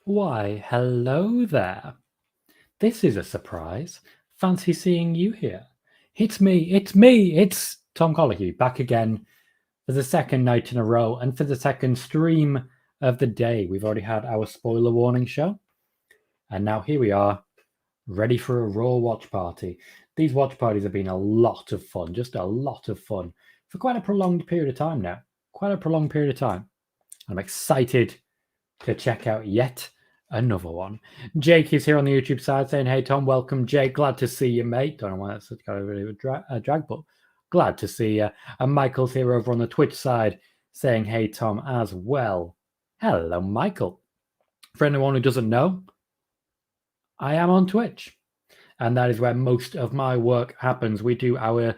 Why, hello there. This is a surprise. Fancy seeing you here. It's me, it's Tom Collier back again for the second night in a row and for the second stream of the day. We've already had our spoiler warning show, and now here we are, ready for a Raw watch party. These watch parties have been a lot of fun, just a lot of fun for quite a prolonged period of time now. Quite a prolonged period of time. I'm excited to check out yet another one. Jake is here on the YouTube side saying, "Hey Tom, welcome, Jake. Glad to see you, mate." Don't know why that's got a bit of a drag, but glad to see you. And Michael's here over on the Twitch side saying, "Hey Tom," as well. Hello, Michael. For anyone who doesn't know, I am on Twitch, and that is where most of my work happens. We do our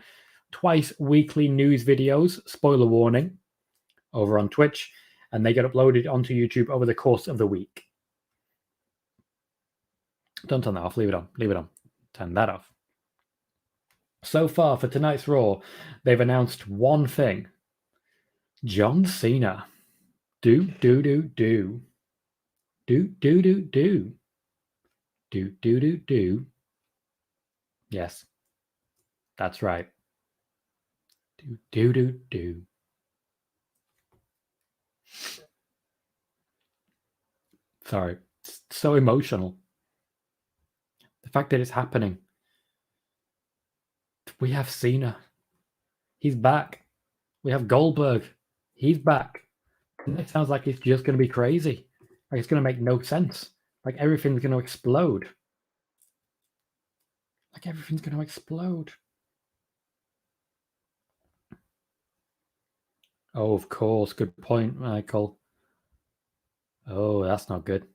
twice weekly news videos, spoiler warning, over on Twitch, and they get uploaded onto YouTube over the course of the week. Don't turn that off. Leave it on. Leave it on. Turn that off. So far for tonight's Raw, they've announced one thing. John Cena. Do. Yes, that's right. Do. Sorry, it's so emotional. The fact that it's happening. We have Cena. He's back. We have Goldberg. He's back. And it sounds like it's just going to be crazy. Like it's going to make no sense. Like everything's going to explode. Like everything's going to explode. Oh, of course. Good point, Michael. Oh, that's not good.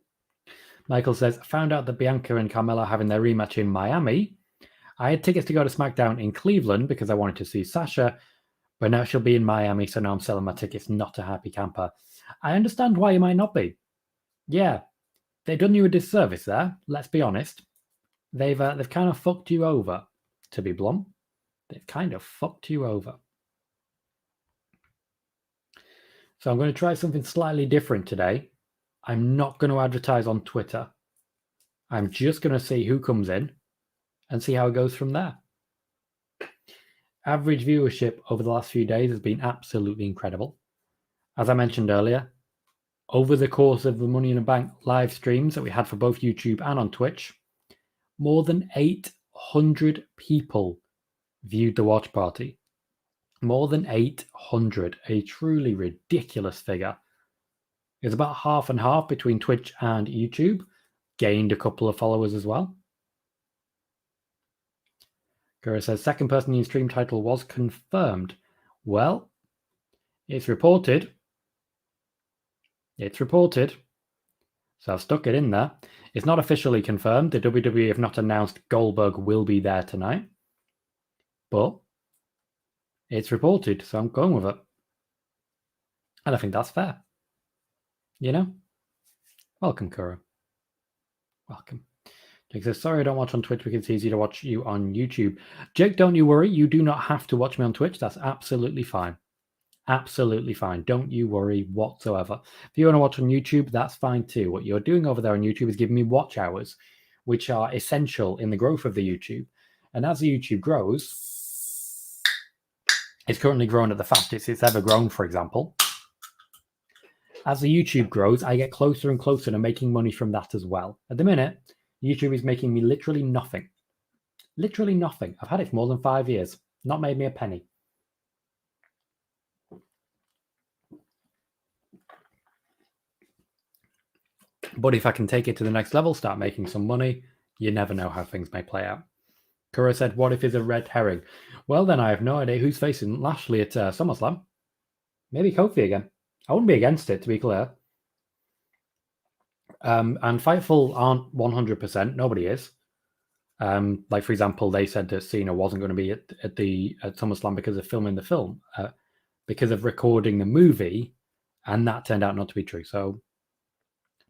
Michael says, found out that Bianca and Carmella are having their rematch in Miami. I had tickets to go to SmackDown in Cleveland because I wanted to see Sasha, but now she'll be in Miami, so now I'm selling my tickets. Not a happy camper. I understand why you might not be. Yeah, they've done you a disservice there. Let's be honest. They've kind of fucked you over, to be blunt. They've kind of fucked you over. So I'm going to try something slightly different today. I'm not going to advertise on Twitter. I'm just going to see who comes in and see how it goes from there. Average viewership over the last few days has been absolutely incredible. As I mentioned earlier, over the course of the Money in the Bank live streams that we had for both YouTube and on Twitch, more than 800 people viewed the watch party. More than 800, a truly ridiculous figure. It's about half and half between Twitch and YouTube. Gained a couple of followers as well. Gura says, second person in stream title was confirmed. Well, it's reported. It's reported. So I've stuck it in there. It's not officially confirmed. The WWE have not announced Goldberg will be there tonight. But it's reported, so I'm going with it. And I think that's fair. You know? Welcome, Kura. Welcome. Jake says, sorry I don't watch on Twitch because it's easy to watch you on YouTube. Jake, don't you worry. You do not have to watch me on Twitch. That's absolutely fine. Absolutely fine. Don't you worry whatsoever. If you want to watch on YouTube, that's fine too. What you're doing over there on YouTube is giving me watch hours, which are essential in the growth of the YouTube. And as the YouTube grows, it's currently growing at the fastest it's ever grown, for example. As the YouTube grows, I get closer and closer to making money from that as well. At the minute, YouTube is making me literally nothing. Literally nothing. I've had it for more than 5 years. Not made me a penny. But if I can take it to the next level, start making some money, you never know how things may play out. Kura said, what if it's a red herring? Well, then I have no idea who's facing Lashley at SummerSlam. Maybe Kofi again. I wouldn't be against it, to be clear. And Fightful aren't 100%. Nobody is. Like, for example, they said that Cena wasn't going to be at SummerSlam because of filming the film, because of recording the movie, and that turned out not to be true. So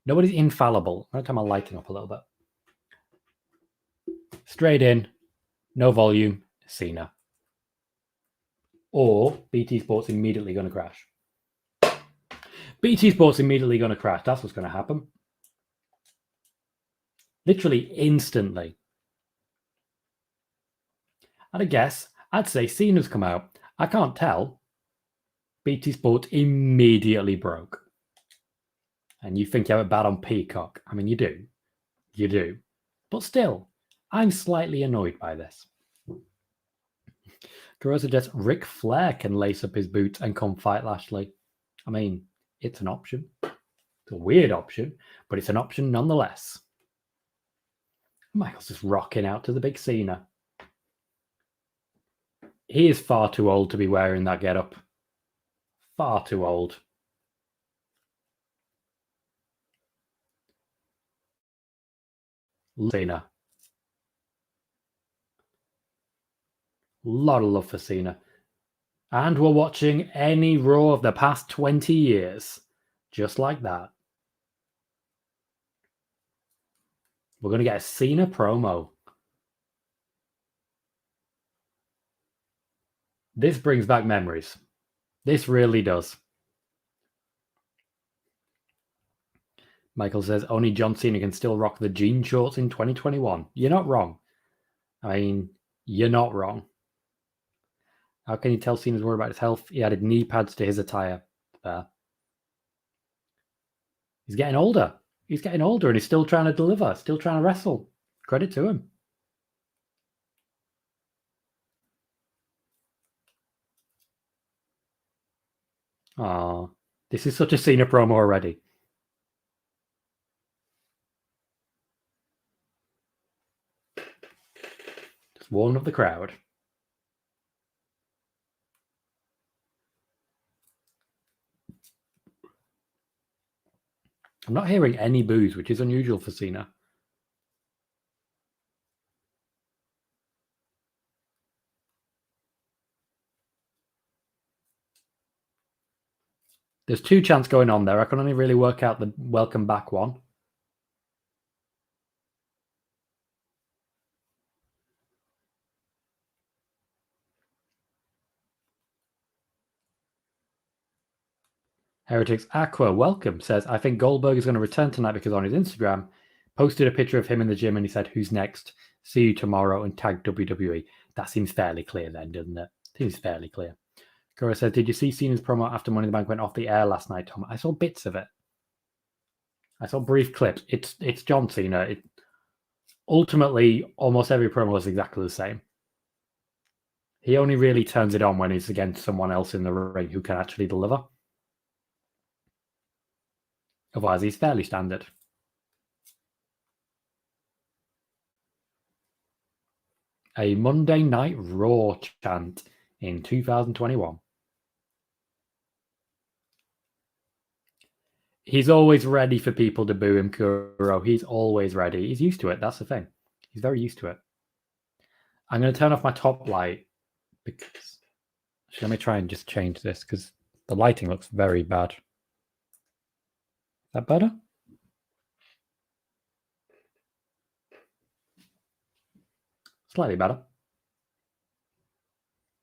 nobody's infallible. I'm going to turn my lighting up a little bit. Straight in, no volume, Cena. Or BT Sports immediately going to crash. BT Sports immediately going to crash. That's what's going to happen. Literally instantly. At a guess, I'd say Cena's come out. I can't tell. BT Sport immediately broke. And you think you have it bad on Peacock. I mean, you do. You do. But still, I'm slightly annoyed by this. Guerrero suggests Ric Flair can lace up his boots and come fight Lashley. I mean, it's an option. It's a weird option, but it's an option nonetheless. Michael's just rocking out to the big Cena. He is far too old to be wearing that getup. Far too old. Cena. Lot of love for Cena. And we're watching any Raw of the past 20 years. Just like that. We're going to get a Cena promo. This brings back memories. This really does. Michael says, only John Cena can still rock the jean shorts in 2021. You're not wrong. I mean, you're not wrong. How can you tell Cena's worried about his health? He added knee pads to his attire. There. He's getting older. He's getting older and he's still trying to deliver, still trying to wrestle. Credit to him. Aw, this is such a Cena promo already. Just warming up the crowd. I'm not hearing any boos, which is unusual for Cena. There's two chants going on there. I can only really work out the welcome back one. Heretics Aqua, welcome, says, I think Goldberg is going to return tonight because on his Instagram, posted a picture of him in the gym and he said, who's next? See you tomorrow and tag WWE. That seems fairly clear then, doesn't it? Seems fairly clear. Cora says, did you see Cena's promo after Money in the Bank went off the air last night, Tom? I saw bits of it. I saw brief clips. It's John Cena. Ultimately, almost every promo is exactly the same. He only really turns it on when he's against someone else in the ring who can actually deliver. Otherwise, he's fairly standard. A Monday Night Raw chant in 2021. He's always ready for people to boo him, Kuro. He's always ready. He's used to it. That's the thing. He's very used to it. I'm going to turn off my top light because... Let me try and just change this because the lighting looks very bad. Is that better? Slightly better.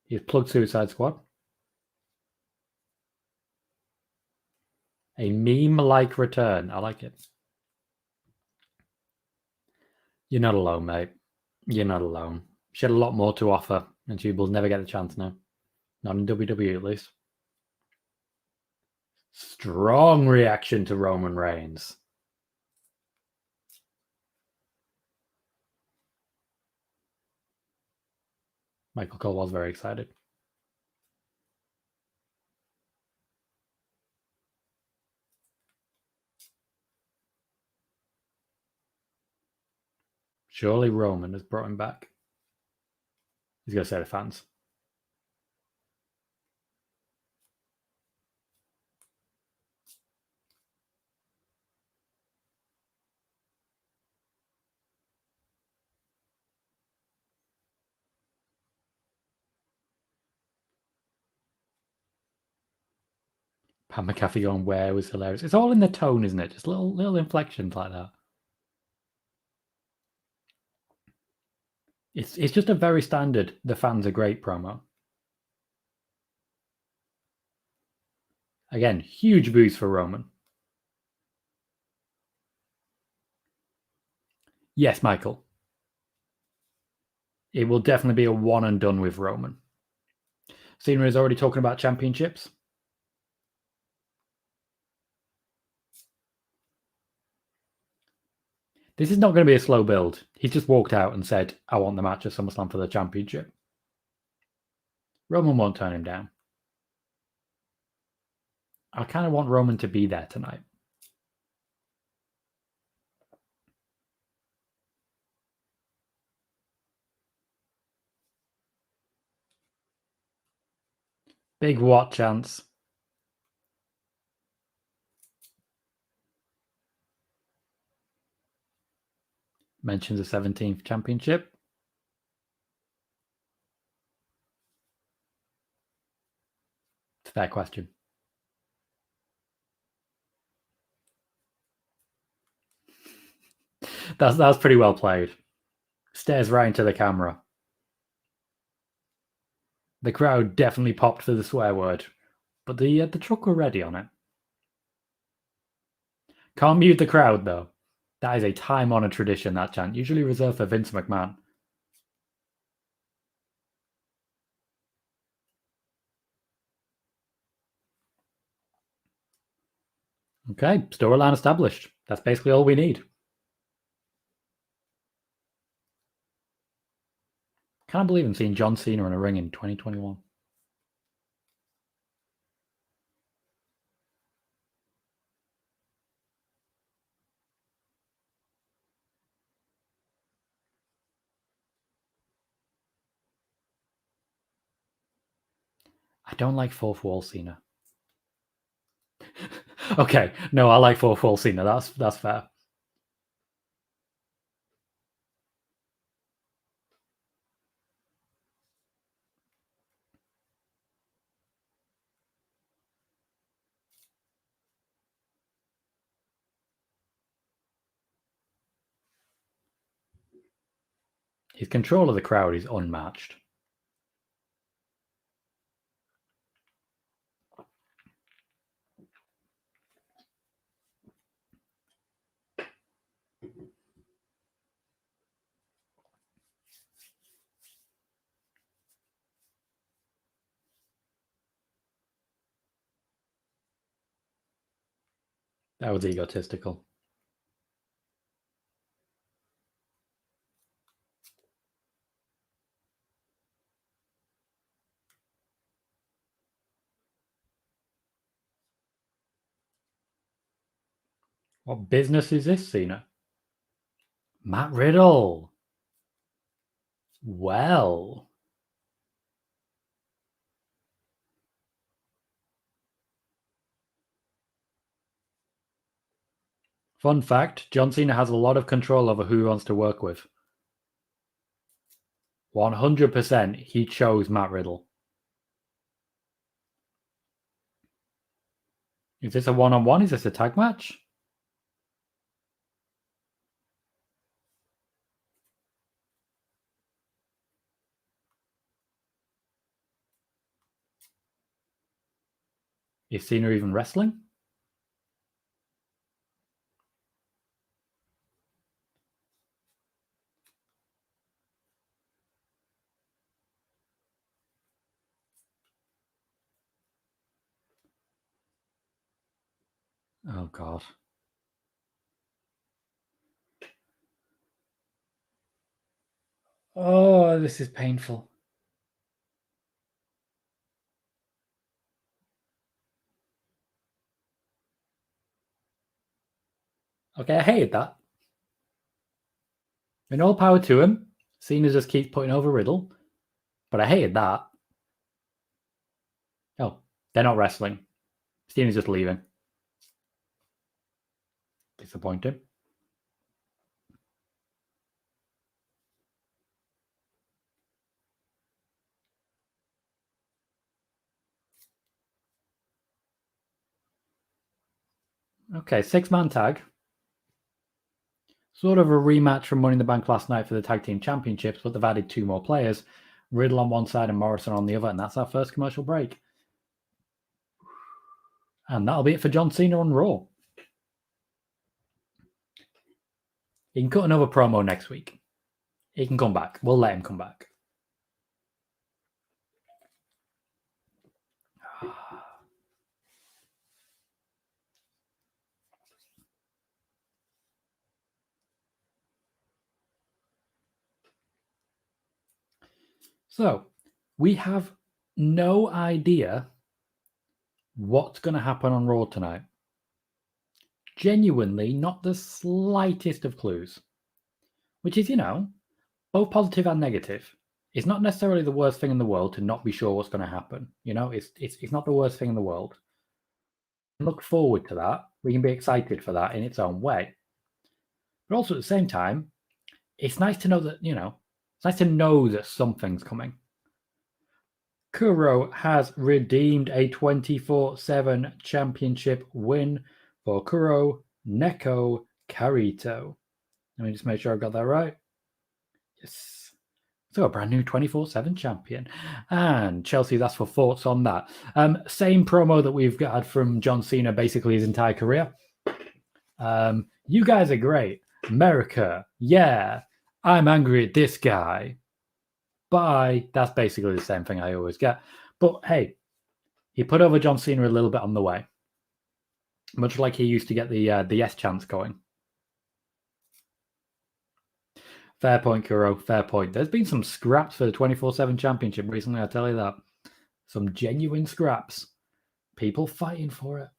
He's plugged Suicide Squad. A meme-like return. I like it. You're not alone, mate. You're not alone. She had a lot more to offer, and she will never get the chance now. Not in WWE, at least. Strong reaction to Roman Reigns. Michael Cole was very excited. Surely Roman has brought him back. He's going to say to fans. Pat McAfee going where was hilarious. It's all in the tone, isn't it? Just little inflections like that. It's just a very standard, the fans are great promo. Again, huge boost for Roman. Yes, Michael. It will definitely be a one and done with Roman. Cena is already talking about championships. This is not going to be a slow build. He's just walked out and said, I want the match at SummerSlam for the championship. Roman won't turn him down. I kind of want Roman to be there tonight. Big what chance? Mentions the 17th championship. It's a fair question. That's pretty well played. Stares right into the camera. The crowd definitely popped for the swear word, but the truck were ready on it. Can't mute the crowd, though. That is a time-honored tradition, that chant, usually reserved for Vince McMahon. Okay, storyline established. That's basically all we need. Can't believe I'm seeing John Cena in a ring in 2021. I don't like fourth wall Cena. Okay, no, I like fourth wall Cena. That's fair. His control of the crowd is unmatched. That was egotistical. What business is this, Cena? Matt Riddle. Well. Fun fact, John Cena has a lot of control over who he wants to work with. 100% he chose Matt Riddle. Is this a one-on-one? Is this a tag match? Is Cena even wrestling? Oh, God. Oh, this is painful. Okay, I hated that. And all power to him. Cena just keeps putting over Riddle. But I hated that. Oh, they're not wrestling. Cena's just leaving. Disappointing. Okay, 6-man tag. Sort of a rematch from Money in the Bank last night for the Tag Team Championships, but they've added 2 more players. Riddle on one side and Morrison on the other, and that's our first commercial break. And that'll be it for John Cena on Raw. He can cut another promo next week. He can come back. We'll let him come back. So, we have no idea what's going to happen on Raw tonight. Genuinely, not the slightest of clues. Which is, both positive and negative. It's not necessarily the worst thing in the world to not be sure what's going to happen. It's not the worst thing in the world. Look forward to that. We can be excited for that in its own way. But also at the same time, it's nice to know that, it's nice to know that something's coming. Kuro has redeemed a 24/7 championship win for Kuro Neko Karito. Let me just make sure I got that right. Yes. So a brand new 24/7 champion. And Chelsea's asked for thoughts on that. Same promo that we've had from John Cena basically his entire career. You guys are great. America, yeah. I'm angry at this guy. Bye. That's basically the same thing I always get. But hey, he put over John Cena a little bit on the way. Much like he used to get the yes chants going. Fair point, Kuro. Fair point. There's been some scraps for the 24/7 championship recently, I'll tell you that. Some genuine scraps. People fighting for it.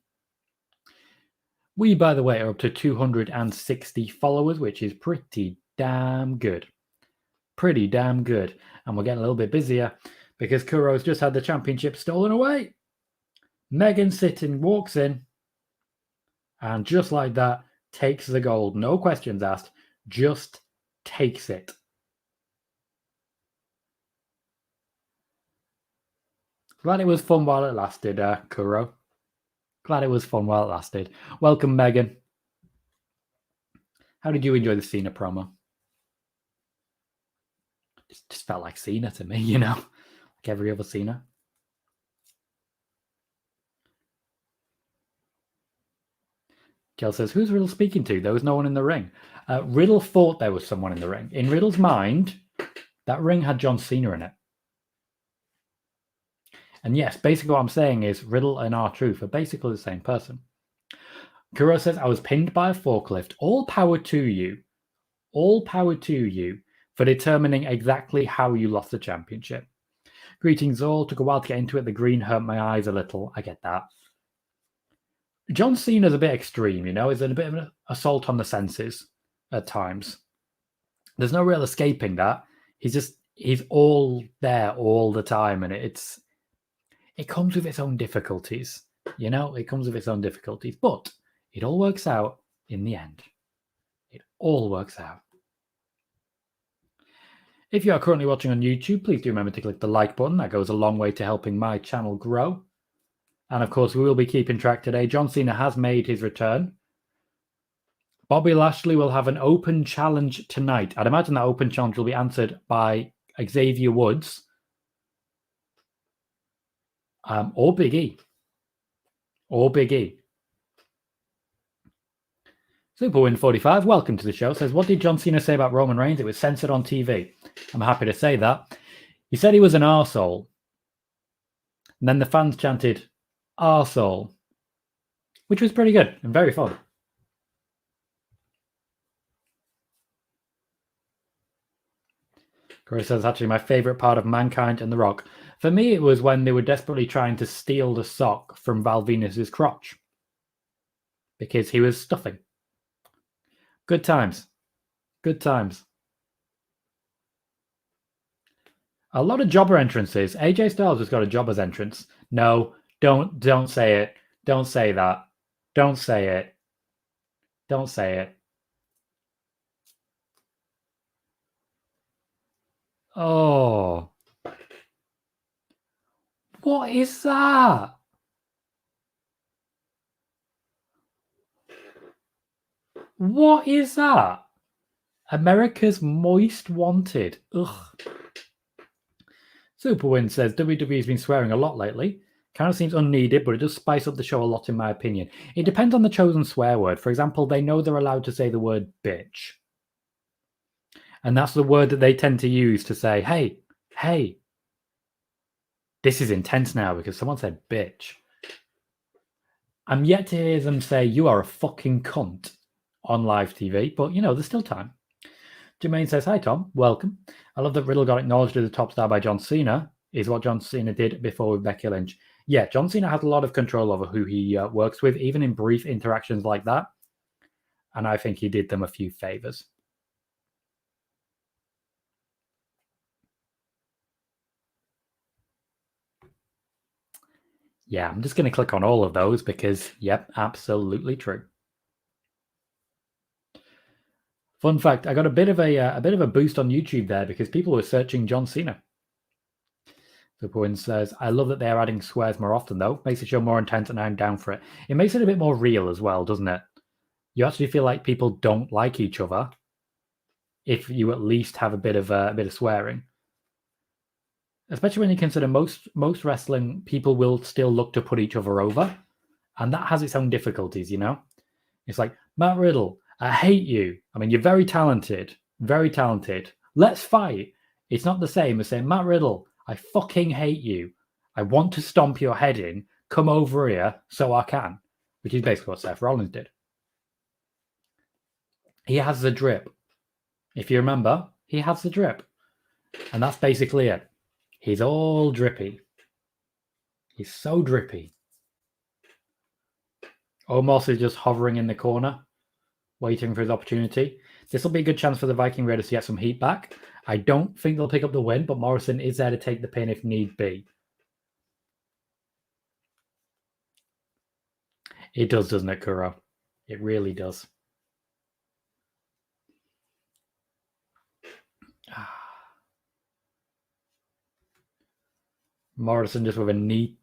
We, by the way, are up to 260 followers, which is pretty damn good. Pretty damn good. And we're getting a little bit busier because Kuro's just had the championship stolen away. Megan Sitton walks in and just like that, takes the gold. No questions asked. Just takes it. Glad it was fun while it lasted, Kuro. Glad it was fun while it lasted. Welcome, Megan. How did you enjoy the Cena promo? Just felt like Cena to me, like every other Cena. Kel says, who's Riddle speaking to? There was no one in the ring. Riddle thought there was someone in the ring. In Riddle's mind, that ring had John Cena in it. And yes, basically what I'm saying is Riddle and R-Truth are basically the same person. Kuro says, I was pinned by a forklift. All power to you. All power to you for determining exactly how you lost the championship. Greetings all. Took a while to get into it. The green hurt my eyes a little. I get that. John Cena's a bit extreme, Is a bit of an assault on the senses at times. There's no real escaping that. He's all there all the time, and it comes with its own difficulties. It comes with its own difficulties, but it all works out in the end. It all works out. If you are currently watching on YouTube, please do remember to click the like button. That goes a long way to helping my channel grow. And of course, we will be keeping track today. John Cena has made his return. Bobby Lashley will have an open challenge tonight. I'd imagine that open challenge will be answered by Xavier Woods or Big E. Superwin45, welcome to the show, says, what did John Cena say about Roman Reigns? It was censored on TV. I'm happy to say that. He said he was an arsehole. And then the fans chanted, arsehole, which was pretty good and very fun. Corey says, actually, my favorite part of Mankind and The Rock. For me, it was when they were desperately trying to steal the sock from Val Venus's crotch because he was stuffing. Good times. Good times. A lot of jobber entrances. AJ Styles has got a jobber's entrance. No, don't say it. Don't say that. Don't say it. Don't say it. Oh. What is that? What is that? America's Moist Wanted. Ugh. Superwin says, WWE's been swearing a lot lately. Kind of seems unneeded, but it does spice up the show a lot in my opinion. It depends on the chosen swear word. For example, they know they're allowed to say the word bitch. And that's the word that they tend to use to say, hey, this is intense now because someone said bitch. I'm yet to hear them say, you are a fucking cunt on live TV, but there's still time. Jermaine says, hi, Tom. Welcome. I love that Riddle got acknowledged as a top star by John Cena, is what John Cena did before with Becky Lynch. Yeah, John Cena has a lot of control over who he works with, even in brief interactions like that. And I think he did them a few favors. Yeah, I'm just going to click on all of those because, yep, absolutely true. Fun fact: I got a bit of a boost on YouTube there because people were searching John Cena. Superwin says, "I love that they're adding swears more often, though. Makes the show more intense, and I'm down for it. It makes it a bit more real as well, doesn't it? You actually feel like people don't like each other if you at least have a bit of swearing." Especially when you consider most wrestling, people will still look to put each other over, and that has its own difficulties. It's like, Matt Riddle, I hate you. I mean, you're very talented, very talented. Let's fight. It's not the same as saying, Matt Riddle, I fucking hate you. I want to stomp your head in. Come over here so I can, which is basically what Seth Rollins did. He has the drip. If you remember, he has the drip, and that's basically it. He's all drippy. He's so drippy. Omos is just hovering in the corner, waiting for his opportunity. This will be a good chance for the Viking Raiders to get some heat back. I don't think they'll pick up the win, but Morrison is there to take the pin if need be. It does, doesn't it, Kuro? It really does. Morrison just with a knee,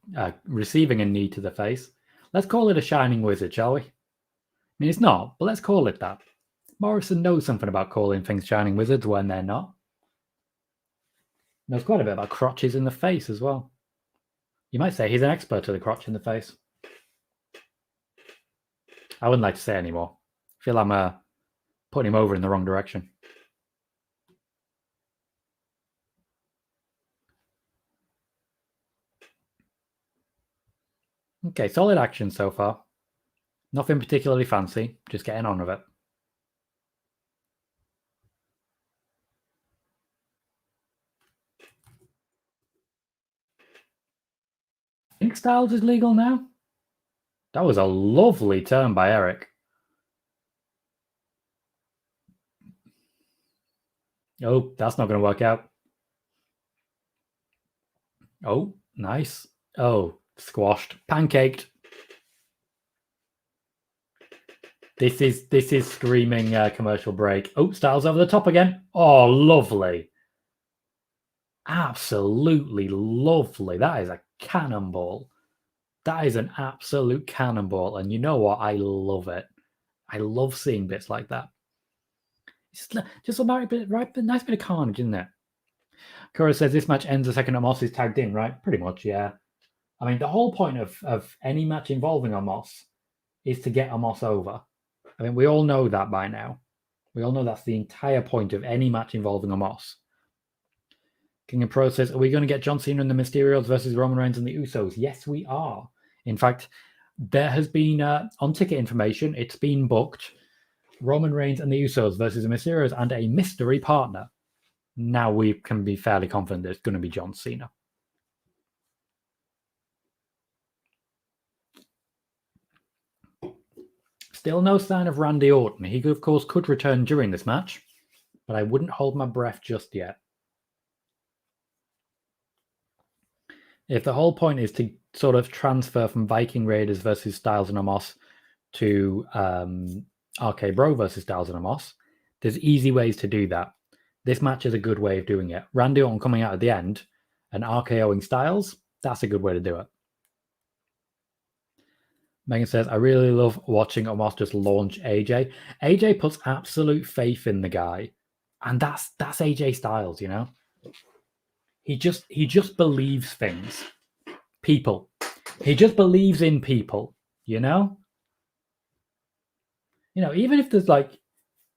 receiving a knee to the face. Let's call it a shining wizard, shall we? I mean, it's not, but let's call it that. Morrison knows something about calling things shining wizards when they're not. Knows quite a bit about crotches in the face as well. You might say he's an expert at the crotch in the face. I wouldn't like to say anymore. I feel I'm putting him over in the wrong direction. Okay, solid action so far. Nothing particularly fancy, just getting on with it. I think Styles is legal now. That was a lovely turn by Eric. Oh, that's not going to work out. Oh, nice. Oh, squashed. Pancaked. This is screaming commercial break. Oh, Styles over the top again. Oh, lovely. Absolutely lovely. That is a cannonball. That is an absolute cannonball. And you know what? I love it. I love seeing bits like that. It's just a nice bit of carnage, isn't it? Kura says this match ends the second Omos is tagged in, right? Pretty much, yeah. I mean, the whole point of any match involving Omos is to get Omos over. I mean, we all know that by now. We all know that's the entire point of any match involving Omos. King of Pro says, are we going to get John Cena and the Mysterios versus Roman Reigns and the Usos? Yes, we are. In fact, there has been, on ticket information, it's been booked, Roman Reigns and the Usos versus the Mysterios and a mystery partner. Now we can be fairly confident that it's going to be John Cena. Still no sign of Randy Orton. He, of course, could return during this match, but I wouldn't hold my breath just yet. If the whole point is to sort of transfer from Viking Raiders versus Styles and Omos to RK Bro versus Styles and Omos, there's easy ways to do that. This match is a good way of doing it. Randy Orton coming out at the end and RKOing Styles, that's a good way to do it. Megan says, I really love watching Omos just launch AJ. AJ puts absolute faith in the guy. And that's AJ Styles, you know? He just believes things. People. He just believes in people, you know? You know, even if there's like,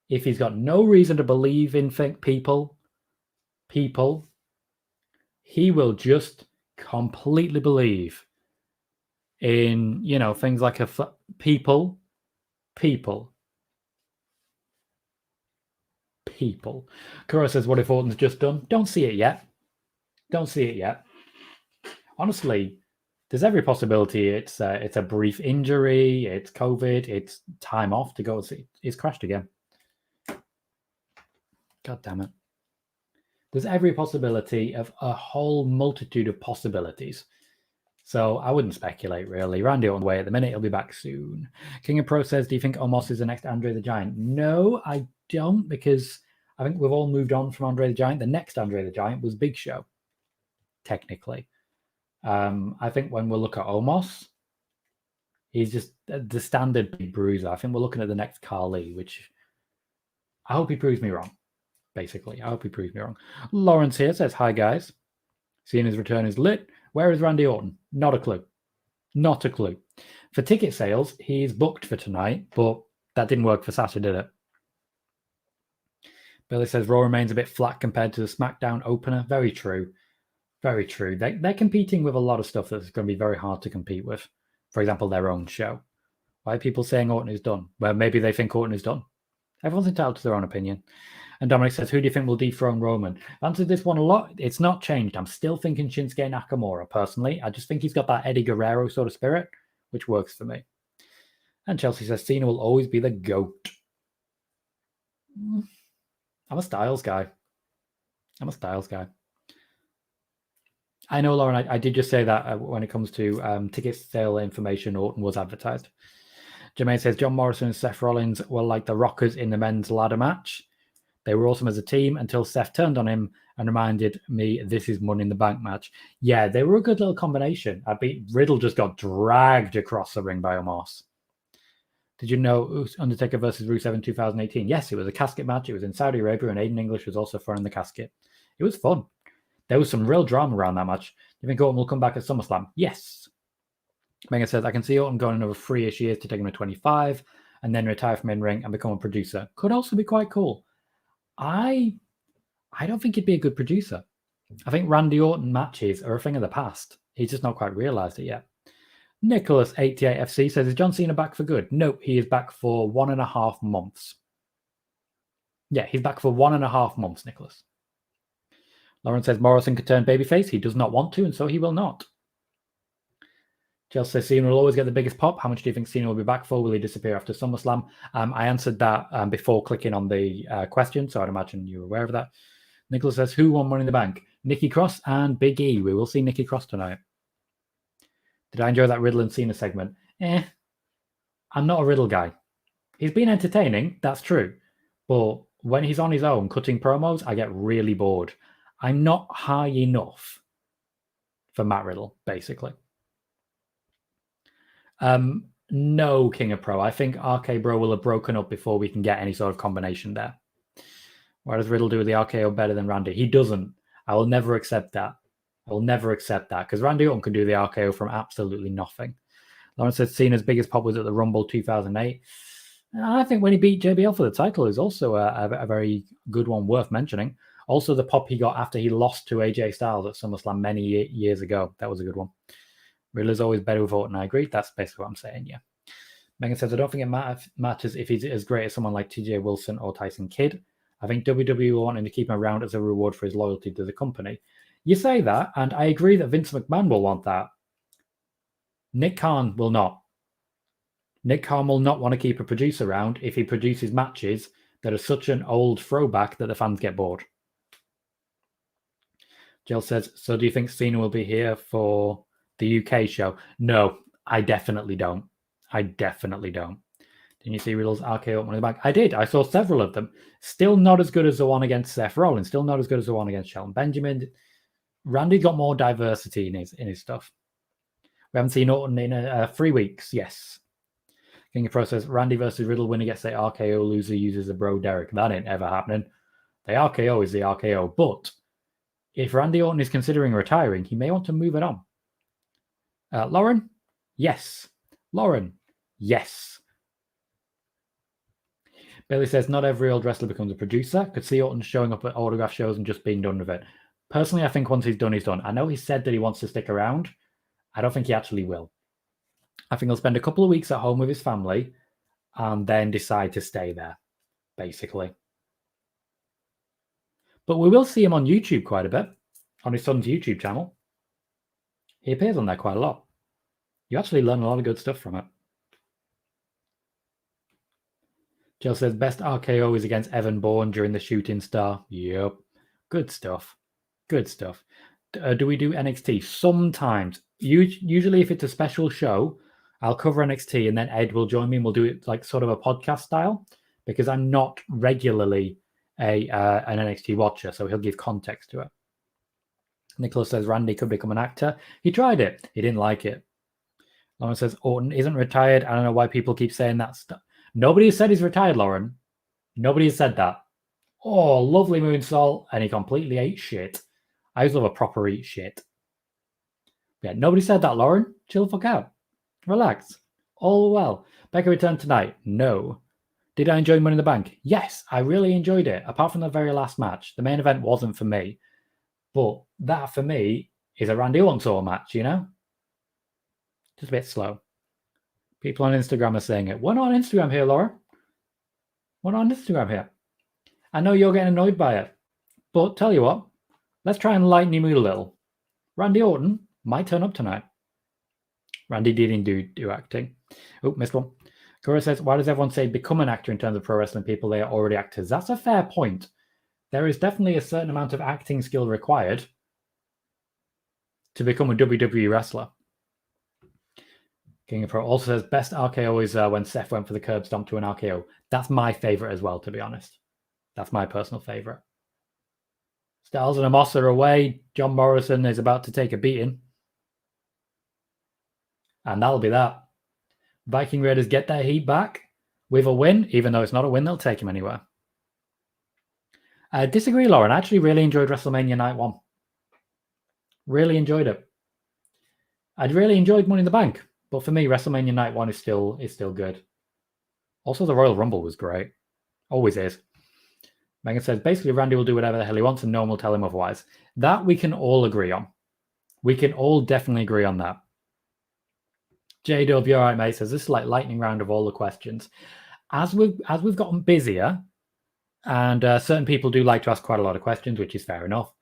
if he's got no reason to believe in people, he will just completely believe in, things like people. Kuro says, what if Orton's just done? Don't see it yet. Honestly, there's every possibility it's a brief injury, it's COVID, it's time off to go see. It's crashed again. God damn it. There's every possibility of a whole multitude of possibilities. So I wouldn't speculate, really. Randy on the way at the minute. He'll be back soon. King of Pro says, do you think Omos is the next Andre the Giant? No, I don't, because I think we've all moved on from Andre the Giant. The next Andre the Giant was Big Show, technically. I think when we'll look at Omos, he's just the standard big bruiser. I think we're looking at the next Carly, which I hope he proves me wrong, basically. I hope he proves me wrong. Lawrence here says, hi, guys. Seeing his return is lit. Where is Randy Orton? Not a clue. Not a clue. For ticket sales, he's booked for tonight, but that didn't work for Saturday, did it? Billy says Raw remains a bit flat compared to the SmackDown opener. Very true. Very true. They're competing with a lot of stuff that's going to be very hard to compete with. For example, their own show. Why are people saying Orton is done? Well, maybe they think Orton is done. Everyone's entitled to their own opinion. And Dominic says, who do you think will dethrone Roman? I've answered this one a lot. It's not changed. I'm still thinking Shinsuke Nakamura, personally. I just think he's got that Eddie Guerrero sort of spirit, which works for me. And Chelsea says, Cena will always be the GOAT. I'm a Styles guy. I know, Lauren, I did just say that when it comes to ticket sale information, Orton was advertised. Jermaine says, John Morrison and Seth Rollins were like the Rockers in the men's ladder match. They were awesome as a team until Seth turned on him and reminded me this is Money in the Bank match. Yeah, they were a good little combination. Riddle just got dragged across the ring by Omos. Did you know Undertaker versus Rusev in 2018? Yes, it was a casket match. It was in Saudi Arabia, and Aiden English was also throwing the casket. It was fun. There was some real drama around that match. Do you think Orton will come back at SummerSlam? Yes. Megan says, I can see Orton going another 3-ish years to take him to 25 and then retire from in-ring and become a producer. Could also be quite cool. I don't think he'd be a good producer. I think Randy Orton matches are a thing of the past. He's just not quite realised it yet. Nicholas88FC says, is John Cena back for good? No, he is back for 1.5 months. Yeah, he's back for 1.5 months, Nicholas. Lauren says, Morrison could turn babyface. He does not want to, and so he will not. Chelsea says, Cena will always get the biggest pop. How much do you think Cena will be back for? Will he disappear after SummerSlam? I answered that before clicking on the question, so I'd imagine you're aware of that. Nicholas says, who won Money in the Bank? Nikki Cross and Big E. We will see Nikki Cross tonight. Did I enjoy that Riddle and Cena segment? I'm not a Riddle guy. He's been entertaining, that's true. But when he's on his own cutting promos, I get really bored. I'm not high enough for Matt Riddle, basically. No, King of Pro. I think RK Bro will have broken up before we can get any sort of combination there. Why does Riddle do the RKO better than Randy? He doesn't. I will never accept that. Because Randy Orton can do the RKO from absolutely nothing. Lawrence said Cena's biggest pop was at the Rumble 2008. I think when he beat JBL for the title is also a very good one worth mentioning. Also, the pop he got after he lost to AJ Styles at SummerSlam many years ago. That was a good one. Riddler's always better with Orton. I agree. That's basically what I'm saying, yeah. Megan says, I don't think it matters if he's as great as someone like TJ Wilson or Tyson Kidd. I think WWE will want him to keep him around as a reward for his loyalty to the company. You say that, and I agree that Vince McMahon will want that. Nick Khan will not. Nick Khan will not want to keep a producer around if he produces matches that are such an old throwback that the fans get bored. Jill says, so do you think Cena will be here for the UK show? No, I definitely don't. Didn't you see Riddle's RKO Money in the Bank? I did. I saw several of them. Still not as good as the one against Seth Rollins. Still not as good as the one against Shelton Benjamin. Randy got more diversity in his stuff. We haven't seen Orton in 3 weeks. Yes. King of Pro says, Randy versus Riddle, winner gets the RKO, loser uses a bro Derek. That ain't ever happening. The RKO is the RKO. But if Randy Orton is considering retiring, he may want to move it on. Lauren? Yes. Lauren? Yes. Bailey says, not every old wrestler becomes a producer. Could see Orton showing up at autograph shows and just being done with it. Personally, I think once he's done, he's done. I know he said that he wants to stick around. I don't think he actually will. I think he'll spend a couple of weeks at home with his family and then decide to stay there, basically. But we will see him on YouTube quite a bit, on his son's YouTube channel. He appears on there quite a lot. You actually learn a lot of good stuff from it. Jill says, best RKO is against Evan Bourne during the Shooting Star. Yep. Good stuff. Good stuff. Do we do NXT? Sometimes. Usually if it's a special show, I'll cover NXT and then Ed will join me and we'll do it like sort of a podcast style because I'm not regularly an NXT watcher, so he'll give context to it. Nicholas says, Randy could become an actor. He tried it. He didn't like it. Lauren says, Orton isn't retired. I don't know why people keep saying that stuff. Nobody has said he's retired, Lauren. Nobody has said that. Oh, lovely moonsault. And he completely ate shit. I just love a proper eat shit. Yeah, nobody said that, Lauren. Chill the fuck out. Relax. All well. Becca returned tonight. No. Did I enjoy Money in the Bank? Yes, I really enjoyed it. Apart from the very last match. The main event wasn't for me. But that, for me, is a Randy Orton sort of match, you know? Just a bit slow. People on Instagram are saying it. We're not on Instagram here, Laura. We're not on Instagram here. I know you're getting annoyed by it. But tell you what, let's try and lighten your mood a little. Randy Orton might turn up tonight. Randy didn't do acting. Oh, missed one. Cora says, why does everyone say become an actor in terms of pro wrestling people? They are already actors. That's a fair point. There is definitely a certain amount of acting skill required to become a WWE wrestler. King of Pro also says, best RKO is when Seth went for the curb stomp to an RKO. That's my favorite as well, to be honest. That's my personal favorite. Styles and Amos are away. John Morrison is about to take a beating. And that'll be that. Viking Raiders get their heat back with a win, even though it's not a win, they'll take him anywhere. I disagree, Lauren. I actually really enjoyed WrestleMania Night 1. Really enjoyed it. I'd really enjoyed Money in the Bank. But for me, WrestleMania Night 1 is still good. Also, the Royal Rumble was great. Always is. Megan says, basically, Randy will do whatever the hell he wants and no one will tell him otherwise. That we can all agree on. We can all definitely agree on that. JW, all right, mate, says, this is like lightning round of all the questions. As we've gotten busier, and certain people do like to ask quite a lot of questions, which is fair enough,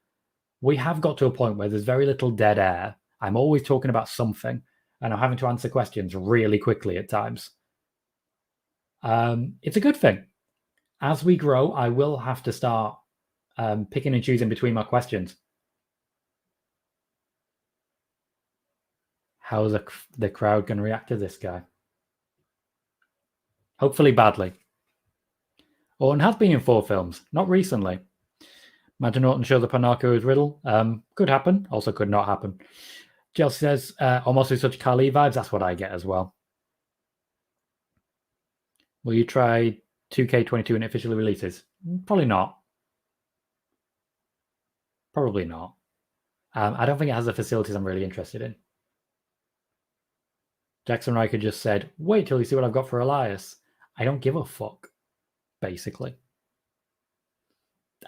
we have got to a point where there's very little dead air. I'm always talking about something. And I'm having to answer questions really quickly at times. It's a good thing. As we grow, I will have to start picking and choosing between my questions. How's the crowd going to react to this guy? Hopefully badly. Orton has been in 4 films, not recently. Imagine Orton shows up on Narco's Riddle. Could happen, also could not happen. Chelsea says, almost with such Kali vibes, that's what I get as well. Will you try 2K22 when it officially releases? Probably not. Probably not. I don't think it has the facilities I'm really interested in. Jackson Riker just said, wait till you see what I've got for Elias. I don't give a fuck, basically.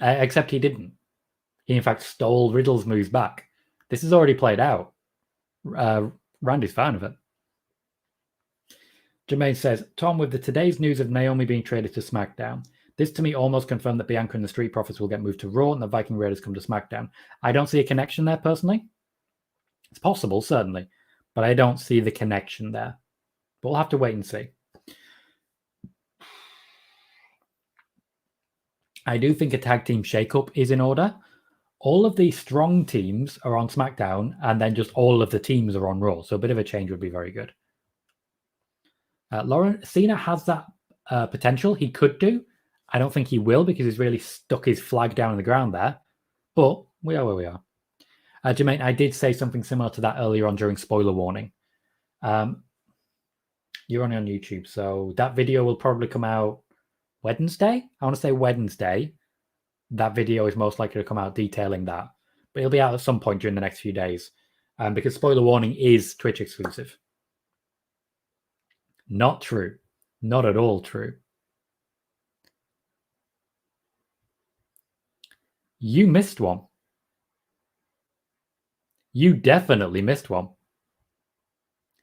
Except he didn't. He, in fact, stole Riddle's moves back. This is already played out. Randy's fine with it. Jermaine says, Tom, with the today's news of Naomi being traded to SmackDown, this to me almost confirmed that Bianca and the Street Profits will get moved to Raw and the Viking Raiders come to SmackDown. I don't see a connection there personally. It's possible, certainly, but I don't see the connection there. But we'll have to wait and see. I do think a tag team shakeup is in order. All of the strong teams are on SmackDown, and then just all of the teams are on Raw. So a bit of a change would be very good. Lauren, Cena has that potential. He could do. I don't think he will because he's really stuck his flag down on the ground there. But we are where we are. Jermaine, I did say something similar to that earlier on during spoiler warning. You're only on YouTube, so that video will probably come out Wednesday. I want to say Wednesday. That video is most likely to come out detailing that. But it'll be out at some point during the next few days. Because spoiler warning is Twitch exclusive. Not true. Not at all true. You missed one. You definitely missed one.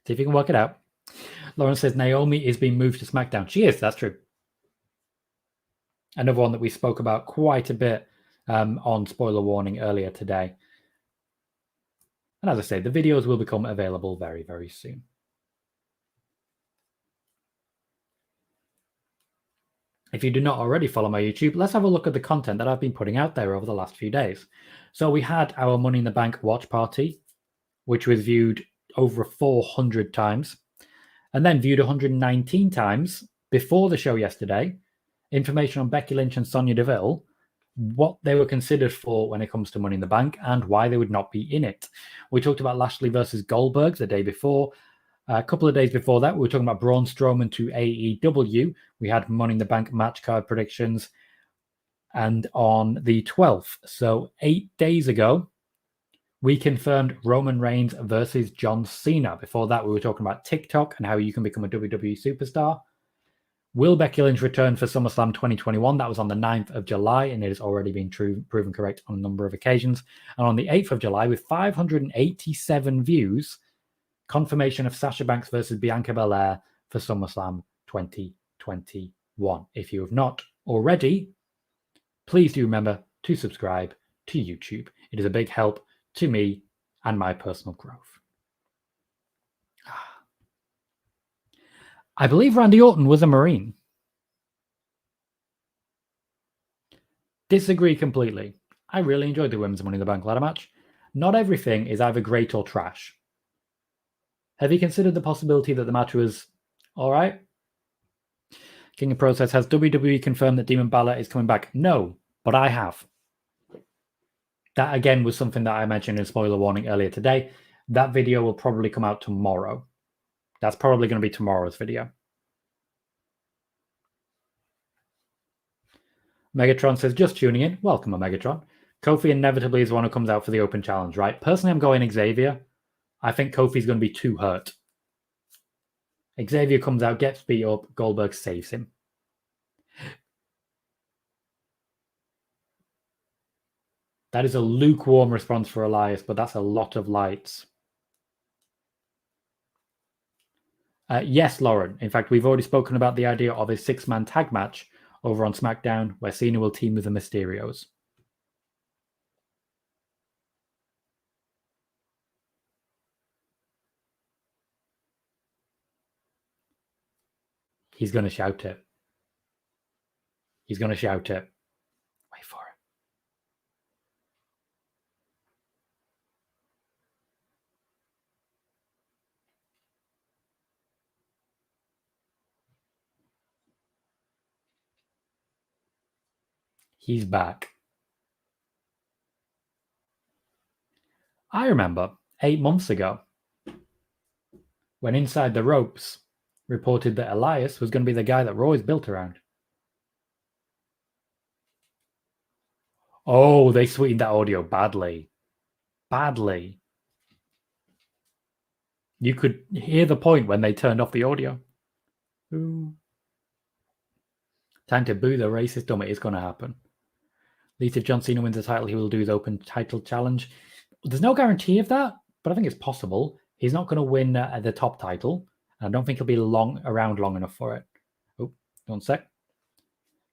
See if you can work it out. Lauren says Naomi is being moved to SmackDown. She is, that's true. Another one that we spoke about quite a bit on Spoiler Warning earlier today. And as I say, the videos will become available very, very soon. If you do not already follow my YouTube, let's have a look at the content that I've been putting out there over the last few days. So we had our Money in the Bank watch party, which was viewed over 400 times, and then viewed 119 times before the show yesterday. Information on Becky Lynch and Sonya Deville, what they were considered for when it comes to Money in the Bank, and why they would not be in it. We talked about Lashley versus Goldberg the day before. A couple of days before that, we were talking about Braun Strowman to AEW. We had Money in the Bank match card predictions. And on the 12th, so 8 days ago, we confirmed Roman Reigns versus John Cena. Before that, we were talking about TikTok and how you can become a WWE superstar. Will Becky Lynch return for SummerSlam 2021? That was on the 9th of July, and it has already been proven correct on a number of occasions. And on the 8th of July, with 587 views, confirmation of Sasha Banks versus Bianca Belair for SummerSlam 2021. If you have not already, please do remember to subscribe to YouTube. It is a big help to me and my personal growth. I believe Randy Orton was a Marine. Disagree completely. I really enjoyed the Women's Money in the Bank ladder match. Not everything is either great or trash. Have you considered the possibility that the match was all right? King of Process, has WWE confirmed that Demon Balor is coming back? No, but I have. That, again, was something that I mentioned in Spoiler Warning earlier today. That video will probably come out tomorrow. That's probably going to be tomorrow's video. Megatron says, just tuning in. Welcome, Megatron. Kofi inevitably is the one who comes out for the open challenge, right? Personally, I'm going Xavier. I think Kofi's going to be too hurt. Xavier comes out, gets beat up, Goldberg saves him. That is a lukewarm response for Elias, but that's a lot of lights. Yes, Lauren. In fact, we've already spoken about the idea of a 6-man tag match over on SmackDown, where Cena will team with the Mysterios. He's going to shout it. He's going to shout it. Wait for it. He's back. I remember 8 months ago when Inside the Ropes reported that Elias was going to be the guy that Raw is built around. Oh, they sweetened that audio badly. Badly. You could hear the point when they turned off the audio. Ooh. Time to boo the racist dumb. It is going to happen. At least if John Cena wins the title, he will do his open title challenge. There's no guarantee of that, but I think it's possible. He's not going to win the top title. I don't think he'll be around long enough for it. Oh, 1 sec.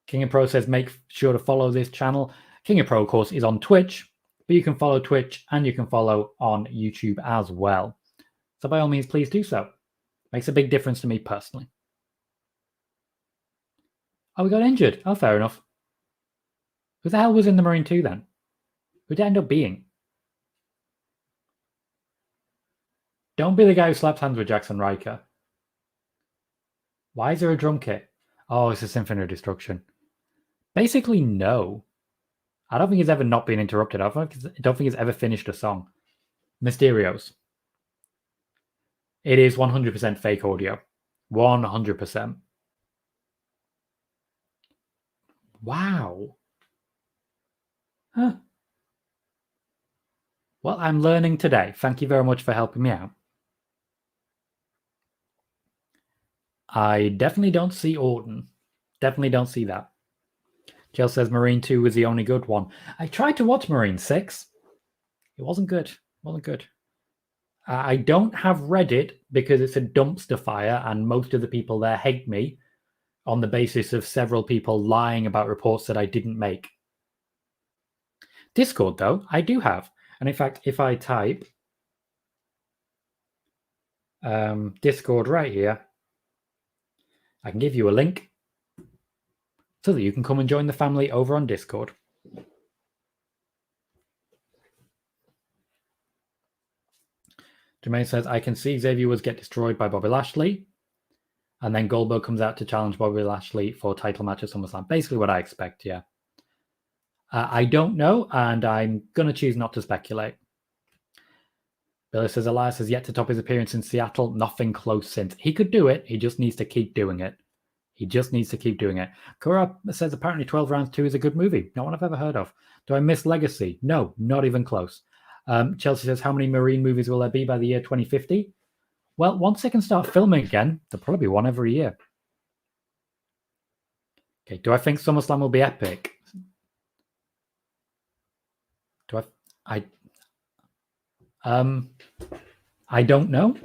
King of Pro says, make sure to follow this channel. King of Pro, of course, is on Twitch, but you can follow Twitch and you can follow on YouTube as well. So by all means, please do so. Makes a big difference to me personally. Oh, we got injured. Oh, fair enough. Who the hell was in the Marine 2 then? Who did it end up being? Don't be the guy who slaps hands with Jackson Riker. Why is there a drum kit? Oh, it's a Symphony of Destruction. Basically, no. I don't think it's ever not been interrupted. I don't think it's ever finished a song. Mysterios. It is 100% fake audio. 100%. Wow. Huh. Well, I'm learning today. Thank you very much for helping me out. I definitely don't see Orton. Definitely don't see that. Jill says Marine 2 was the only good one. I tried to watch Marine 6. It wasn't good. It wasn't good. I don't have Reddit because it's a dumpster fire and most of the people there hate me on the basis of several people lying about reports that I didn't make. Discord, though, I do have. And in fact, if I type Discord right here, I can give you a link so that you can come and join the family over on Discord. Jermaine says, I can see Xavier Woods get destroyed by Bobby Lashley. And then Goldberg comes out to challenge Bobby Lashley for a title match at SummerSlam. Basically what I expect, yeah. I don't know, and I'm going to choose not to speculate. Billy says, Elias has yet to top his appearance in Seattle. Nothing close since. He could do it. He just needs to keep doing it. He just needs to keep doing it. Kura says, apparently 12 Rounds 2 is a good movie. No one I've ever heard of. Do I miss Legacy? No, not even close. Chelsea says, how many Marine movies will there be by the year 2050? Well, once they can start filming again, there'll probably be one every year. Okay, do I think SummerSlam will be epic? Do I don't know.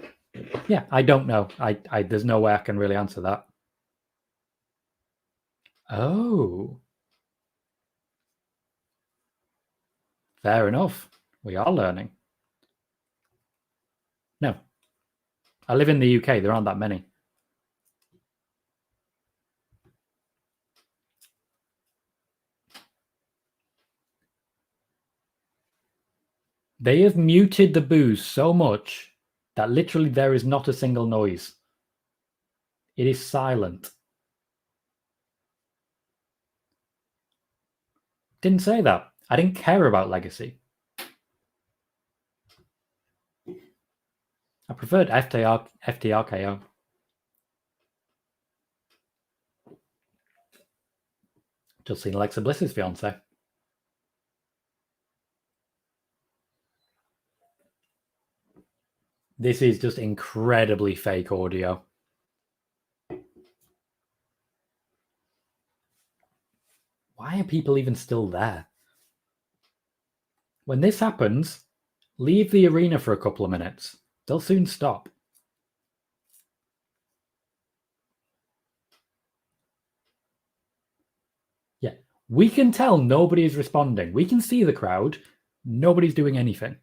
Yeah, I don't know. I there's no way I can really answer that. Oh. Fair enough. We are learning. No. I live in the UK. There aren't that many. They have muted the booze so much that literally there is not a single noise. It is silent. Didn't say that. I didn't care about Legacy. I preferred FTRKO. Just seen Alexa Bliss's fiance. This is just incredibly fake audio. Why are people even still there? When this happens, leave the arena for a couple of minutes. They'll soon stop. Yeah, we can tell nobody is responding. We can see the crowd. Nobody's doing anything.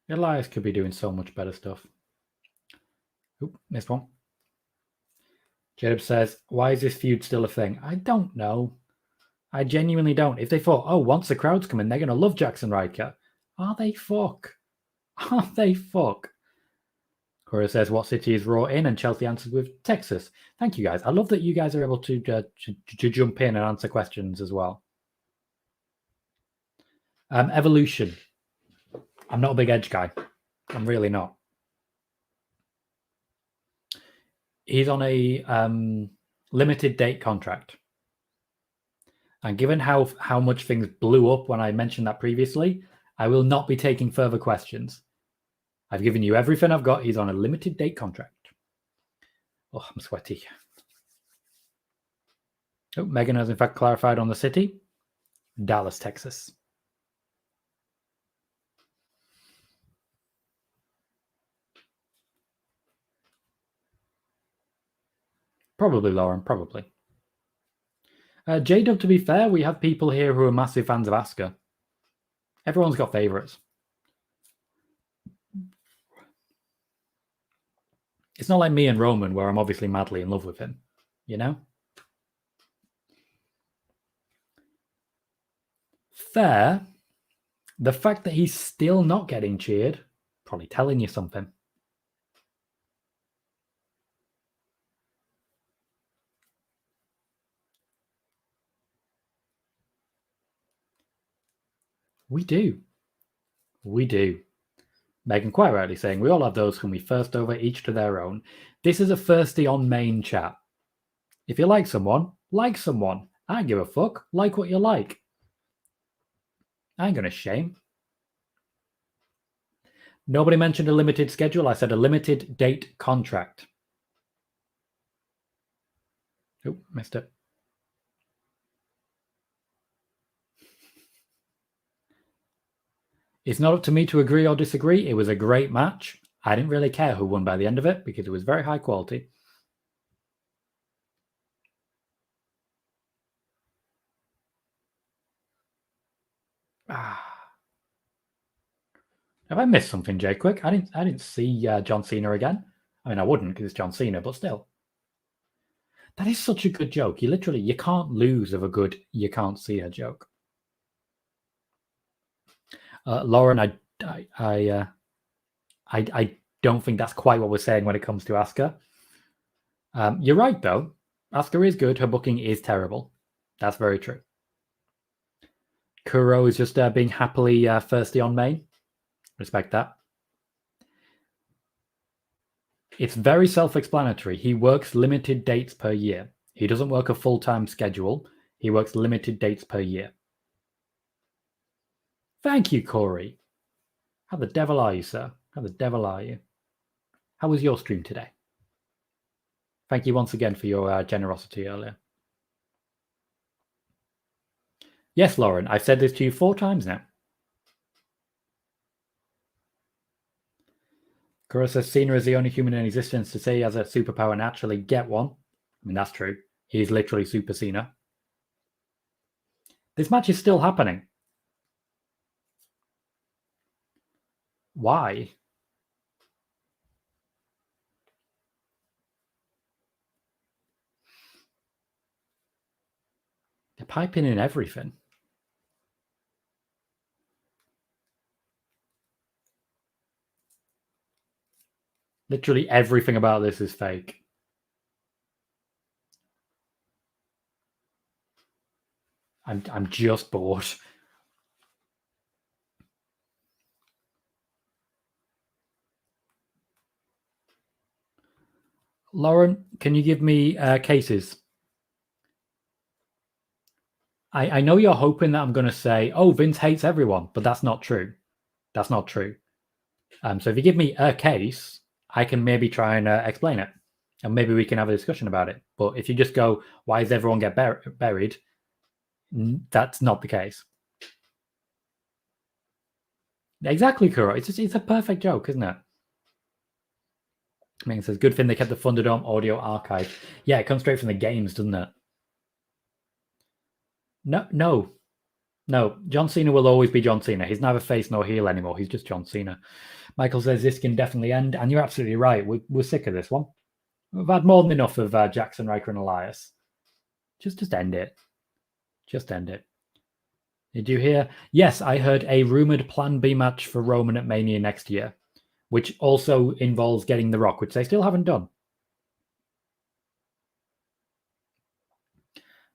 Elias could be doing so much better stuff. Oop, missed one. Jacob says, why is this feud still a thing? I don't know. I genuinely don't. If they thought, oh, once the crowds come in, they're going to love Jackson Riker. Are they fuck? Are they fuck? Cora says, what city is Raw in? And Chelsea answers with Texas. Thank you, guys. I love that you guys are able to jump in and answer questions as well. Evolution. I'm not a big Edge guy. I'm really not. He's on a limited date contract. And given how much things blew up when I mentioned that previously, I will not be taking further questions. I've given you everything I've got. He's on a limited date contract. Oh, I'm sweaty. Oh, Megan has in fact clarified on the city. Dallas, Texas. Probably, Lauren, probably. J-Dub, to be fair, we have people here who are massive fans of Asuka. Everyone's got favourites. It's not like me and Roman, where I'm obviously madly in love with him, you know? Fair. The fact that he's still not getting cheered, probably telling you something. We do. We do. Megan quite rightly saying, we all have those whom we first over, each to their own. This is a thirsty on main chat. If you like someone, like someone. I don't give a fuck. Like what you like. I ain't going to shame. Nobody mentioned a limited schedule. I said a limited date contract. Oh, missed it. It's not up to me to agree or disagree. It was a great match. I didn't really care who won by the end of it because it was very high quality. Have I missed something, Jay? Quick, I didn't see John Cena again. I mean, I wouldn't because it's John Cena, but still, that is such a good joke. You can't lose of a good "you can't see her" joke. Lauren, I don't think that's quite what we're saying when it comes to Asuka. You're right though. Asuka is good. Her booking is terrible. That's very true. Kuro is just being happily thirsty on main. Respect that. It's very self-explanatory. He works limited dates per year. He doesn't work a full-time schedule. He works limited dates per year. Thank you, Corey. How the devil are you, sir? How the devil are you? How was your stream today? Thank you once again for your generosity earlier. Yes, Lauren, I've said this to you 4 times now. Kuro says Cena is the only human in existence to say he has a superpower and actually get one. I mean, that's true. He's literally Super Cena. This match is still happening. Why? They're piping in everything. Literally everything about this is fake. I'm just bored. Lauren, can you give me cases? I know you're hoping that I'm going to say, oh, Vince hates everyone, but that's not true. That's not true. So if you give me a case, I can maybe try and explain it. And maybe we can have a discussion about it. But if you just go, why does everyone get buried? That's not the case. Exactly, Kuro. It's a perfect joke, isn't it? I mean, it says, good thing they kept the Thunderdome audio archive. Yeah, it comes straight from the games, doesn't it? No. John Cena will always be John Cena. He's neither face nor heel anymore. He's just John Cena. Michael says this can definitely end, and you're absolutely right. We're sick of this one. We've had more than enough of Jackson, Riker, and Elias. Just end it. Just end it. Did you hear? Yes, I heard a rumored Plan B match for Roman at Mania next year, which also involves getting The Rock, which they still haven't done.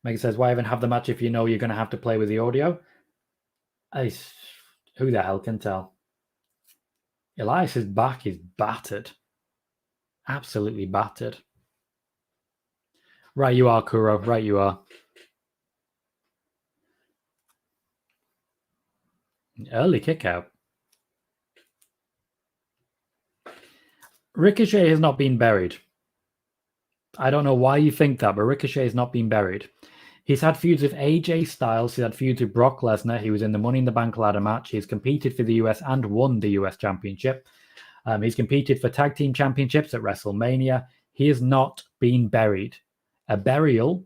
Megan says, why even have the match if you know you're going to have to play with the audio? Who the hell can tell? Elias's back is battered. Absolutely battered. Right you are, Kuro. Right you are. Early kick out. Ricochet has not been buried. I don't know why you think that, but Ricochet has not been buried. He's had feuds with AJ Styles. He's had feuds with Brock Lesnar. He was in the Money in the Bank ladder match. He's competed for the US and won the US Championship. He's competed for tag team championships at WrestleMania. He has not been buried. A burial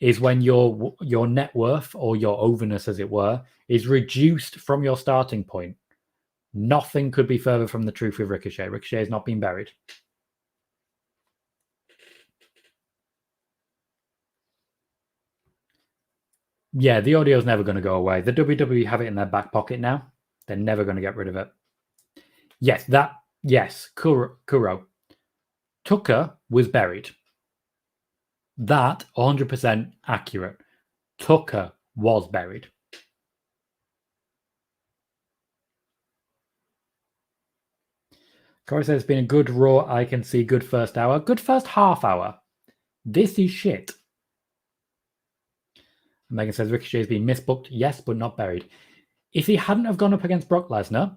is when your net worth, or your overness, as it were, is reduced from your starting point. Nothing could be further from the truth with Ricochet. Ricochet has not been buried. Yeah, the audio is never going to go away. The WWE have it in their back pocket now. They're never going to get rid of it. Yes, Kuro. Tucker was buried. That 100% accurate. Tucker was buried. Corey says it's been a good Raw. I can see good first hour. Good first half hour. This is shit. Megan says Ricochet has been misbooked. Yes, but not buried. If he hadn't have gone up against Brock Lesnar,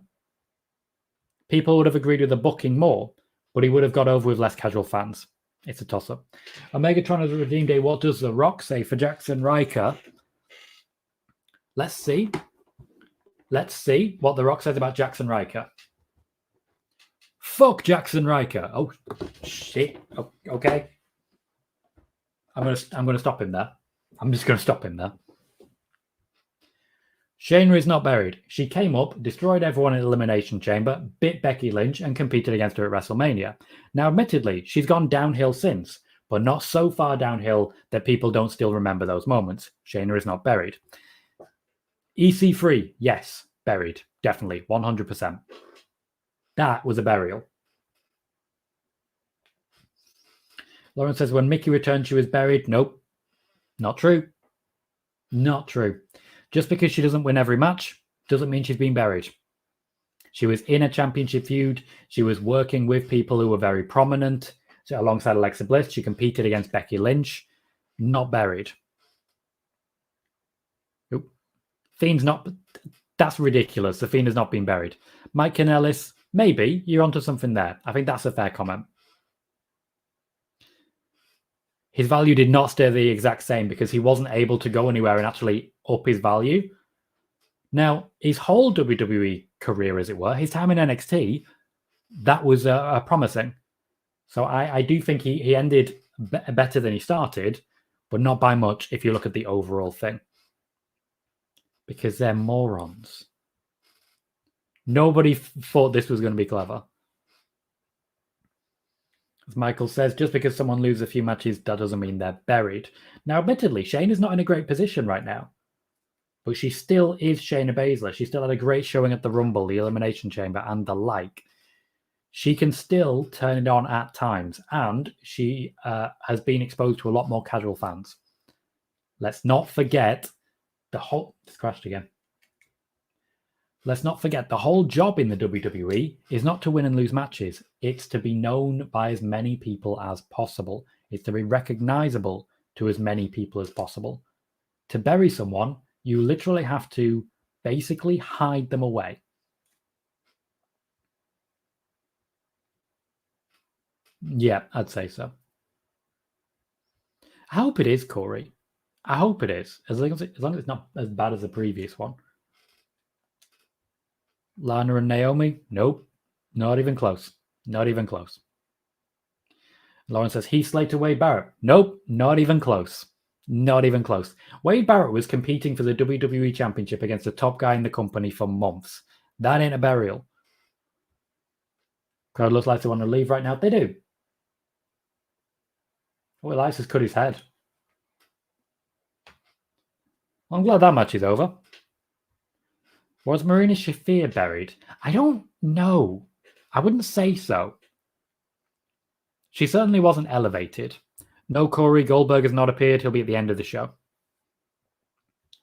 people would have agreed with the booking more, but he would have got over with less casual fans. It's a toss-up. Omegatron has redeemed a what does The Rock say for Jackson Riker? Let's see. Let's see what The Rock says about Jackson Riker. Fuck Jackson Riker. Oh, shit. Oh, okay. I'm gonna stop him there. I'm just gonna stop him there. Shayna is not buried. She came up, destroyed everyone in Elimination Chamber, bit Becky Lynch, and competed against her at WrestleMania. Now, admittedly, she's gone downhill since, but not so far downhill that people don't still remember those moments. Shayna is not buried. EC3, yes, buried. Definitely, 100%. That was a burial. Lauren says, when Mickey returned, she was buried. Nope. Not true. Not true. Just because she doesn't win every match doesn't mean she's been buried. She was in a championship feud. She was working with people who were very prominent. So alongside Alexa Bliss, she competed against Becky Lynch. Not buried. Oop. Fiend's not... That's ridiculous. The Fiend has not been buried. Mike Kanellis, maybe. You're onto something there. I think that's a fair comment. His value did not stay the exact same because he wasn't able to go anywhere and actually up his value. Now, his whole WWE career, as it were, his time in NXT, that was promising. So I do think he ended better than he started, but not by much if you look at the overall thing. Because they're morons. Nobody thought this was going to be clever. As Michael says, just because someone loses a few matches, that doesn't mean they're buried. Now, admittedly, Shayna's not in a great position right now. But she still is Shayna Baszler. She still had a great showing at the Rumble, the Elimination Chamber, and the like. She can still turn it on at times. And she has been exposed to a lot more casual fans. Let's not forget the whole... It's crashed again. Let's not forget the whole job in the WWE is not to win and lose matches. It's to be known by as many people as possible. It's to be recognizable to as many people as possible. To bury someone, you literally have to basically hide them away. Yeah, I'd say so. I hope it is, Corey. I hope it is. As long as it's not as bad as the previous one. Lana and Naomi? Nope. Not even close. Not even close. Lauren says, Heath Slater, Wade Barrett. Nope. Not even close. Not even close. Wade Barrett was competing for the WWE Championship against the top guy in the company for months. That ain't a burial. Crowd looks like they want to leave right now. They do. Oh, Elias has cut his head. I'm glad that match is over. Was Marina Shafir buried? I don't know. I wouldn't say so. She certainly wasn't elevated. No, Corey, Goldberg has not appeared. He'll be at the end of the show.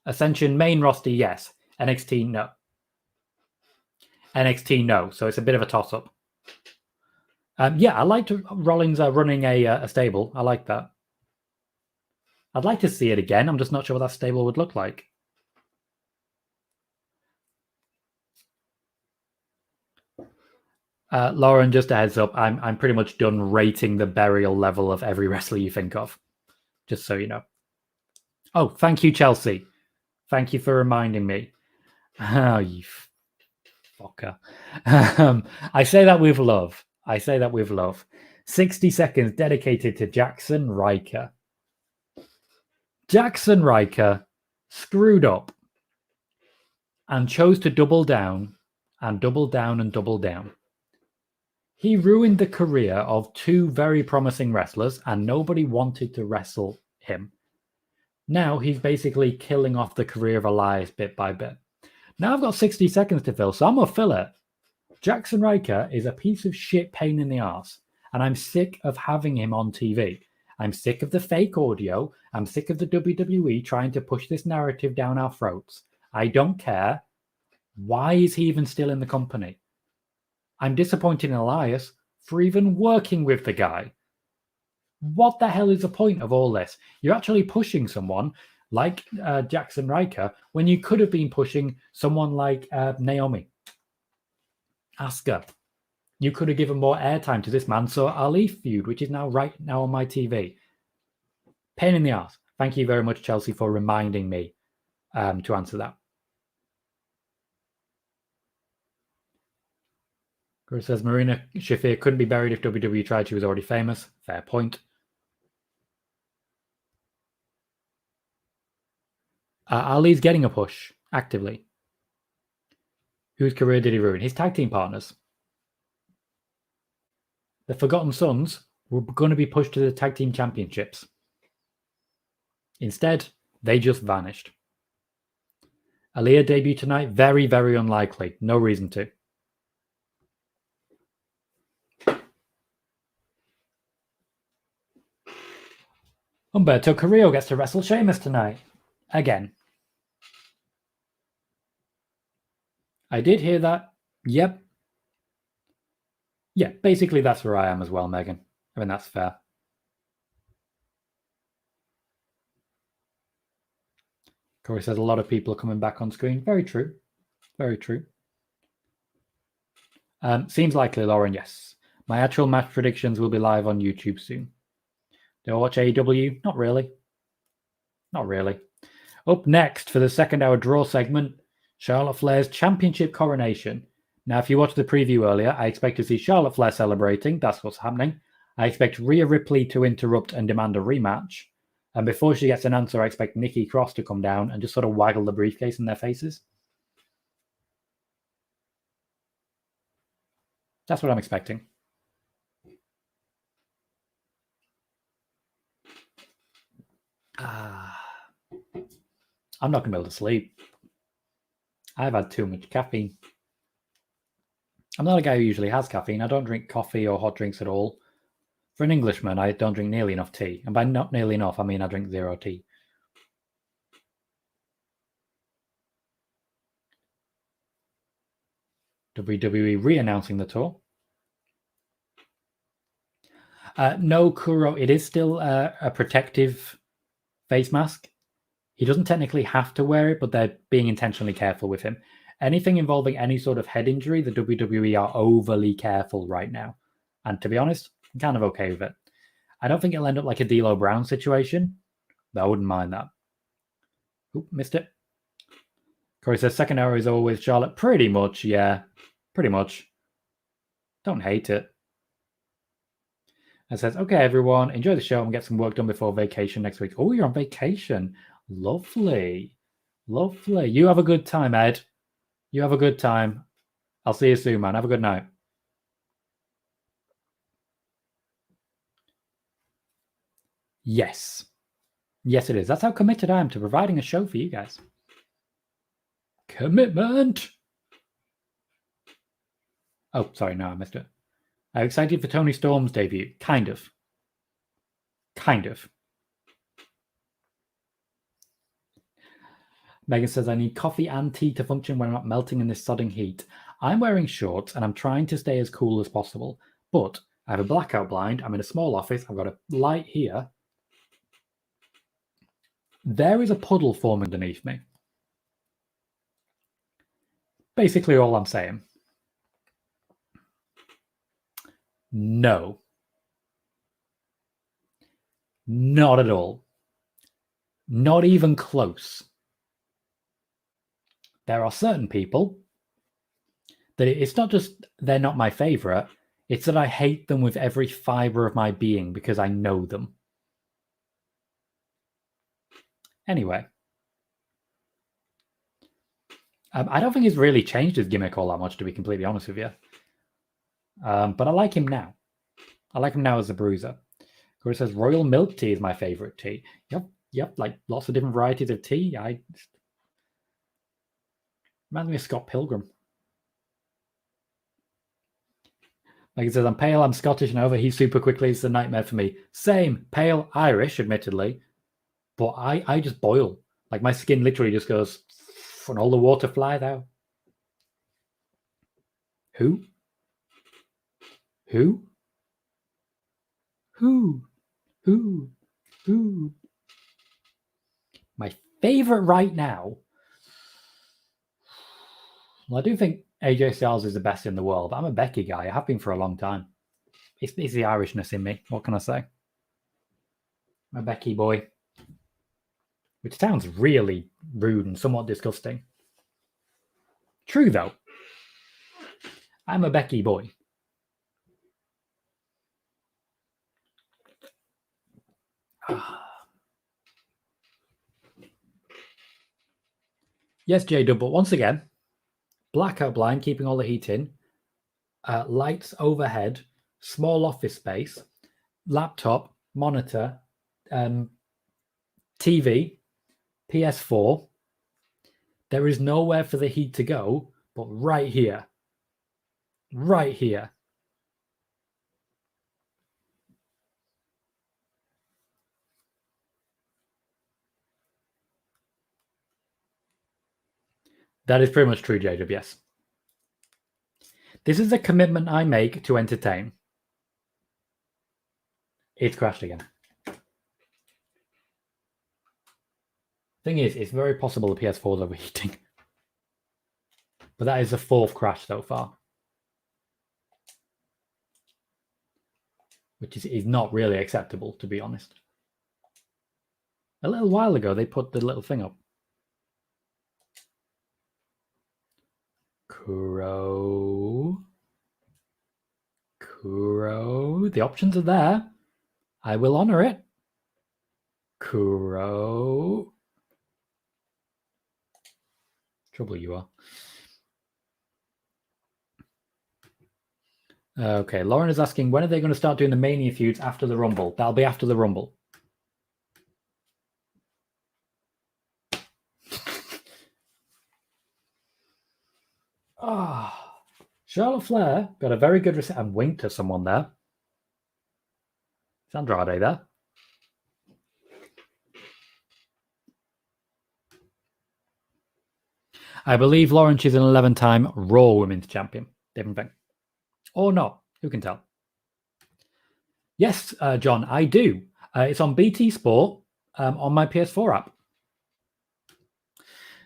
Ascension main roster, yes. NXT, no. NXT, no. So it's a bit of a toss-up. Yeah, I liked Rollins running a stable. I like that. I'd like to see it again. I'm just not sure what that stable would look like. Lauren, just a heads up, I'm pretty much done rating the burial level of every wrestler you think of. Just so you know. Oh, thank you, Chelsea. Thank you for reminding me. Oh, you fucker. I say that with love. I say that with love. 60 seconds dedicated to Jackson Riker. Jackson Riker screwed up and chose to double down and double down and double down. He ruined the career of two very promising wrestlers and nobody wanted to wrestle him. Now he's basically killing off the career of Elias bit by bit. Now I've got 60 seconds to fill, so I'm going to fill it. Jackson Riker is a piece of shit pain in the arse, and I'm sick of having him on TV. I'm sick of the fake audio. I'm sick of the WWE trying to push this narrative down our throats. I don't care. Why is he even still in the company? I'm disappointed in Elias for even working with the guy. What the hell is the point of all this? You're actually pushing someone like Jackson Riker when you could have been pushing someone like Naomi. Asuka. You could have given more airtime to this Mansoor Ali feud, which is now right now on my TV. Pain in the ass. Thank you very much, Chelsea, for reminding me to answer that. Chris says Marina Shafir couldn't be buried if WWE tried. She was already famous. Fair point. Ali's getting a push actively. Whose career did he ruin? His tag team partners. The Forgotten Sons were going to be pushed to the tag team championships. Instead, they just vanished. Aaliyah debut tonight? Very, very unlikely. No reason to. Humberto Carrillo gets to wrestle Sheamus tonight. Again. I did hear that. Yep. Yeah, basically that's where I am as well, Megan. I mean, that's fair. Corey says a lot of people are coming back on screen. Very true. Very true. Seems likely, Lauren, yes. My actual match predictions will be live on YouTube soon. Do I watch AEW? Not really. Not really. Up next for the second hour draw segment, Charlotte Flair's championship coronation. Now, if you watched the preview earlier, I expect to see Charlotte Flair celebrating. That's what's happening. I expect Rhea Ripley to interrupt and demand a rematch. And before she gets an answer, I expect Nikki Cross to come down and just sort of waggle the briefcase in their faces. That's what I'm expecting. I'm not going to be able to sleep. I've had too much caffeine. I'm not a guy who usually has caffeine. I don't drink coffee or hot drinks at all. For an Englishman, I don't drink nearly enough tea. And by not nearly enough, I mean I drink zero tea. WWE re-announcing the tour. No, Kuro, it is still a protective face mask. He doesn't technically have to wear it, but they're being intentionally careful with him. Anything involving any sort of head injury, the WWE are overly careful right now. And to be honest, I'm kind of okay with it. I don't think it'll end up like a D'Lo Brown situation, but I wouldn't mind that. Oop, missed it. Corey says, second hour is always Charlotte. Pretty much, yeah. Pretty much. Don't hate it. And says, okay, everyone, enjoy the show and get some work done before vacation next week. Oh, you're on vacation. Lovely. Lovely. You have a good time, Ed. You have a good time. I'll see you soon, man. Have a good night. Yes. Yes, it is. That's how committed I am to providing a show for you guys. Commitment. Oh, sorry. No, I missed it. I'm excited for Tony Storm's debut. Kind of. Megan says, I need coffee and tea to function when I'm not melting in this sodding heat. I'm wearing shorts and I'm trying to stay as cool as possible. But I have a blackout blind. I'm in a small office. I've got a light here. There is a puddle forming underneath me. Basically all I'm saying. No. Not at all. Not even close. There are certain people that it's not just they're not my favorite, it's that I hate them with every fiber of my being because I know them. Anyway. I don't think he's really changed his gimmick all that much, to be completely honest with you. But I like him now. I like him now as a bruiser. Corey says, Royal Milk Tea is my favorite tea. Yep, like lots of different varieties of tea. Reminds me of Scott Pilgrim. Like he says, I'm pale, I'm Scottish, and over he's super quickly. It's a nightmare for me. Same, pale, Irish, admittedly. But I just boil. Like my skin literally just goes, and all the water flies out. Who? My favorite right now. Well, I do think AJ Styles is the best in the world. I'm a Becky guy. I have been for a long time. It's the Irishness in me. What can I say? I'm a Becky boy. Which sounds really rude and somewhat disgusting. True, though. I'm a Becky boy. Yes, J-Dub, but once again, blackout blind, keeping all the heat in, lights overhead, small office space, laptop, monitor, TV, PS4. There is nowhere for the heat to go but right here. Right here. That is pretty much true, J-Dub, yes. This is a commitment I make to entertain. It's crashed again. Thing is, it's very possible the PS4 is overheating. But that is the fourth crash so far. Which is not really acceptable, to be honest. A little while ago, they put the little thing up. Kuro. The options are there. I will honor it. Kuro. Trouble you are. Okay, Lauren is asking, when are they going to start doing the Mania feuds after the Rumble? That'll be after the Rumble. Charlotte Flair got a very good reception and winked at someone there. Is Andrade there? I believe Lauren is an 11-time Raw Women's Champion. Different thing. Or not. Who can tell? Yes, John, I do. It's on BT Sport on my PS4 app.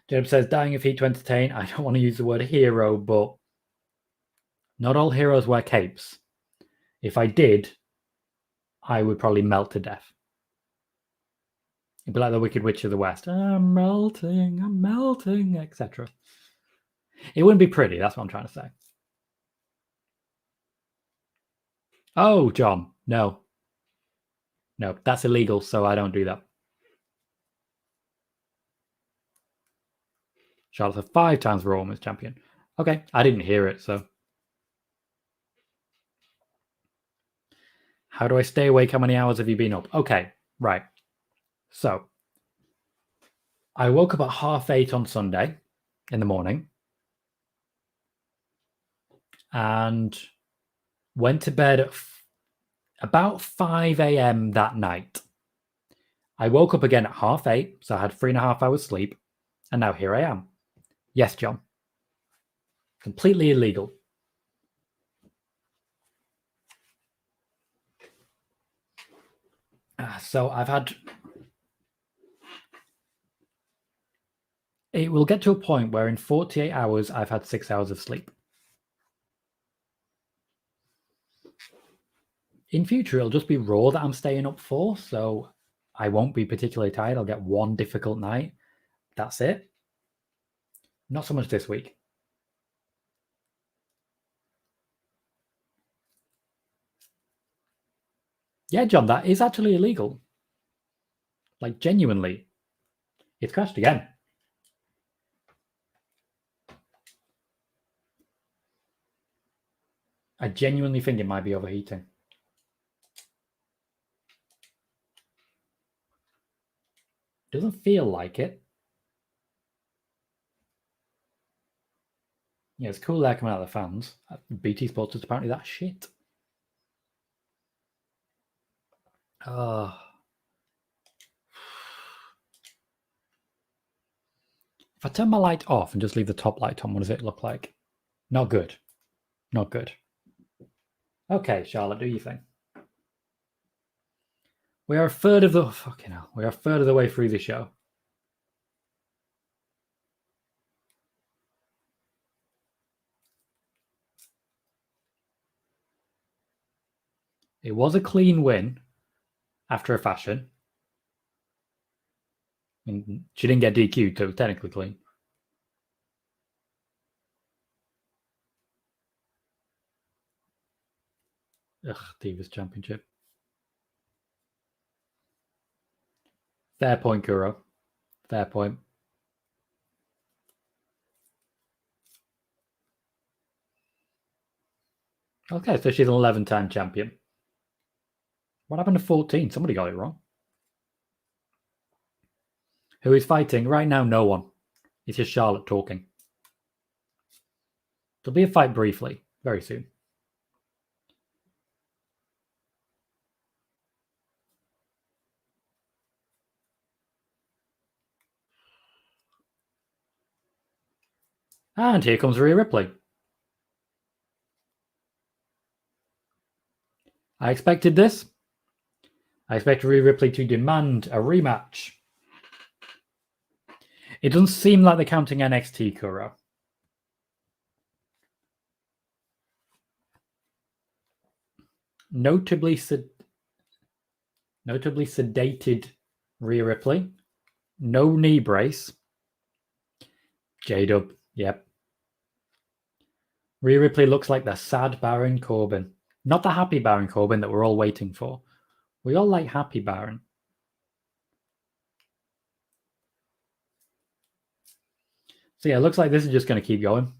Jacob says, dying of heat to entertain. I don't want to use the word hero, but not all heroes wear capes. If I did, I would probably melt to death. It'd be like the Wicked Witch of the West. I'm melting, etc. It wouldn't be pretty. That's what I'm trying to say. Oh, John, no. No, that's illegal, so I don't do that. Charlotte's a 5 times Raw Women's Champion. Okay, I didn't hear it, so. How do I stay awake? How many hours have you been up? Okay, right. So, I woke up at 8:30 on Sunday in the morning and went to bed at about 5 a.m. that night. I woke up again at 8:30, so I had 3.5 hours sleep, and now here I am. Yes, John. Completely illegal. So I've had... It will get to a point where in 48 hours, I've had 6 hours of sleep. In future, it'll just be Raw that I'm staying up for, so I won't be particularly tired. I'll get one difficult night. That's it. Not so much this week. Yeah, John, that is actually illegal. Like, genuinely. It's crashed again. I genuinely think it might be overheating. Doesn't feel like it. Yeah, it's cool air coming out of the fans. BT Sports is apparently that shit. If I turn my light off and just leave the top light on, what does it look like? Not good. Not good. Okay, Charlotte, do your thing. We are a third of the... Fucking hell. We are a third of the way through the show. It was a clean win after a fashion. I mean, she didn't get DQ'd, so it was technically clean. Ugh, Divas Championship. Fair point, Kuro. Fair point. Okay, so she's an 11-time champion. What happened to 14? Somebody got it wrong. Who is fighting? Right now, no one. It's just Charlotte talking. There'll be a fight briefly, very soon. And here comes Rhea Ripley. I expected this. I expect Rhea Ripley to demand a rematch. It doesn't seem like they're counting NXT, Kuro. Notably sedated Rhea Ripley. No knee brace. J-Dub, yep. Rhea Ripley looks like the sad Baron Corbin. Not the happy Baron Corbin that we're all waiting for. We all like happy Baron. So yeah, it looks like this is just going to keep going.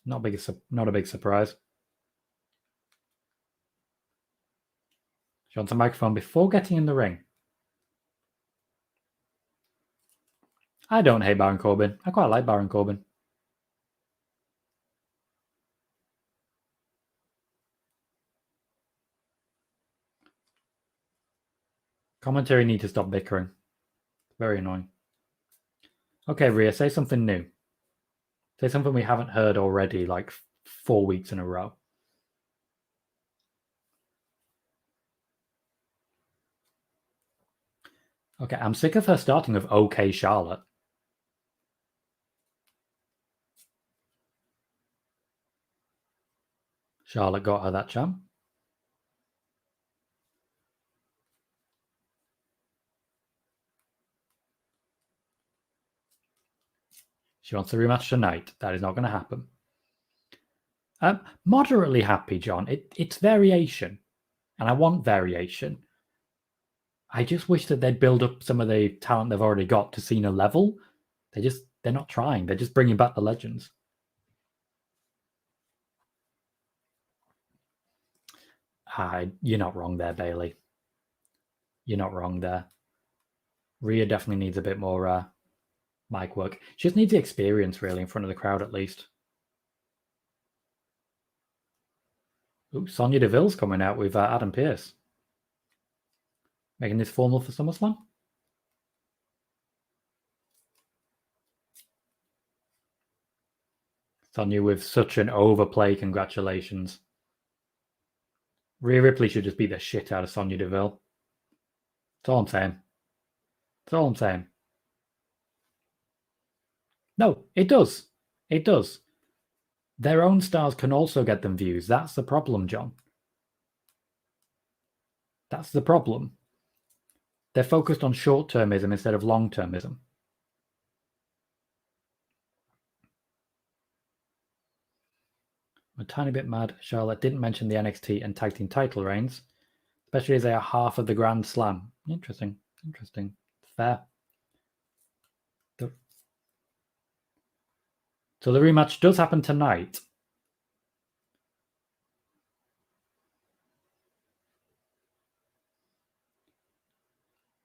Not a big surprise. She wants a microphone before getting in the ring. I don't hate Baron Corbin. I quite like Baron Corbin. Commentary need to stop bickering. Very annoying. Okay, Rhea, say something new. Say something we haven't heard already, like 4 weeks in a row. Okay, I'm sick of her starting with okay Charlotte. Charlotte got her that champ. She wants a rematch tonight. That is not going to happen. Moderately happy, John. It's variation. And I want variation. I just wish that they'd build up some of the talent they've already got to Cena level. They're not trying. They're just bringing back the legends. You're not wrong there, Bailey. You're not wrong there. Rhea definitely needs a bit more mic work. She just needs the experience, really, in front of the crowd, at least. Ooh, Sonya Deville's coming out with Adam Pearce. Making this formal for SummerSlam. Sonya with such an overplay. Congratulations. Rhea Ripley should just beat the shit out of Sonya Deville. That's all I'm saying. That's all I'm saying. No, it does. It does. Their own stars can also get them views. That's the problem, John. That's the problem. They're focused on short-termism instead of long-termism. I'm a tiny bit mad Charlotte didn't mention the NXT and tag team title reigns, especially as they are half of the Grand Slam. Interesting. Fair. So the rematch does happen tonight.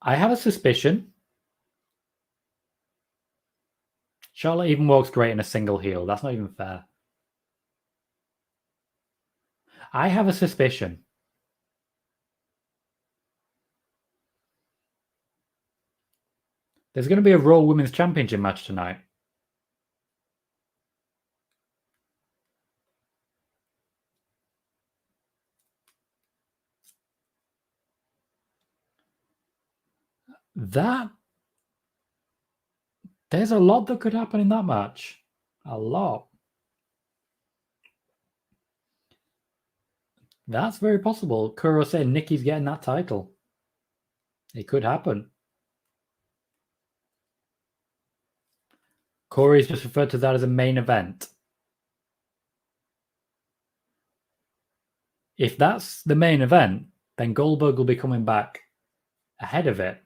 I have a suspicion. Charlotte even works great in a single heel. That's not even fair. I have a suspicion. There's going to be a Raw Women's Championship match tonight. There's a lot that could happen in that match. A lot. That's very possible. Kuro saying Nikki's getting that title. It could happen. Corey's just referred to that as a main event. If that's the main event, then Goldberg will be coming back ahead of it,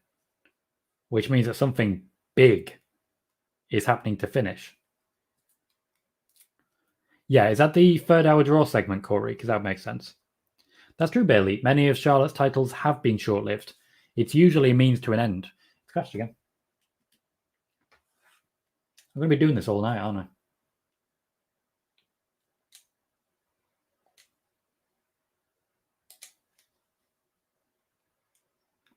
which means that something big is happening to finish. Yeah, is that the third hour draw segment, Corey? Because that would make sense. That's true, Bailey. Many of Charlotte's titles have been short-lived. It's usually a means to an end. It's crashed again. I'm going to be doing this all night, aren't I?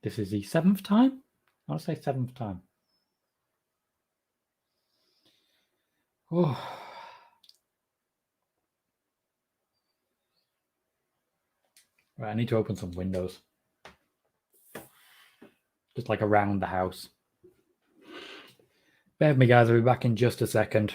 This is the 7th time? I want to say 7th time. Oh. Right, I need to open some windows. Just like around the house. Bear with me, guys. I'll be back in just a second.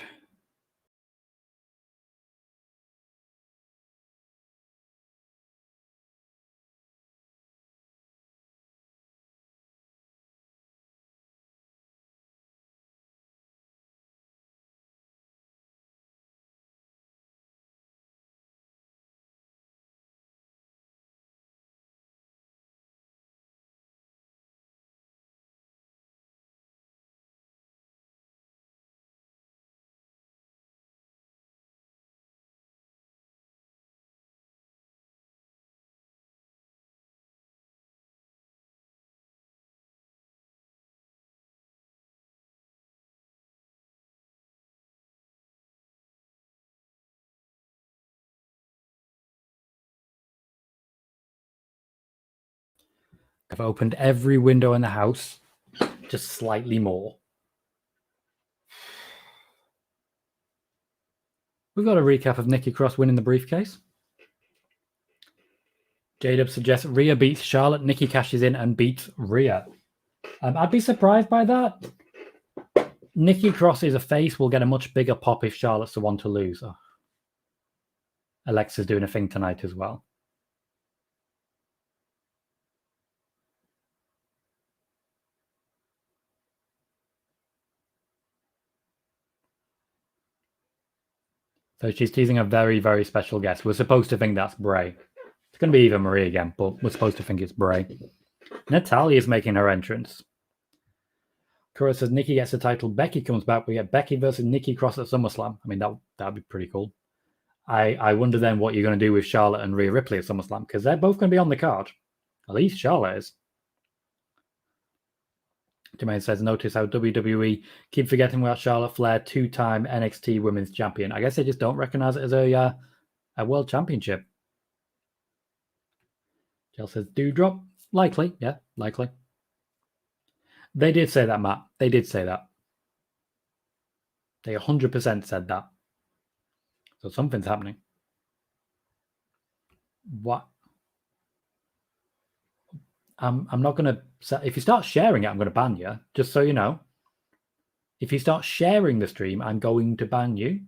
I've opened every window in the house, just slightly more. We've got a recap of Nikki Cross winning the briefcase. J-Dub suggests Rhea beats Charlotte, Nikki cashes in and beats Rhea. I'd be surprised by that. Nikki Cross is a face, will get a much bigger pop if Charlotte's the one to lose. Oh. Alexa's doing a thing tonight as well. So she's teasing a very, very special guest. We're supposed to think that's Bray. It's going to be Eva Marie again, but we're supposed to think it's Bray. Natalia's making her entrance. Kura says Nikki gets the title. Becky comes back. We get Becky versus Nikki Cross at SummerSlam. I mean, that'd be pretty cool. I wonder then what you're going to do with Charlotte and Rhea Ripley at SummerSlam, because they're both going to be on the card. At least Charlotte is. Jermaine says, notice how WWE keep forgetting about Charlotte Flair, two-time NXT Women's Champion. I guess they just don't recognize it as a World Championship. Jill says, Dewdrop? Likely. Yeah, likely. They did say that, Matt. They did say that. They 100% said that. So something's happening. What? I'm not going to... If you start sharing it, I'm going to ban you. Just so you know. If you start sharing the stream, I'm going to ban you.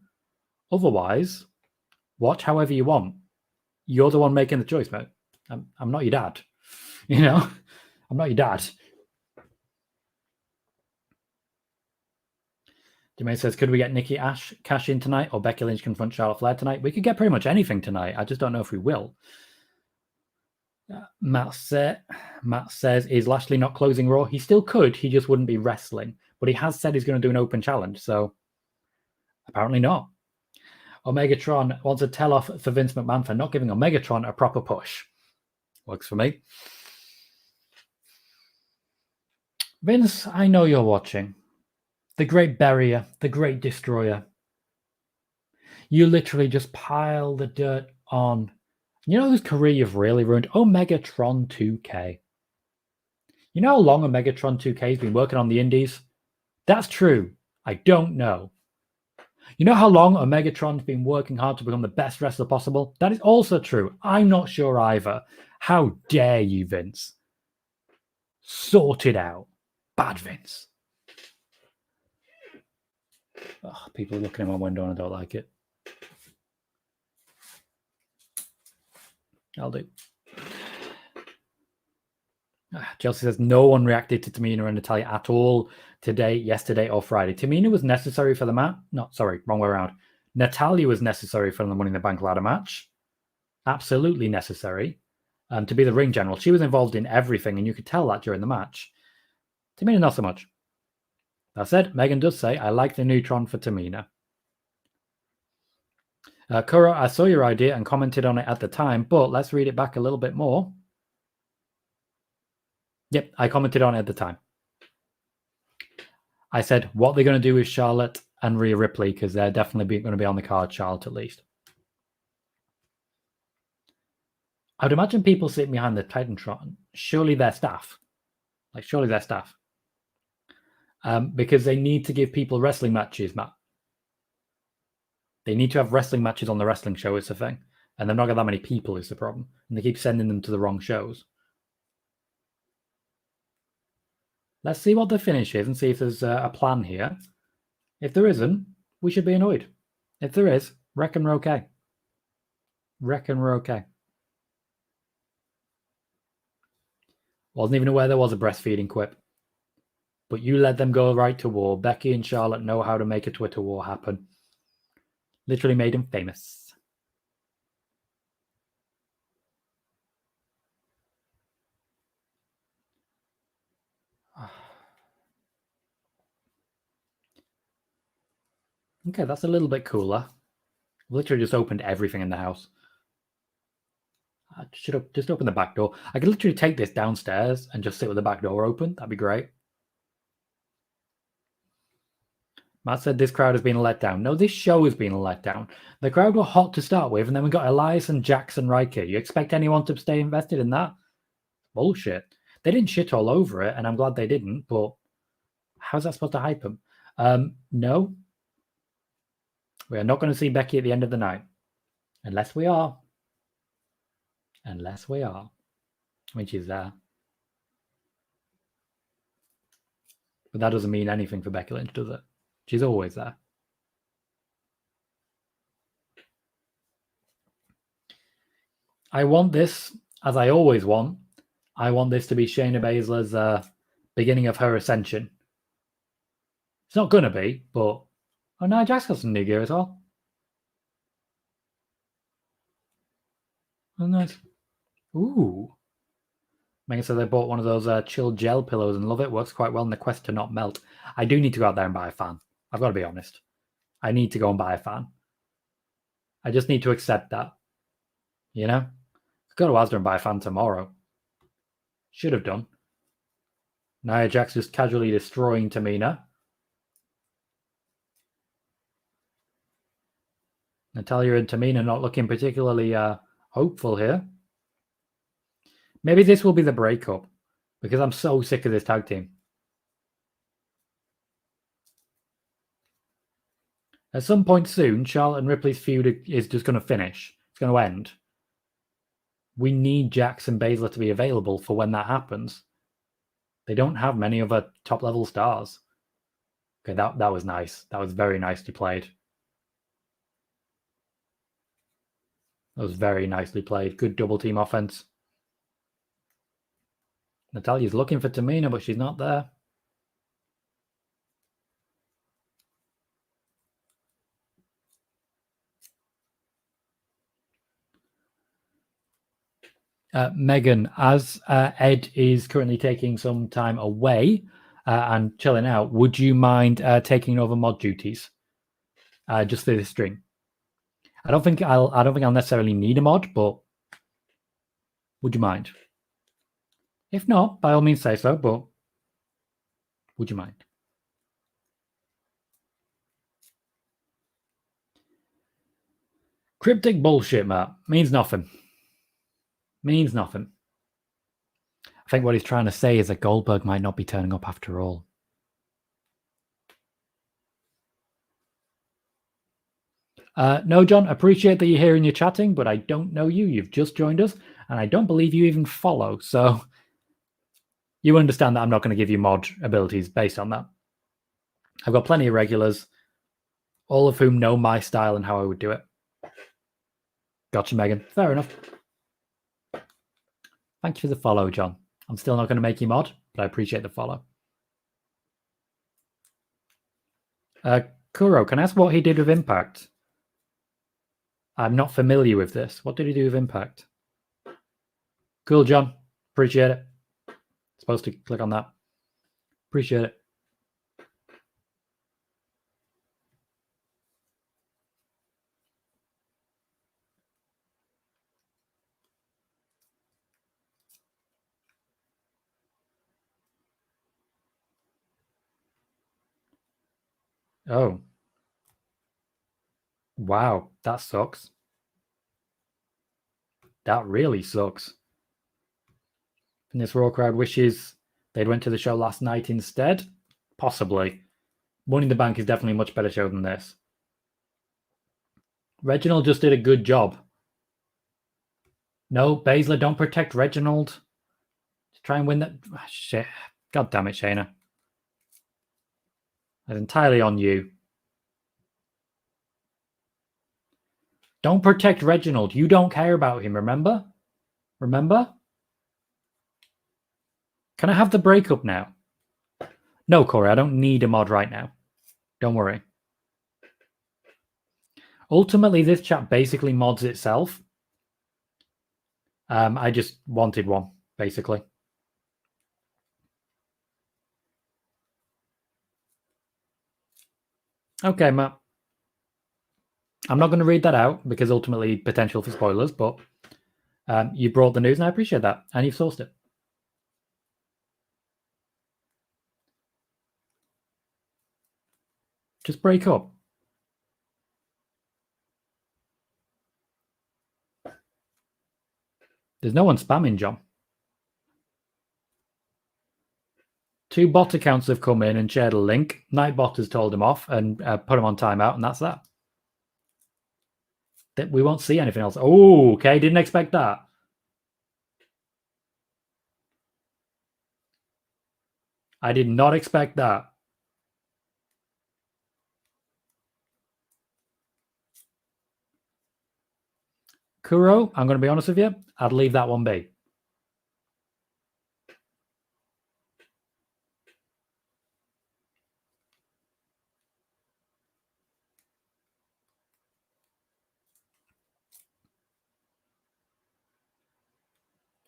Otherwise, watch however you want. You're the one making the choice, mate. I'm not your dad. You know? I'm not your dad. Jermaine says, could we get Nikki Ash cash in tonight or Becky Lynch confront Charlotte Flair tonight? We could get pretty much anything tonight. I just don't know if we will. Matt says, is Lashley not closing Raw? He still could. He just wouldn't be wrestling. But he has said he's going to do an open challenge. So apparently not. Omegatron wants a tell-off for Vince McMahon for not giving Omegatron a proper push. Works for me. Vince, I know you're watching. The great barrier, the great destroyer. You literally just pile the dirt on. You know whose career you've really ruined? Omegatron 2K. You know how long Omegatron 2K has been working on the indies? That's true. I don't know. You know how long Omegatron's been working hard to become the best wrestler possible? That is also true. I'm not sure either. How dare you, Vince? Sort it out. Bad Vince. Oh, people are looking at my window and I don't like it. I'll do. Chelsea says no one reacted to Tamina and Natalya at all today, yesterday, or Friday. Tamina was necessary for the match. No, sorry, wrong way around. Natalya was necessary for the Money in the Bank ladder match. Absolutely necessary. To be the ring general. She was involved in everything, and you could tell that during the match. Tamina, not so much. That said, Megan does say, I like the neutron for Tamina. Kuro, I saw your idea and commented on it at the time, but let's read it back a little bit more. Yep, I commented on it at the time. I said, what they're going to do with Charlotte and Rhea Ripley, because they're definitely going to be on the card, Charlotte at least. I would imagine people sitting behind the Titantron, surely they're staff. Surely they're staff. Because they need to give people wrestling matches, Matt. They need to have wrestling matches on the wrestling show, it's the thing. And they've not got that many people, is the problem. And they keep sending them to the wrong shows. Let's see what the finish is and see if there's a plan here. If there isn't, we should be annoyed. If there is, reckon we're okay. Reckon we're okay. Wasn't even aware there was a breastfeeding quip. But you let them go right to war. Becky and Charlotte know how to make a Twitter war happen. Literally made him famous. Okay, that's a little bit cooler. Literally just opened everything in the house. I should have just opened the back door. I could literally take this downstairs and just sit with the back door open. That'd be great. Matt said this crowd has been a letdown. No, this show has been a letdown. The crowd were hot to start with, and then we got Elias and Jackson Riker. You expect anyone to stay invested in that? Bullshit. They didn't shit all over it, and I'm glad they didn't, but how's that supposed to hype them? No. We are not going to see Becky at the end of the night. Unless we are. Unless we are. I mean, she's there. But that doesn't mean anything for Becky Lynch, does it? She's always there. I want this, as I always want, I want this to be Shayna Baszler's beginning of her ascension. It's not going to be, but... Oh, Nia Jax got some new gear as well. Oh, nice. Ooh. Megan said they bought one of those chill gel pillows and love it. Works quite well in the quest to not melt. I do need to go out there and buy a fan. I've got to be honest. I need to go and buy a fan. I just need to accept that. You know? I'll go to Asda and buy a fan tomorrow. Should have done. Nia Jax just casually destroying Tamina. Natalya and Tamina not looking particularly hopeful here. Maybe this will be the breakup, because I'm so sick of this tag team. At some point soon, Charlotte and Ripley's feud is just going to finish. It's going to end. We need Jax and Baszler to be available for when that happens. They don't have many other top-level stars. Okay, that was nice. That was very nicely played. That was very nicely played. Good double-team offense. Natalya's looking for Tamina, but she's not there. Megan, as Ed is currently taking some time away and chilling out, would you mind taking over mod duties just for this stream? I don't think I'll necessarily need a mod, but would you mind? If not, by all means say so, but would you mind? Cryptic bullshit, Matt. Means nothing. Means nothing. I think what he's trying to say is that Goldberg might not be turning up after all. No, John, appreciate that you're here and you're chatting, but I don't know you. You've just joined us, and I don't believe you even follow. So you understand that I'm not going to give you mod abilities based on that. I've got plenty of regulars, all of whom know my style and how I would do it. Gotcha, Megan. Fair enough. Thank you for the follow, John. I'm still not going to make you mod, but I appreciate the follow. Kuro, can I ask what he did with Impact? I'm not familiar with this. What did he do with Impact? Cool, John. Appreciate it. Supposed to click on that. Appreciate it. Oh. Wow, that sucks. That really sucks. And this Raw crowd wishes they'd went to the show last night instead? Possibly. Money in the Bank is definitely a much better show than this. Reginald just did a good job. No, Baszler, don't protect Reginald. To try and win that. Shit. God damn it, Shayna. That's entirely on you. Don't protect Reginald. You don't care about him, remember? Remember? Can I have the breakup now? No, Corey, I don't need a mod right now. Don't worry. Ultimately, this chat basically mods itself. I just wanted one, basically. Okay, Matt. I'm not going to read that out because ultimately potential for spoilers, but you brought the news and I appreciate that. And you've sourced it. Just break up. There's no one spamming, John. 2 bot accounts have come in and shared a link. Nightbot has told him off and put him on timeout, and that's that. We won't see anything else. Oh, okay. Didn't expect that. I did not expect that. Kuro, I'm going to be honest with you. I'd leave that one be.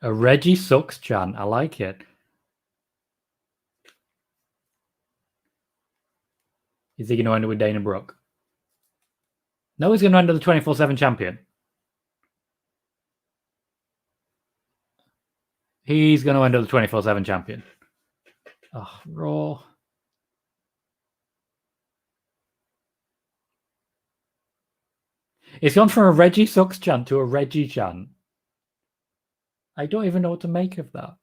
A Reggie sucks chant. I like it. Is he going to end up with Dana Brooke? No, he's going to end up the 24/7 champion. He's going to end up the 24/7 champion. Oh, Raw. It's gone from a Reggie sucks chant to a Reggie chant. I don't even know what to make of that.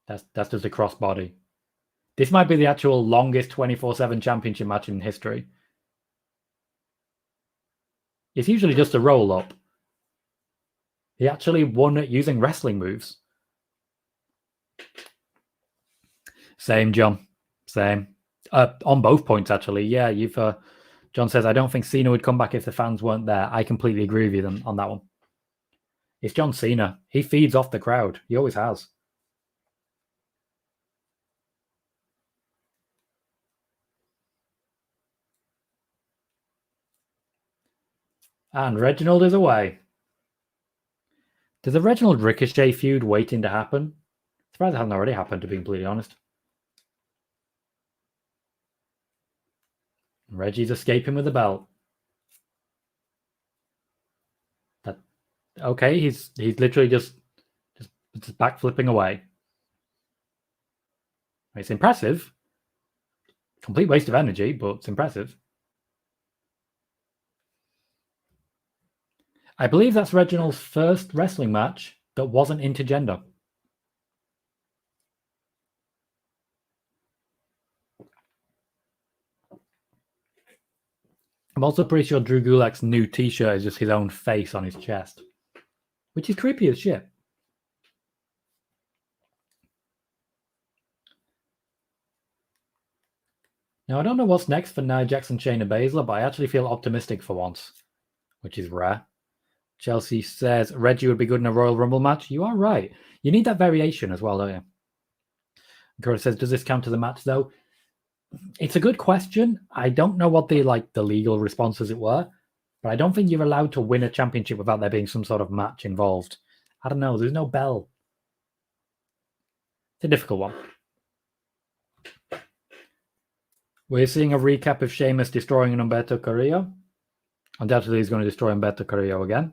That's just a crossbody. This might be the actual longest 24/7 championship match in history. It's usually just a roll-up. He actually won it using wrestling moves. Same, John. Same. On both points, actually. Yeah, you've. John says, I don't think Cena would come back if the fans weren't there. I completely agree with you on that one. It's John Cena. He feeds off the crowd. He always has. And Reginald is away. There's a Reginald Ricochet feud waiting to happen. I'm surprised it hasn't already happened, to be completely honest. Reggie's escaping with the belt. Okay, he's literally just backflipping away. It's impressive. Complete waste of energy, but it's impressive. I believe that's Reginald's first wrestling match that wasn't intergender. I'm also pretty sure Drew Gulak's new t-shirt is just his own face on his chest, which is creepy as shit. Now, I don't know what's next for Nia Jax and Shayna Baszler, but I actually feel optimistic for once, which is rare. Chelsea says Reggie would be good in a Royal Rumble match. You are right. You need that variation as well, don't you? Curtis says, does this count as a match though? It's a good question. I don't know what the legal response, as it were, but I don't think you're allowed to win a championship without there being some sort of match involved. I don't know. There's no bell. It's a difficult one. We're seeing a recap of Sheamus destroying Humberto Carrillo. Undoubtedly, he's going to destroy Humberto Carrillo again.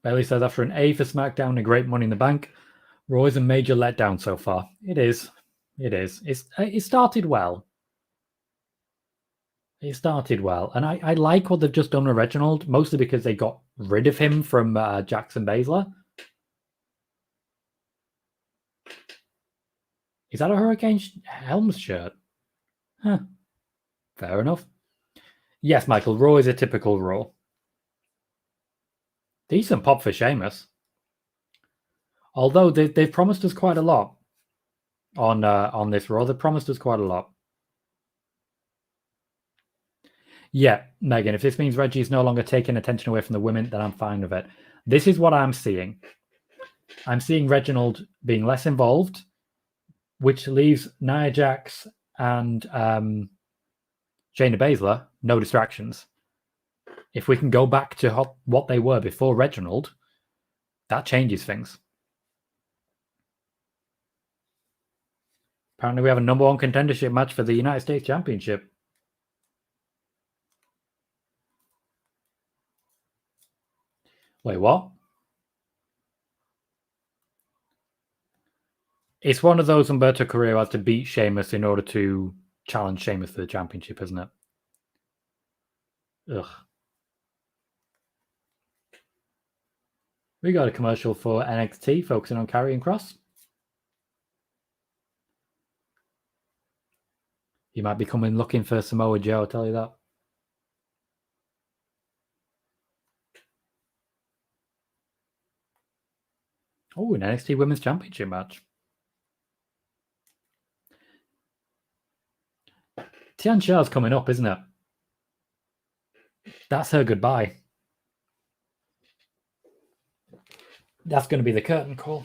Bailey says, after an A for SmackDown and a great Money in the Bank, Raw is a major letdown so far. It is. It is. It started well. It started well. And I like what they've just done with Reginald, mostly because they got rid of him from Jackson Baszler. Is that a Hurricane Helms shirt? Huh. Fair enough. Yes, Michael, Raw is a typical Raw. Decent pop for Sheamus. Although they've promised us quite a lot on this Raw. They've promised us quite a lot. Yeah, Megan, if this means Reggie is no longer taking attention away from the women, then I'm fine with it. This is what I'm seeing. I'm seeing Reginald being less involved, which leaves Nia Jax and Shayna Baszler no distractions. If we can go back to what they were before Reginald, that changes things. Apparently, we have a number one contendership match for the United States Championship. Wait, what? It's one of those Humberto Carrillo has to beat Sheamus in order to challenge Sheamus for the championship, isn't it? Ugh. We got a commercial for NXT focusing on Karrion Kross. He might be coming looking for Samoa Joe, I'll tell you that. Oh, an NXT Women's Championship match. Tian Sha's coming up, isn't it? That's her goodbye. That's going to be the curtain call.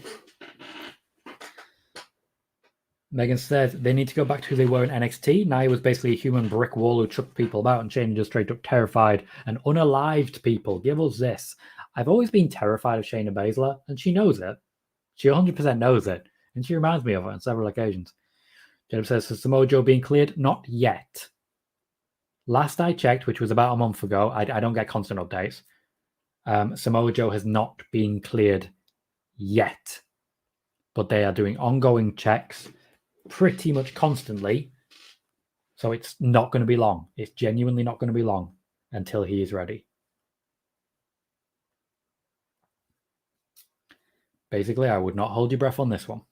Megan says they need to go back to who they were in NXT. Nia was basically a human brick wall who chucked people about, and Shayna just straight up terrified and unalived people. Give us this. I've always been terrified of Shayna Baszler, and she knows it. She 100% knows it, and she reminds me of it on several occasions. Jacob says, so Samoa Joe being cleared? Not yet. Last I checked, which was about a month ago, I don't get constant updates. Samoa Joe has not been cleared yet, but they are doing ongoing checks pretty much constantly. So it's not going to be long. It's genuinely not going to be long until he is ready. Basically, I would not hold your breath on this one.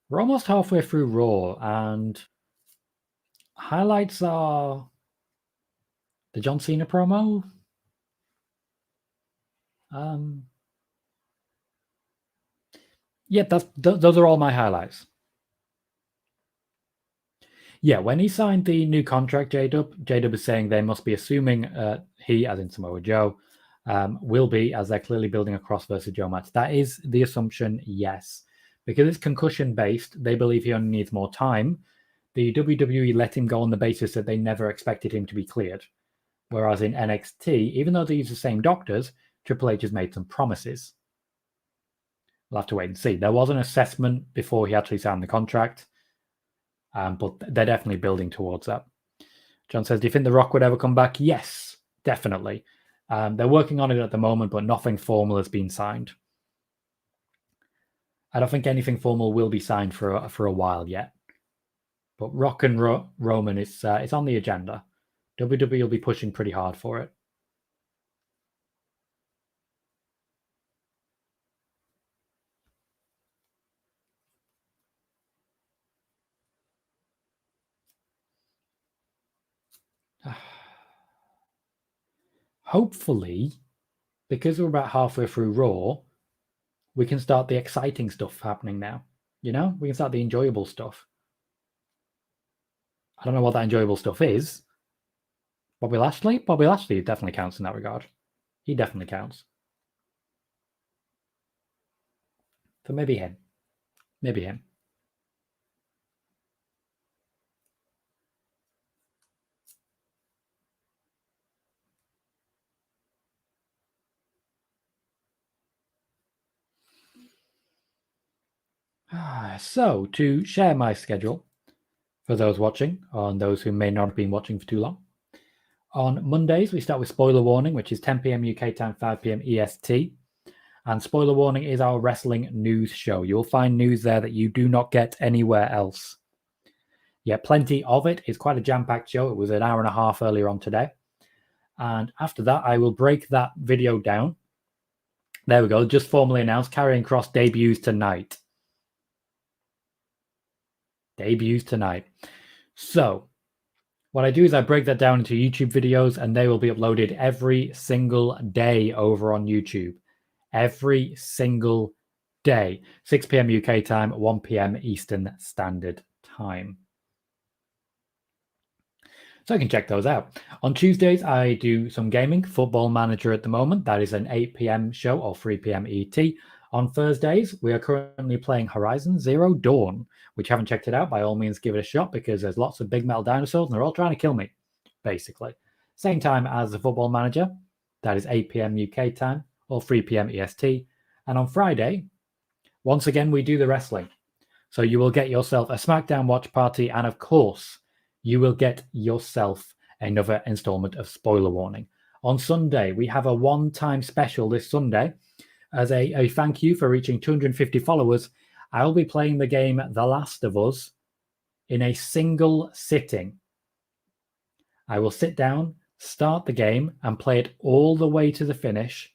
We're almost halfway through Raw, and highlights are the John Cena promo. Yeah, those are all my highlights. Yeah, when he signed the new contract, J-Dub is saying they must be assuming he, as in Samoa Joe, will be, as they're clearly building a Cross versus Joe match. That is the assumption, yes. Because it's concussion-based, they believe he only needs more time. The WWE let him go on the basis that they never expected him to be cleared. Whereas in NXT, even though they use the same doctors, Triple H has made some promises. We'll have to wait and see. There was an assessment before he actually signed the contract, but they're definitely building towards that. John says, do you think The Rock would ever come back? Yes, definitely. They're working on it at the moment, but nothing formal has been signed. I don't think anything formal will be signed for a while yet. But Rock and Roman, it's on the agenda. WWE will be pushing pretty hard for it. Hopefully, because we're about halfway through Raw, we can start the exciting stuff happening now. You know, we can start the enjoyable stuff. I don't know what that enjoyable stuff is. Bobby Lashley? Bobby Lashley definitely counts in that regard. He definitely counts. So maybe him. Maybe him. So, to share my schedule for those watching, and those who may not have been watching for too long, on Mondays we start with Spoiler Warning, which is 10 p.m. UK time, 5 p.m. EST. And Spoiler Warning is our wrestling news show. You'll find news there that you do not get anywhere else. Yeah, plenty of it. It's quite a jam-packed show. It was an hour and a half earlier on today. And after that, I will break that video down. There we go. Just formally announced, Karrion Kross debuts tonight. Debuts tonight. So, what I do is I break that down into YouTube videos, and they will be uploaded every single day over on YouTube. Every single day. 6 p.m. UK time, 1 p.m. Eastern Standard Time. So I can check those out. On Tuesdays, I do some gaming, Football Manager at the moment. That is an 8 p.m. show or 3 p.m. ET. On Thursdays, we are currently playing Horizon Zero Dawn, which haven't checked it out. By all means, give it a shot because there's lots of big metal dinosaurs and they're all trying to kill me, basically. Same time as the Football Manager. That is 8 p.m. UK time or 3 p.m. EST. And on Friday, once again, we do the wrestling. So you will get yourself a SmackDown watch party, and of course, you will get yourself another installment of Spoiler Warning. On Sunday, we have a one-time special this Sunday. As a thank you for reaching 250 followers, I'll be playing the game The Last of Us in a single sitting. I will sit down, start the game, and play it all the way to the finish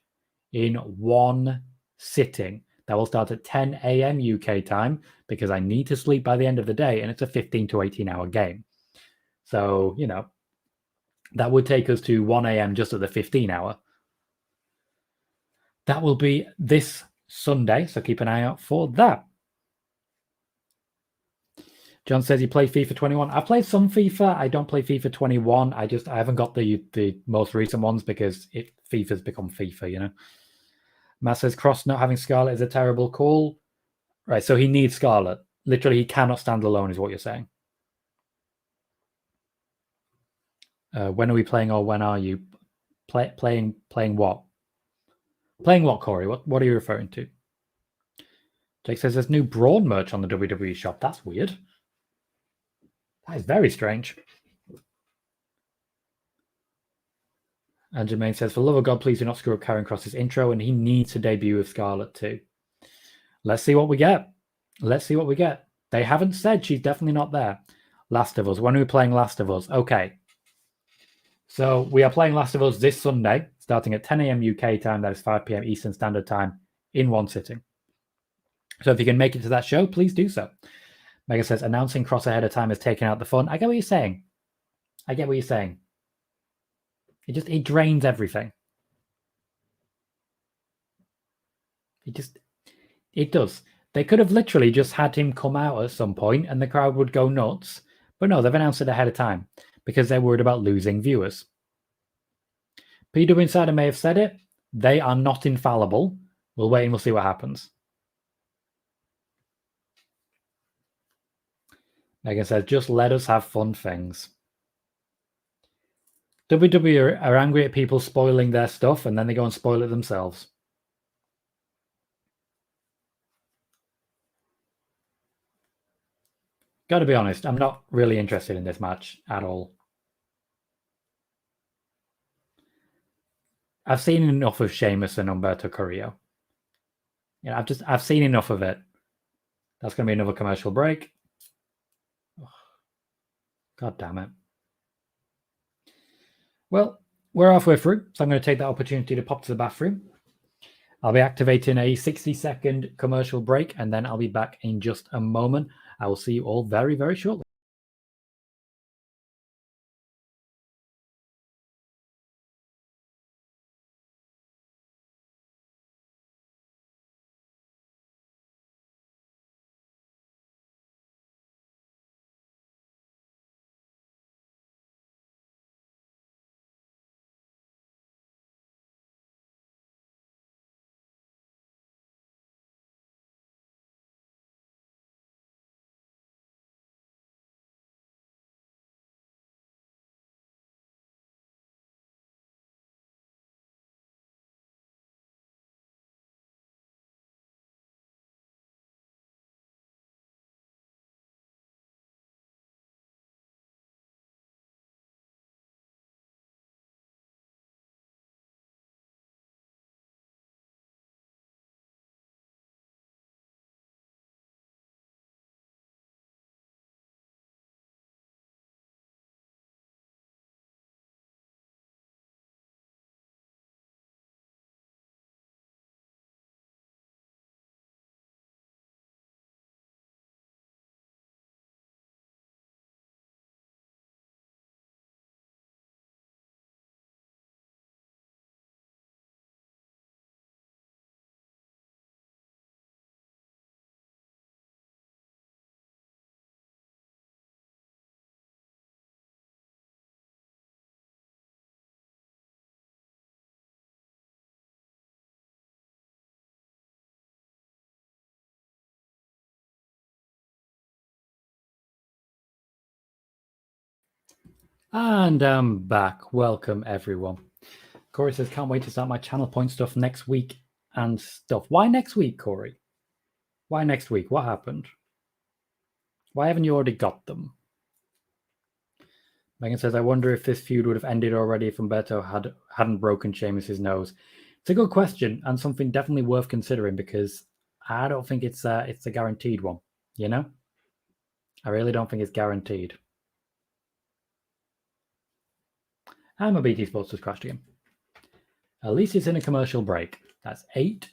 in one sitting. That will start at 10 a.m. UK time because I need to sleep by the end of the day, and it's a 15 to 18 hour game. So, you know, that would take us to 1 a.m. just at the 15 hour. That will be this Sunday, so keep an eye out for that. John says you play FIFA 21. I played some FIFA. I don't play FIFA 21. I haven't got the most recent ones because FIFA's become FIFA, you know. Matt says Cross not having Scarlet is a terrible call. Right, so he needs Scarlet. Literally, he cannot stand alone, is what you're saying. When are we playing, or when are you playing what? Playing what, Corey? What are you referring to? Jake says there's new Braun merch on the WWE shop. That's weird. That is very strange. And Jermaine says, for the love of God, please do not screw up Karrion Kross's intro, and he needs to debut with Scarlet too. Let's see what we get. Let's see what we get. They haven't said she's definitely not there. Last of Us. When are we playing Last of Us? Okay. So we are playing Last of Us this Sunday, starting at 10 a.m. UK time. That is 5 p.m. Eastern Standard Time in one sitting. So if you can make it to that show, please do so. Megan says, announcing Cross ahead of time has taken out the fun. I get what you're saying. It drains everything. It does. They could have literally just had him come out at some point and the crowd would go nuts. But no, they've announced it ahead of time because they're worried about losing viewers. PW Insider may have said it. They are not infallible. We'll wait and we'll see what happens. Megan says, just let us have fun things. WWE are angry at people spoiling their stuff and then they go and spoil it themselves. Got to be honest, I'm not really interested in this match at all. I've seen enough of Sheamus and Humberto Carrillo. Yeah, I've seen enough of it. That's going to be another commercial break. Oh, God damn it. Well, we're halfway through, so I'm going to take that opportunity to pop to the bathroom. I'll be activating a 60-second commercial break, and then I'll be back in just a moment. I will see you all very, very shortly. And I'm back. Welcome, everyone. Corey says, can't wait to start my channel point stuff next week and stuff. Why next week, Corey? Why next week? What happened? Why haven't you already got them? Megan says, I wonder if this feud would have ended already if Humberto hadn't broken Sheamus's nose. It's a good question and something definitely worth considering because I don't think it's a guaranteed one, you know? I really don't think it's guaranteed. And my BT Sports has crashed again. At least it's in a commercial break. That's 8.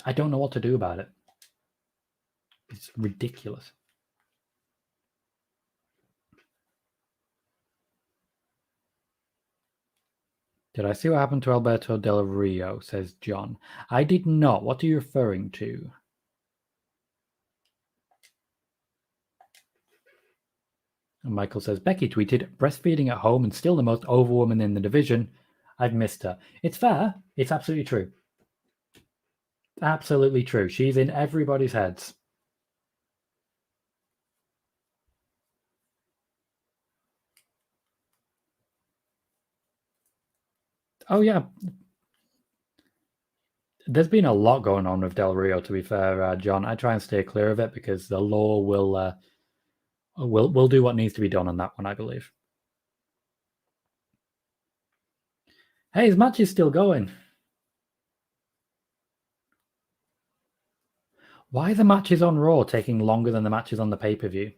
I don't know what to do about it. It's ridiculous. Did I see what happened to Alberto Del Rio, says John. I did not. What are you referring to? And Michael says, Becky tweeted, breastfeeding at home and still the most over woman in the division. I've missed her. It's fair. It's absolutely true. Absolutely true. She's in everybody's heads. Oh, yeah. There's been a lot going on with Del Rio, to be fair, John. I try and stay clear of it because the law will do what needs to be done on that one, I believe. Hey, his match is still going. Why are the matches on Raw taking longer than the matches on the pay-per-view?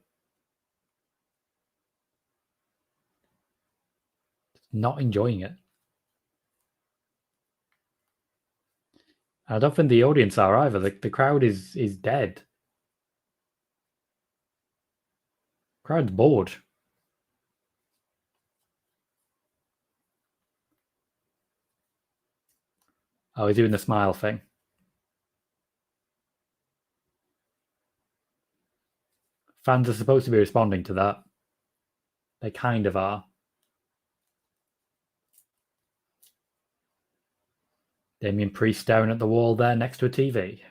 Not enjoying it. I don't think the audience are either. The crowd is dead. Crowd's bored. Oh, he's doing the smile thing. Fans are supposed to be responding to that. They kind of are. Damien Priest staring at the wall there next to a TV.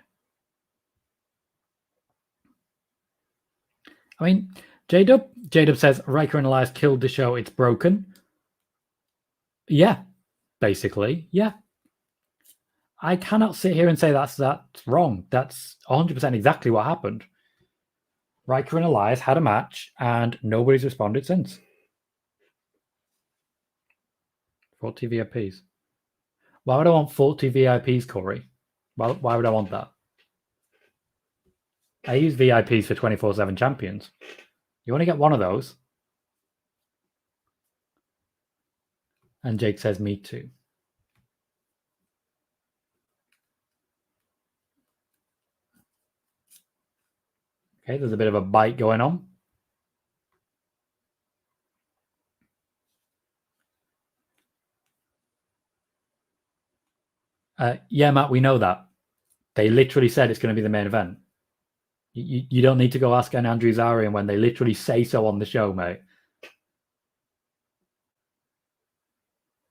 I mean, J-Dub says Riker and Elias killed the show. It's broken. Yeah, basically. Yeah. I cannot sit here and say that's wrong. That's 100% exactly what happened. Riker and Elias had a match and nobody's responded since. 40 VIPs. Why would I want 40 VIPs, Corey? Why would I want that? I use VIPs for 24/7 champions. You want to get one of those? And Jake says, me too. Okay, there's a bit of a bite going on. Yeah, Matt, we know that. They literally said it's going to be the main event. You don't need to go ask an Andrew Zarian when they literally say so on the show, mate.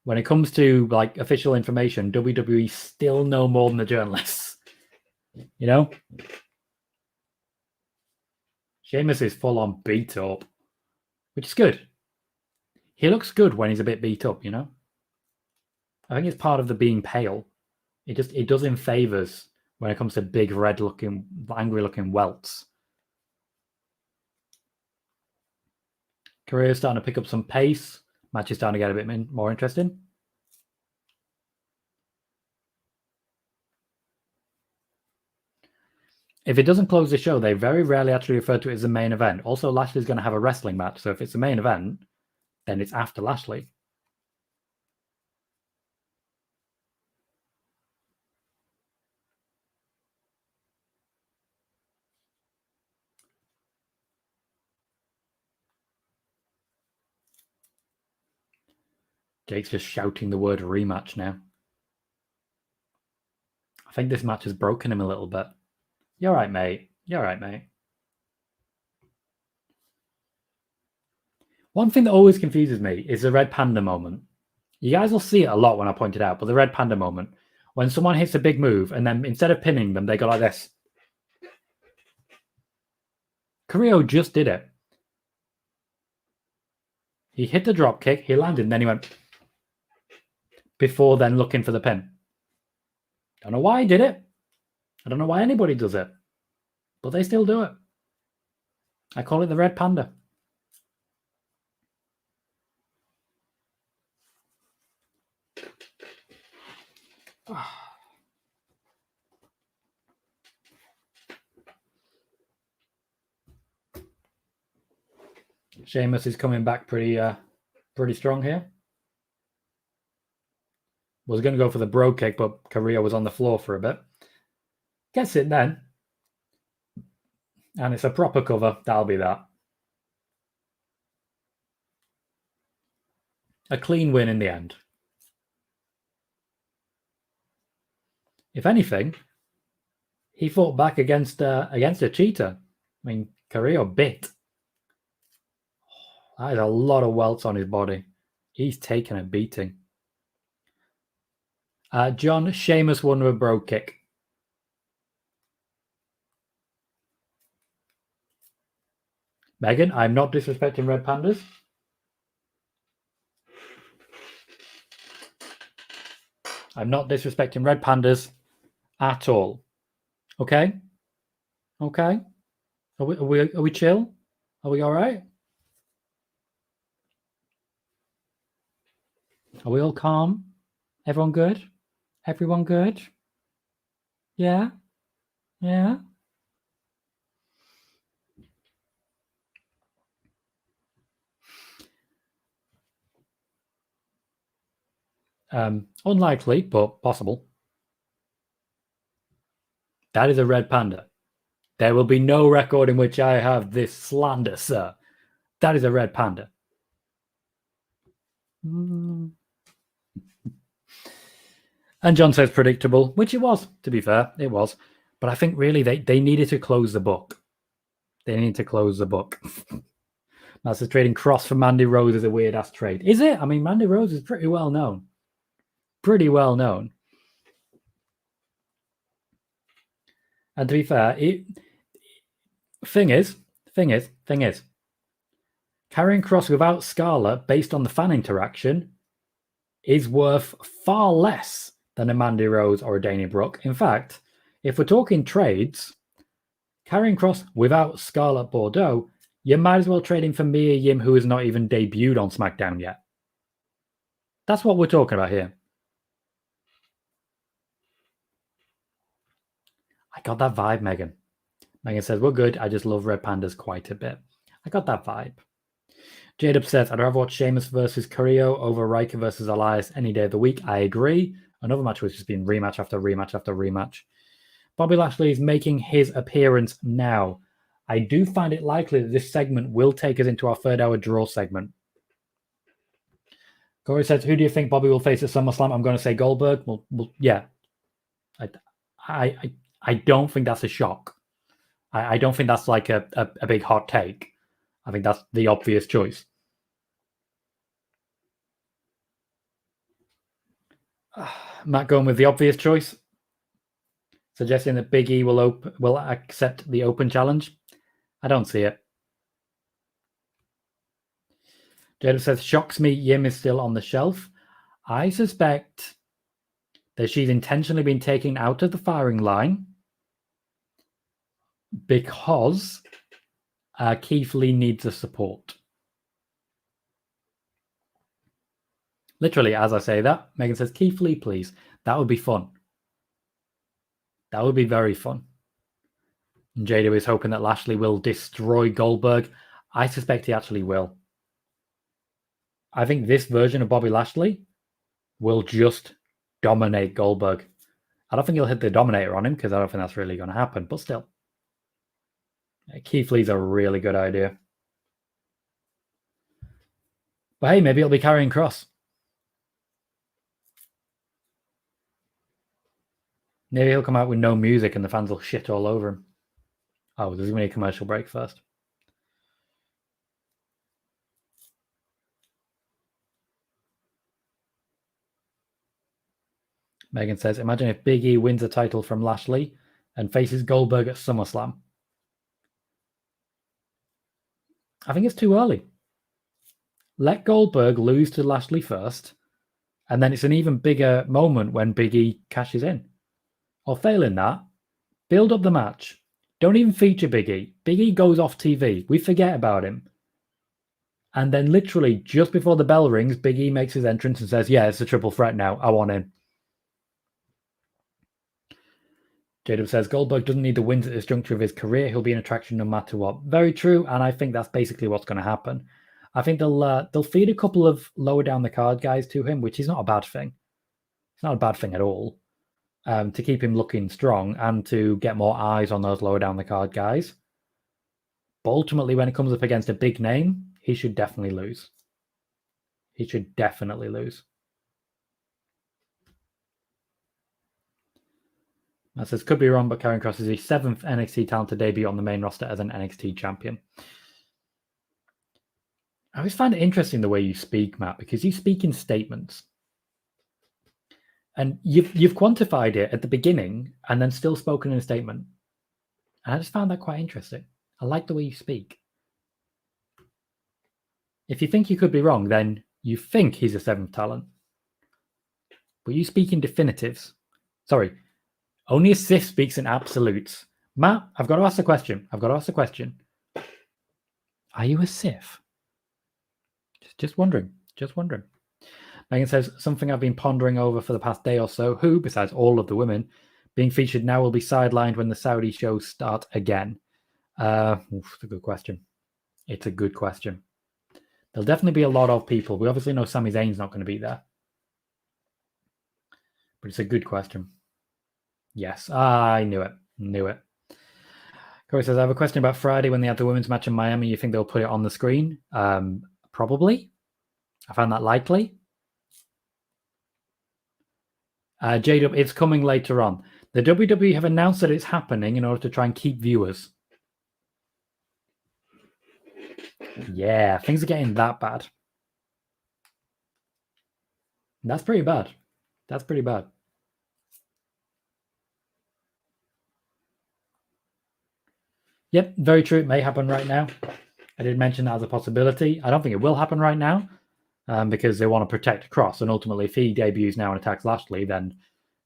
When it comes to like official information, WWE still know more than the journalists. You know? Sheamus is full on beat up, which is good. He looks good when he's a bit beat up, you know? I think it's part of the being pale. It does him favors when it comes to big red looking, angry looking welts. Career's starting to pick up some pace. Match is starting to get a bit more interesting. If it doesn't close the show, they very rarely actually refer to it as the main event. Also, Lashley's going to have a wrestling match, so if it's the main event, then it's after Lashley. Jake's just shouting the word rematch now. I think this match has broken him a little bit. You're right, mate. You're right, mate. One thing that always confuses me is the Red Panda moment. You guys will see it a lot when I point it out, but the Red Panda moment, when someone hits a big move and then instead of pinning them, they go like this. Carrillo just did it. He hit the drop kick, he landed, and then he went before then looking for the pin. Don't know why he did it. I don't know why anybody does it. But they still do it. I call it the Red Panda. Sheamus is coming back pretty strong here. Was going to go for the bro kick, but Carrillo was on the floor for a bit. Gets it then. And it's a proper cover. That'll be that. A clean win in the end. If anything, he fought back against a cheater. I mean, Carrillo bit. That is a lot of welts on his body. He's taken a beating. John, Sheamus won with a bro kick. Megan, I'm not disrespecting Red Pandas. I'm not disrespecting Red Pandas at all. Okay? Okay? Are we chill? Are we all right? Are we all calm? Everyone good? Everyone good? Yeah? Yeah? Unlikely, but possible. That is a Red Panda. There will be no record in which I have this slander, sir. That is a Red Panda. And John says predictable, which it was, to be fair. It was. But I think really they needed to close the book. They need to close the book. That's a trading Cross for Mandy Rose is a weird-ass trade. Is it? I mean, Mandy Rose is pretty well known. Pretty well known. And to be fair, thing is, carrying Cross without Scarlett based on the fan interaction is worth far less than a Mandy Rose or a Dana Brooke. In fact, if we're talking trades, carrying Cross without Scarlett Bordeaux, you might as well trade him for Mia Yim, who has not even debuted on SmackDown yet. That's what we're talking about here. I got that vibe, Megan. Megan says, we're good. I just love Red Pandas quite a bit. I got that vibe. Jade says, I'd rather watch Sheamus versus Carrillo over Riker versus Elias any day of the week. I agree. Another match which has been rematch after rematch after rematch. Bobby Lashley is making his appearance now. I do find it likely that this segment will take us into our third hour draw segment. Corey says, who do you think Bobby will face at SummerSlam? I'm going to say Goldberg. Well, yeah. I don't think that's a shock. I don't think that's like a big hot take. I think that's the obvious choice. Matt going with the obvious choice, suggesting that Big E will accept the open challenge. I don't see it. Jada says, shocks me Yim is still on the shelf. I suspect that she's intentionally been taken out of the firing line because Keith Lee needs the support. Literally, as I say that, Megan says, Keith Lee, please. That would be fun. That would be very fun. And Jada is hoping that Lashley will destroy Goldberg. I suspect he actually will. I think this version of Bobby Lashley will just dominate Goldberg. I don't think he'll hit the Dominator on him because I don't think that's really going to happen. But still, Keith Lee's a really good idea. But hey, maybe he'll be carrying Cross. Maybe he'll come out with no music and the fans will shit all over him. Oh, there's going to be a commercial break first. Megan says, imagine if Big E wins a title from Lashley and faces Goldberg at SummerSlam. I think it's too early. Let Goldberg lose to Lashley first, and then it's an even bigger moment when Big E cashes in. Or failing that, build up the match. Don't even feature Big E. Big E goes off TV. We forget about him. And then literally just before the bell rings, Big E makes his entrance and says, yeah, it's a triple threat now. I want in. J-Dub says, Goldberg doesn't need the wins at this juncture of his career. He'll be an attraction no matter what. Very true, and I think that's basically what's going to happen. I think they'll feed a couple of lower down the card guys to him, which is not a bad thing. It's not a bad thing at all. To keep him looking strong and to get more eyes on those lower down the card guys. But ultimately, when it comes up against a big name, he should definitely lose. He should definitely lose. That says, could be wrong, but Karrion Kross is his 7th NXT talent to debut on the main roster as an NXT champion. I always find it interesting the way you speak, Matt, because you speak in statements. And you've quantified it at the beginning and then still spoken in a statement. And I just found that quite interesting. I like the way you speak. If you think you could be wrong, then you think he's a 7th talent. But you speak in definitives. Sorry. Only a Sith speaks in absolutes. Matt, I've got to ask the question. Are you a Sith? Just wondering. Megan says, something I've been pondering over for the past day or so. Who, besides all of the women being featured now, will be sidelined when the Saudi shows start again? It's a good question. There'll definitely be a lot of people. We obviously know Sami Zayn's not going to be there. But it's a good question. Yes, I knew it. Corey says, I have a question about Friday when they had the women's match in Miami. You think they'll put it on the screen? Probably. I found that likely. J-Dub, it's coming later on. The WWE have announced that it's happening in order to try and keep viewers. Yeah, things are getting that bad. That's pretty bad. Yep, very true. It may happen right now. I did mention that as a possibility. I don't think it will happen right now because they want to protect Kross. And ultimately, if he debuts now and attacks Lashley, then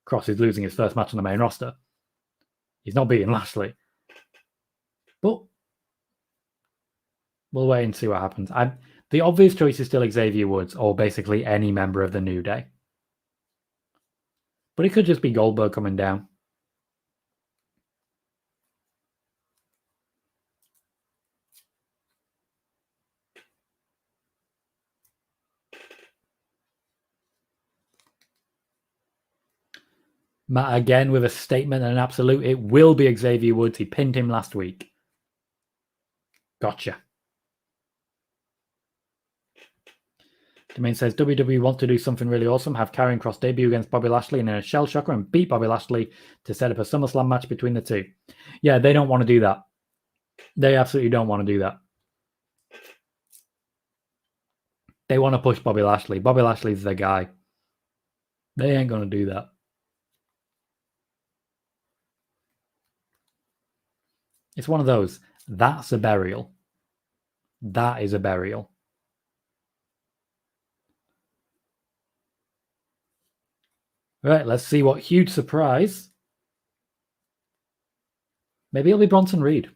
Kross is losing his first match on the main roster. He's not beating Lashley. But we'll wait and see what happens. The obvious choice is still Xavier Woods or basically any member of the New Day. But it could just be Goldberg coming down. Matt again with a statement and an absolute. It will be Xavier Woods. He pinned him last week. Gotcha. Domain says WWE want to do something really awesome. Have Karrion Kross debut against Bobby Lashley in a shell shocker and beat Bobby Lashley to set up a SummerSlam match between the two. Yeah, they don't want to do that. They absolutely don't want to do that. They want to push Bobby Lashley. Bobby Lashley's their guy. They ain't going to do that. It's one of those. That's a burial. That is a burial. Right, let's see what huge surprise. Maybe it'll be Bronson Reed.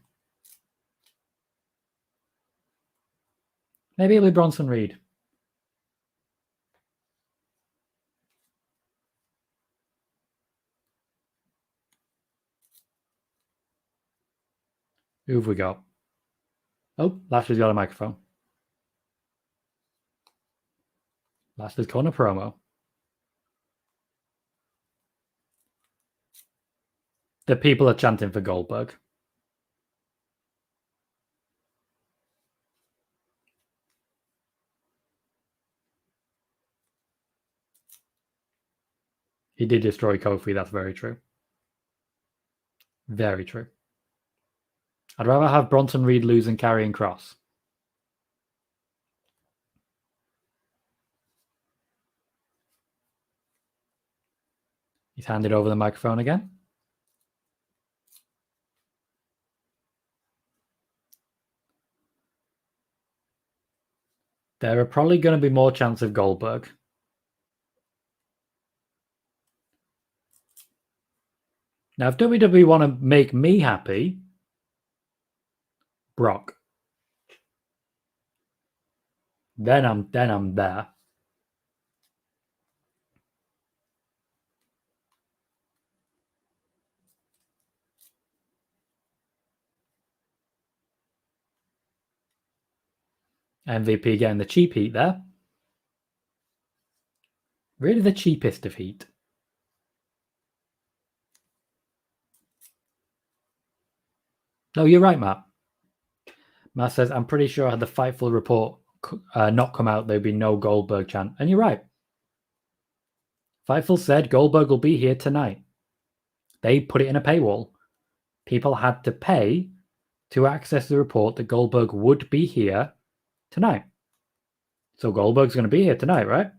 Who have we got? Oh, Lashley's got a microphone. Lashley's calling a promo. The people are chanting for Goldberg. He did destroy Kofi. That's very true. Very true. I'd rather have Bronson Reed lose than Karrion Kross. He's handed over the microphone again. There are probably going to be more chance of Goldberg. Now, if WWE want to make me happy, Brock. Then I'm there. MVP getting the cheap heat there. Really the cheapest of heat. No, you're right, Matt. Matt says, I'm pretty sure had the Fightful report not come out, there'd be no Goldberg chant. And you're right. Fightful said Goldberg will be here tonight. They put it in a paywall. People had to pay to access the report that Goldberg would be here tonight. So Goldberg's going to be here tonight, right?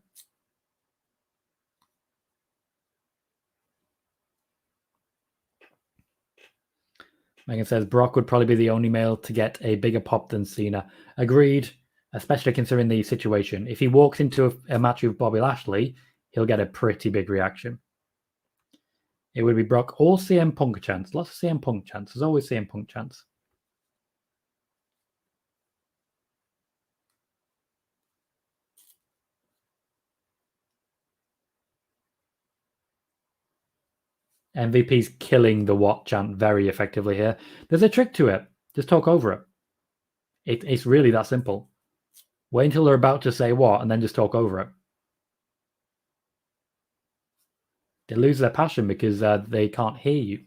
Megan says Brock would probably be the only male to get a bigger pop than Cena. Agreed, especially considering the situation. If he walks into a match with Bobby Lashley, he'll get a pretty big reaction. It would be Brock or CM Punk chance. Lots of CM Punk chance. There's always CM Punk chance. MVP's killing the what chant very effectively here. There's a trick to it. Just talk over it. It's really that simple. Wait until they're about to say what and then just talk over it. They lose their passion because they can't hear you.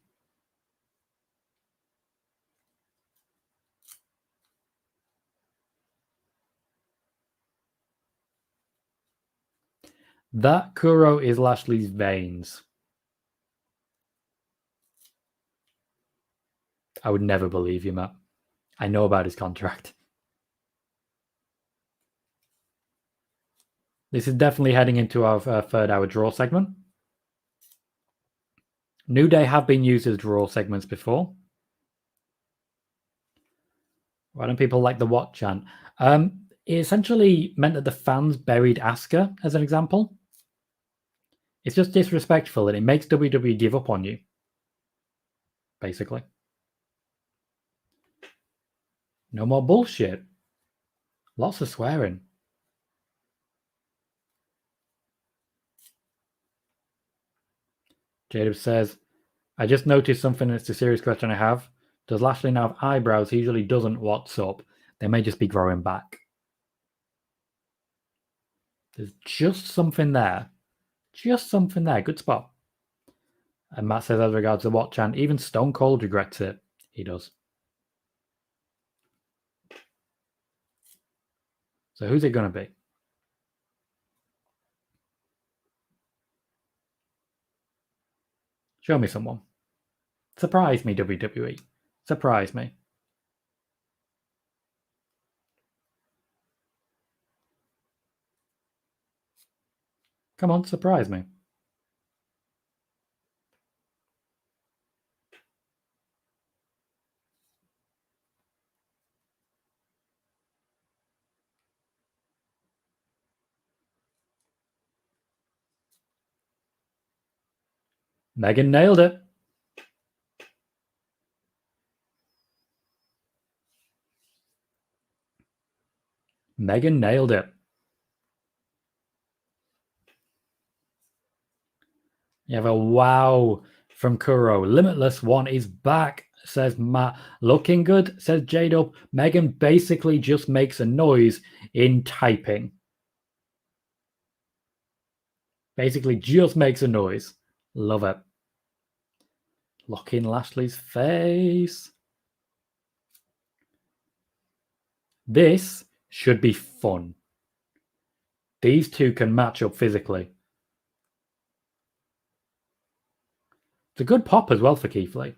That Kuro is Lashley's veins. I would never believe you, Matt. I know about his contract. This is definitely heading into our third hour draw segment. New Day have been used as draw segments before. Why don't people like the what chant? It essentially meant that the fans buried Asuka, as an example. It's just disrespectful and it makes WWE give up on you, basically. No more bullshit. Lots of swearing. Jacob says, I just noticed something and it's a serious question I have. Does Lashley now have eyebrows? He usually doesn't. What's up? They may just be growing back. There's just something there. Just something there. Good spot. And Matt says, as regards the what chant, even Stone Cold regrets it. He does. So who's it going to be? Show me someone. Surprise me, WWE. Surprise me. Come on, surprise me. Megan nailed it. Megan nailed it. You have a wow from Kuro. Limitless One is back, says Matt. Looking good, says J-Dub. Megan basically just makes a noise in typing. Basically just makes a noise. Love it. Lock in Lashley's face. This should be fun. These two can match up physically. It's a good pop as well for Keith Lee.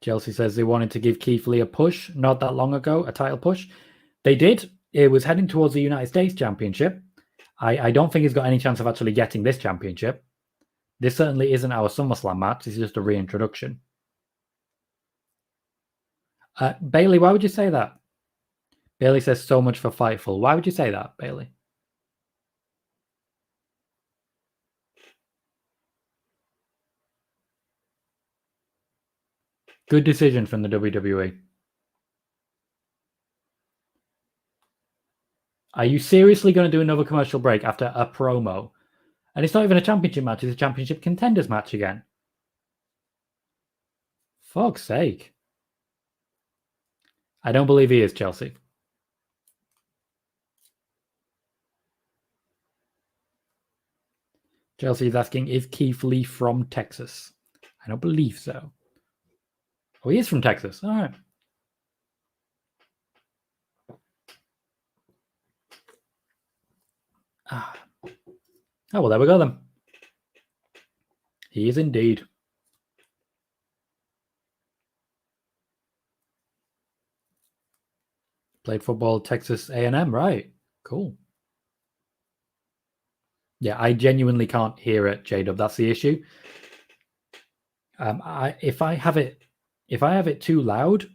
Chelsea says they wanted to give Keith Lee a push not that long ago, a title push. They did. it was heading towards the United States Championship. I don't think he's got any chance of actually getting this championship. This certainly isn't our SummerSlam match. This is just a reintroduction. Bailey, why would you say that? Bailey says so much for Fightful. Why would you say that, Bailey? Good decision from the WWE. Are you seriously going to do another commercial break after a promo? And it's not even a championship match, it's a championship contenders match again. Fuck's sake. I don't believe he is, Chelsea. Chelsea is asking, is Keith Lee from Texas? I don't believe so. Oh, he is from Texas. All right. Oh, well, there we go then. He is indeed. Played football at Texas A&M, right? Cool. Yeah, I genuinely can't hear it, J-Dub. That's the issue. If I have it too loud,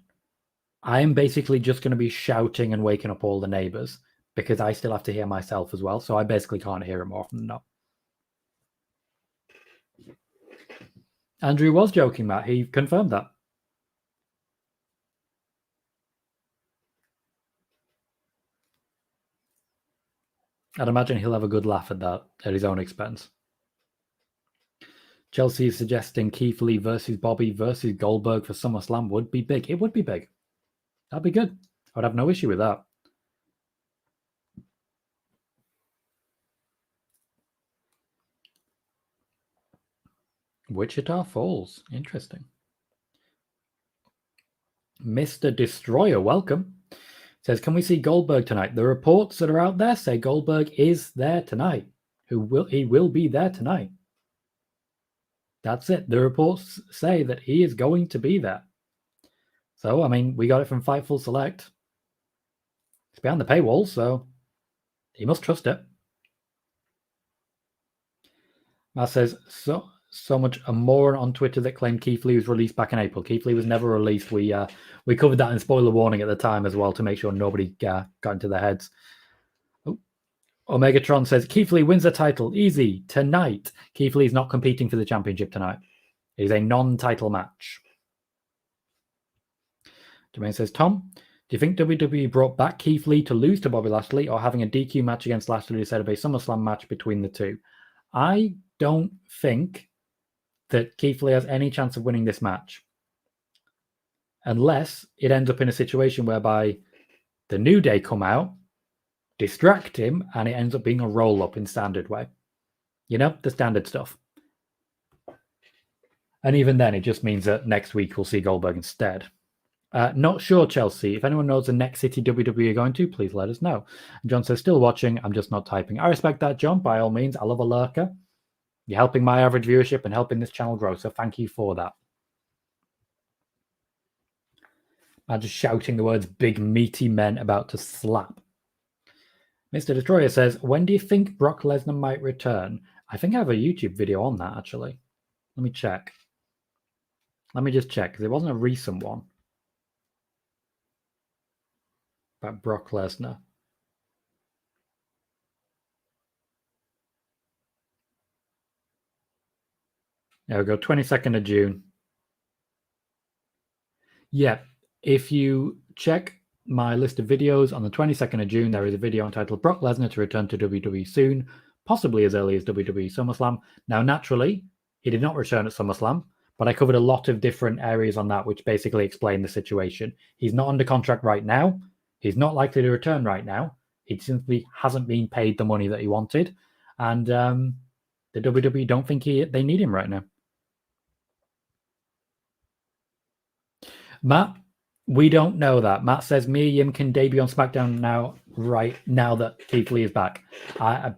I am basically just going to be shouting and waking up all the neighbors because I still have to hear myself as well. So I basically can't hear it more often than not. Andrew was joking, Matt. He confirmed that. I'd imagine he'll have a good laugh at that at his own expense. Chelsea is suggesting Keith Lee versus Bobby versus Goldberg for SummerSlam would be big. It would be big. That'd be good. I would have no issue with that. Wichita Falls. Interesting. Mr. Destroyer, welcome. Says, can we see Goldberg tonight? The reports that are out there say Goldberg is there tonight. He will be there tonight. That's it. The reports say that he is going to be there. So, I mean, we got it from Fightful Select. It's behind the paywall, so he must trust it. Matt says, so much a moron on Twitter that claimed Keith Lee was released back in April. Keith Lee was never released. We covered that in spoiler warning at the time as well to make sure nobody got into their heads. Oh. Omegatron says, Keith Lee wins the title. Easy. Tonight. Keith Lee is not competing for the championship tonight. It is a non-title match. Domain says, Tom, do you think WWE brought back Keith Lee to lose to Bobby Lashley or having a DQ match against Lashley instead of a SummerSlam match between the two? I don't think that Keith Lee has any chance of winning this match. Unless it ends up in a situation whereby the New Day come out, distract him, and it ends up being a roll-up in standard way. You know, the standard stuff. And even then, it just means that next week we'll see Goldberg instead. Not sure, Chelsea. If anyone knows the next city WWE are going to, please let us know. John says, still watching. I'm just not typing. I respect that, John. By all means, I love a lurker. You're helping my average viewership and helping this channel grow, so thank you for that. I'm just shouting the words big meaty men about to slap. Mr. Destroyer says, when do you think Brock Lesnar might return? I think I have a YouTube video on that, actually. Let me check. Let me just check, because it wasn't a recent one. About Brock Lesnar. There we go, 22nd of June. Yeah, if you check my list of videos on the 22nd of June, there is a video entitled Brock Lesnar to return to WWE soon, possibly as early as WWE SummerSlam. Now, naturally, he did not return at SummerSlam, but I covered a lot of different areas on that, which basically explain the situation. He's not under contract right now. He's not likely to return right now. He simply hasn't been paid the money that he wanted. And the WWE don't think they need him right now. Matt, we don't know that. Matt says Mia Yim can debut on SmackDown now, right now that Keith Lee is back.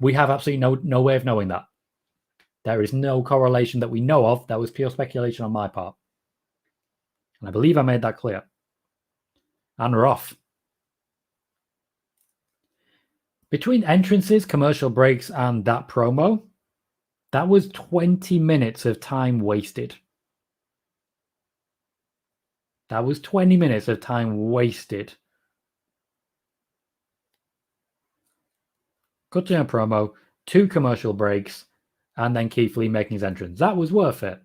We have absolutely no way of knowing that. There is no correlation that we know of. That was pure speculation on my part. And I believe I made that clear. And we're off. Between entrances, commercial breaks, and that promo, that was 20 minutes of time wasted. That was 20 minutes of time wasted. Cutting a promo, 2 commercial breaks, and then Keith Lee making his entrance. That was worth it.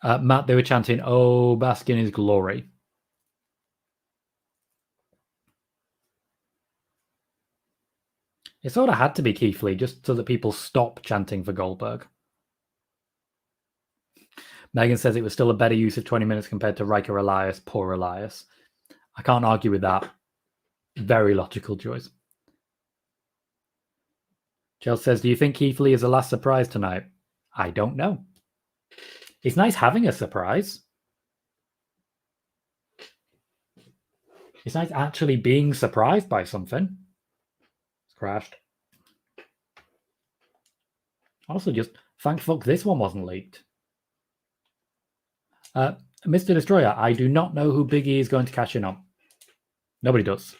Matt, they were chanting, "Oh, bask in his glory." It sort of had to be Keith Lee just so that people stop chanting for Goldberg. Megan says it was still a better use of 20 minutes compared to Riker Elias. Poor Elias. I can't argue with that. Very logical choice. Jill says, do you think Keith Lee is the last surprise tonight? I don't know. It's nice having a surprise. It's nice actually being surprised by something. It's crashed. Also, just thank fuck this one wasn't leaked. Mr. Destroyer, I do not know who Big E is going to cash in on. Nobody does.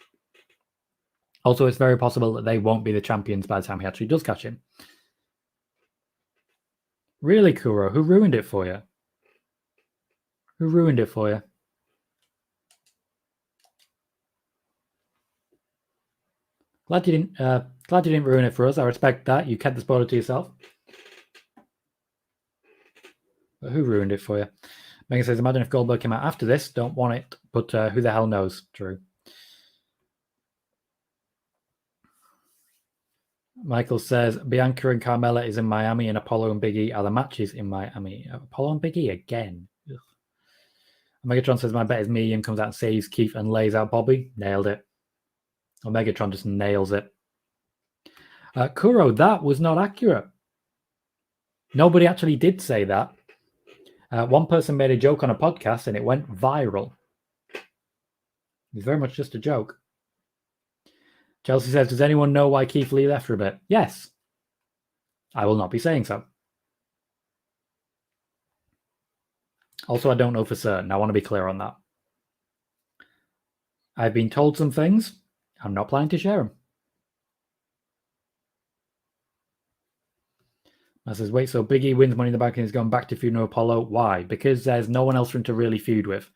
Also, it's very possible that they won't be the champions by the time he actually does cash in. Really, Kuro? Who ruined it for you? Who ruined it for you? Glad you didn't ruin it for us. I respect that. You kept the spoiler to yourself. But who ruined it for you? Megan says, imagine if Goldberg came out after this. Don't want it, but who the hell knows? True. Michael says, Bianca and Carmella is in Miami and Apollo and Big E are the matches in Miami. Apollo and Big E again. Ugh. Megatron says, my bet is Ian comes out and saves Keith and lays out Bobby. Nailed it. Or Megatron just nails it. Kuro, that was not accurate. Nobody actually did say that. One person made a joke on a podcast and it went viral. It's very much just a joke. Chelsea says, does anyone know why Keith Lee left for a bit? Yes. I will not be saying so. Also, I don't know for certain. I want to be clear on that. I've been told some things. I'm not planning to share them. I says, wait, so Big E wins Money in the Bank and is going back to feud with Apollo. Why? Because there's no one else for him to really feud with.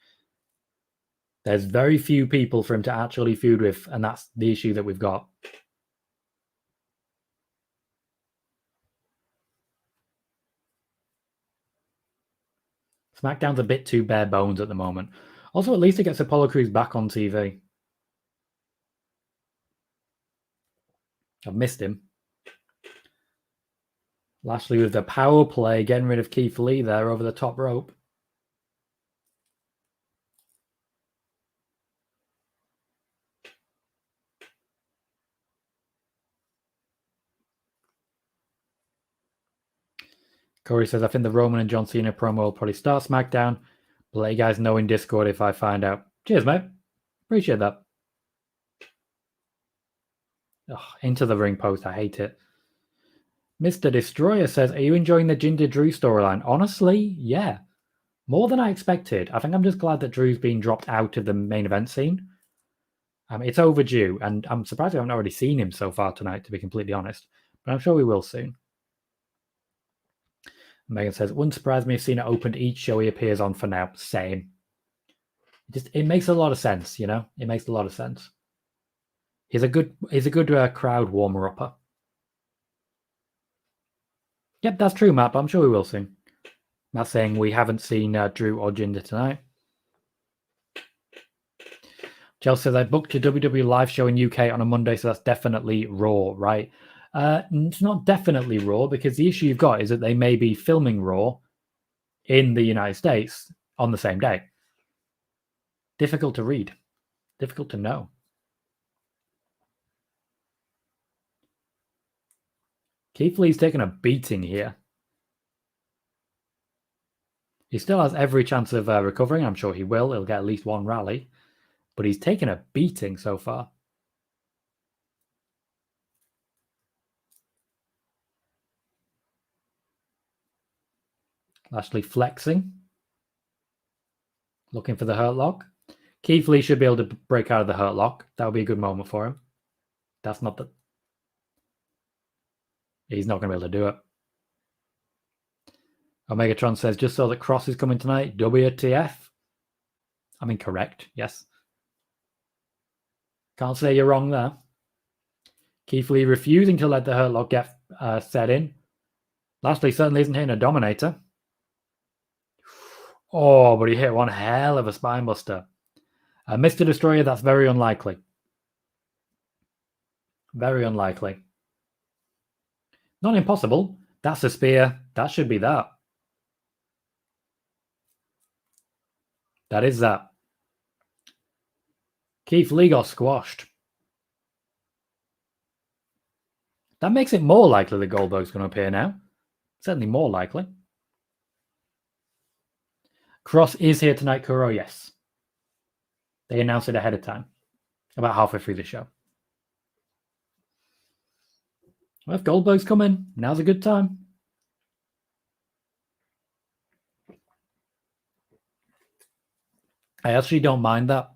There's very few people for him to actually feud with, and that's the issue that we've got. SmackDown's a bit too bare bones at the moment. Also, at least it gets Apollo Crews back on TV. I've missed him. Lashley with the power play, getting rid of Keith Lee there over the top rope. Corey says, I think the Roman and John Cena promo will probably start SmackDown. But let you guys know in Discord if I find out. Cheers, mate. Appreciate that. Ugh, into the ring post. I hate it. Mr. Destroyer says, are you enjoying the Jinder Drew storyline? Honestly, yeah. More than I expected. I think I'm just glad that Drew's been dropped out of the main event scene. It's overdue, and I'm surprised I haven't already seen him so far tonight, to be completely honest. But I'm sure we will soon. Megan says, it wouldn't surprise me if Cena opened each show he appears on for now. Same. It makes a lot of sense, you know? It makes a lot of sense. He's a good crowd warmer-upper. Yep, that's true, Matt, but I'm sure we will soon. Matt's saying we haven't seen Drew or Jinder tonight. Chelsea says, I booked a WWE live show in UK on a Monday, so that's definitely Raw, right? It's not definitely Raw, because the issue you've got is that they may be filming Raw in the United States on the same day. Difficult to read. Difficult to know. Keith Lee's taken a beating here. He still has every chance of recovering. I'm sure he will. He'll get at least one rally. But he's taken a beating so far. Lashley flexing. Looking for the hurt lock. Keith Lee should be able to break out of the Hurt Lock. That would be a good moment for him. That's not the... He's not going to be able to do it. Omegatron says, just so that Cross is coming tonight. WTF? I mean, correct. Yes. Can't say you're wrong there. Keith Lee refusing to let the Hurt Lock get set in. Lashley certainly isn't hitting a Dominator. Oh, but he hit one hell of a Spinebuster. Mr. Destroyer, that's very unlikely. Very unlikely. Not impossible. That's a spear. That should be that. That is that. Keith Lee got squashed. That makes it more likely that Goldberg's going to appear now. Certainly more likely. Cross is here tonight, Kuro, yes. They announced it ahead of time. About halfway through the show. Well, if Goldberg's coming, now's a good time. I actually don't mind that.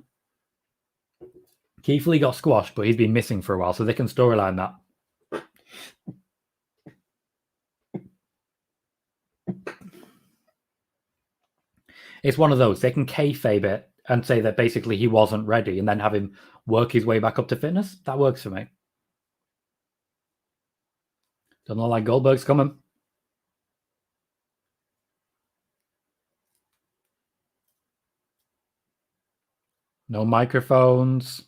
Keith Lee got squashed, but he's been missing for a while, so they can storyline that. It's one of those. They can kayfabe it and say that basically he wasn't ready and then have him work his way back up to fitness. That works for me. Doesn't look like Goldberg's coming. No microphones.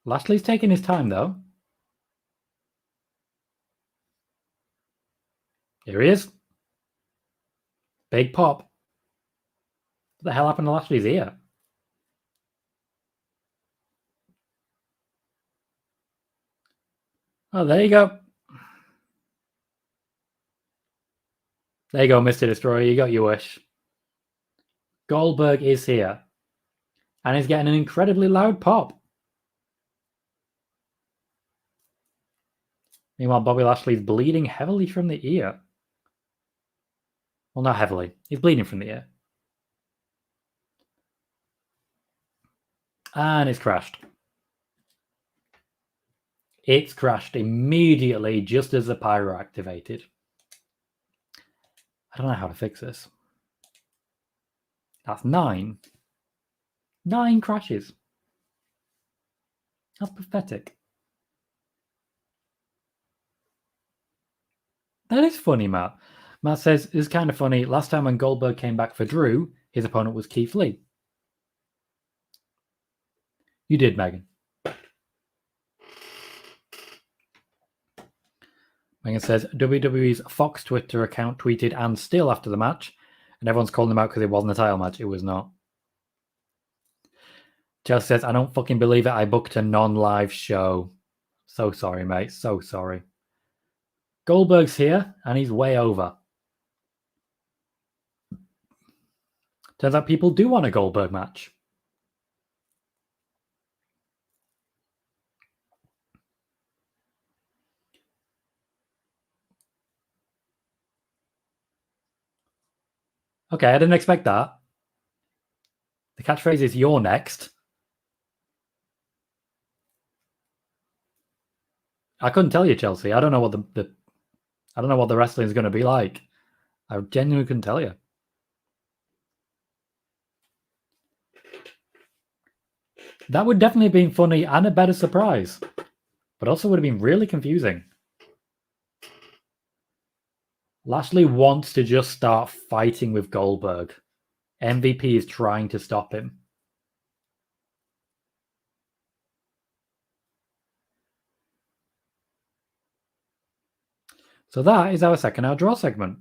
Lashley's taking his time, though. Here he is. Big pop. What the hell happened to Lashley's ear? Oh, there you go. There you go, Mr. Destroyer. You got your wish. Goldberg is here. And he's getting an incredibly loud pop. Meanwhile, Bobby Lashley's bleeding heavily from the ear. Well, not heavily. He's bleeding from the ear. And it's crashed. It's crashed immediately just as the pyro activated. I don't know how to fix this. That's 9. 9 crashes. That's pathetic. That is funny, Matt. Matt says, it's kind of funny. Last time when Goldberg came back for Drew, his opponent was Keith Lee. You did, Megan. Megan says, WWE's Fox Twitter account tweeted and still after the match, and everyone's calling them out because it wasn't a title match. It was not. Chelsea says, I don't fucking believe it. I booked a non-live show. So sorry, mate. So sorry. Goldberg's here, and he's way over. Turns out people do want a Goldberg match. Okay, I didn't expect that. The catchphrase is "You're next." I couldn't tell you, Chelsea. I don't know what I don't know what the wrestling is going to be like. I genuinely couldn't tell you. That would definitely have been funny and a better surprise, but also would have been really confusing. Lashley wants to just start fighting with Goldberg. MVP is trying to stop him. So that is our second hour draw segment.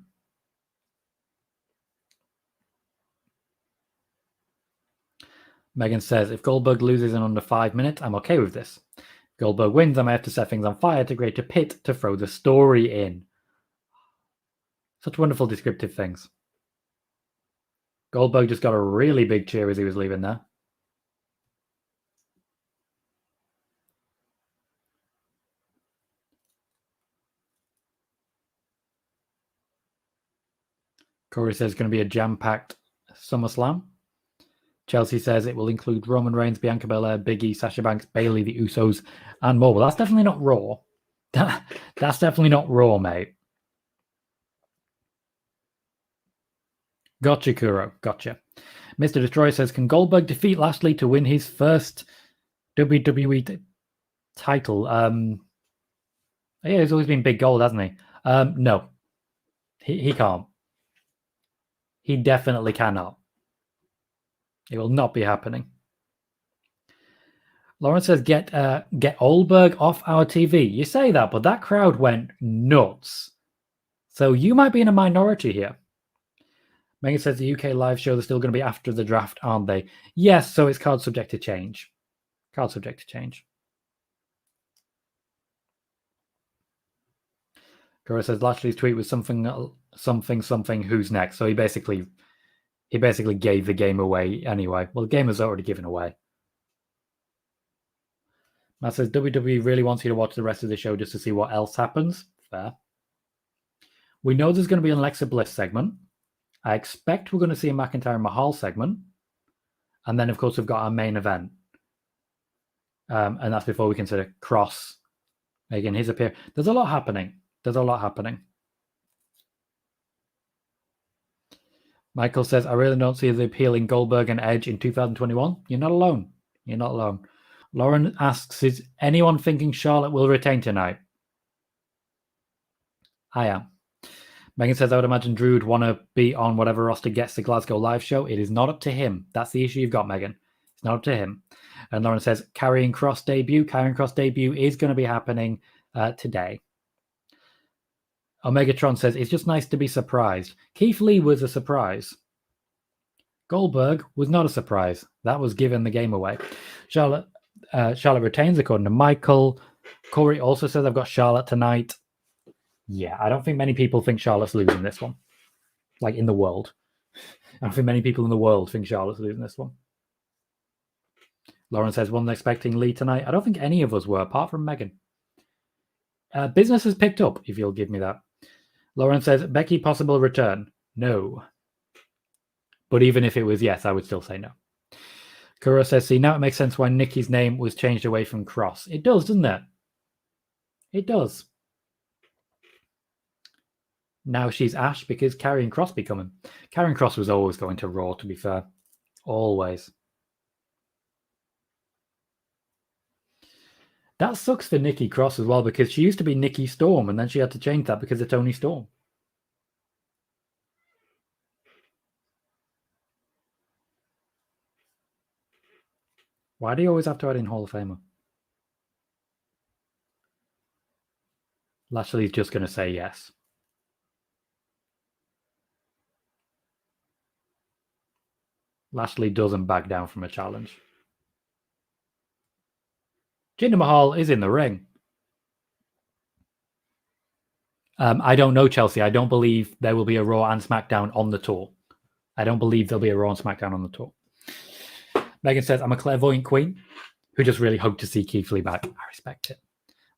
Megan says, if Goldberg loses in under 5 minutes, I'm okay with this. If Goldberg wins, I may have to set things on fire to create a pit to throw the story in. Such wonderful descriptive things. Goldberg just got a really big cheer as he was leaving there. Corey says it's going to be a jam-packed SummerSlam. Chelsea says it will include Roman Reigns, Bianca Belair, Big E, Sasha Banks, Bayley, the Usos, and more. Well, that's definitely not Raw. That's definitely not Raw, mate. Gotcha, Kuro. Gotcha. Mr. Destroyer says, can Goldberg defeat Lashley to win his first WWE title? Yeah, he's always been big gold, hasn't he? No. He can't. He definitely cannot. It will not be happening. Lauren says, get Goldberg off our TV. You say that, but that crowd went nuts. So you might be in a minority here. Megan says the UK live show is still going to be after the draft, aren't they? Yes, so it's card subject to change. Card subject to change. Gora says Lashley's tweet was something, who's next? So he basically gave the game away anyway. Well, the game was already given away. Matt says WWE really wants you to watch the rest of the show just to see what else happens. Fair. We know there's going to be an Alexa Bliss segment. I expect we're going to see a McIntyre and Mahal segment. And then, of course, we've got our main event. And that's before we consider Cross making his appearance. There's a lot happening. Michael says, I really don't see the appeal in Goldberg and Edge in 2021. You're not alone. Lauren asks, is anyone thinking Charlotte will retain tonight? I am. Megan says, I would imagine Drew would want to be on whatever roster gets the Glasgow live show. It is not up to him. That's the issue you've got, Megan. It's not up to him. And Lauren says, Karrion Kross debut. Karrion Kross debut is going to be happening today. Omegatron says, it's just nice to be surprised. Keith Lee was a surprise. Goldberg was not a surprise. That was giving the game away. Charlotte retains, according to Michael. Corey also says, I've got Charlotte tonight. Yeah, I don't think many people think Charlotte's losing this one. Like, in the world. I don't think many people in the world think Charlotte's losing this one. Lauren says, wasn't expecting Lee tonight. I don't think any of us were, apart from Megan. Business has picked up, if you'll give me that. Lauren says, Becky possible return. No. But even if it was yes, I would still say no. Kuro says, see, now it makes sense why Nikki's name was changed away from Cross. It does, doesn't it? It does. Now she's Ash because Karrion Kross be coming. Karrion Kross was always going to Raw, to be fair. Always. That sucks for Nikki Cross as well, because she used to be Nikki Storm, and then she had to change that because of Toni Storm. Why do you always have to add in Hall of Famer? Lashley's just going to say yes. Lashley doesn't back down from a challenge. Jinder Mahal is in the ring. I don't know, Chelsea. I don't believe there will be a Raw and SmackDown on the tour. I don't believe there'll be a Raw and SmackDown on the tour. Megan says, I'm a clairvoyant queen who just really hoped to see Keith Lee back. I respect it.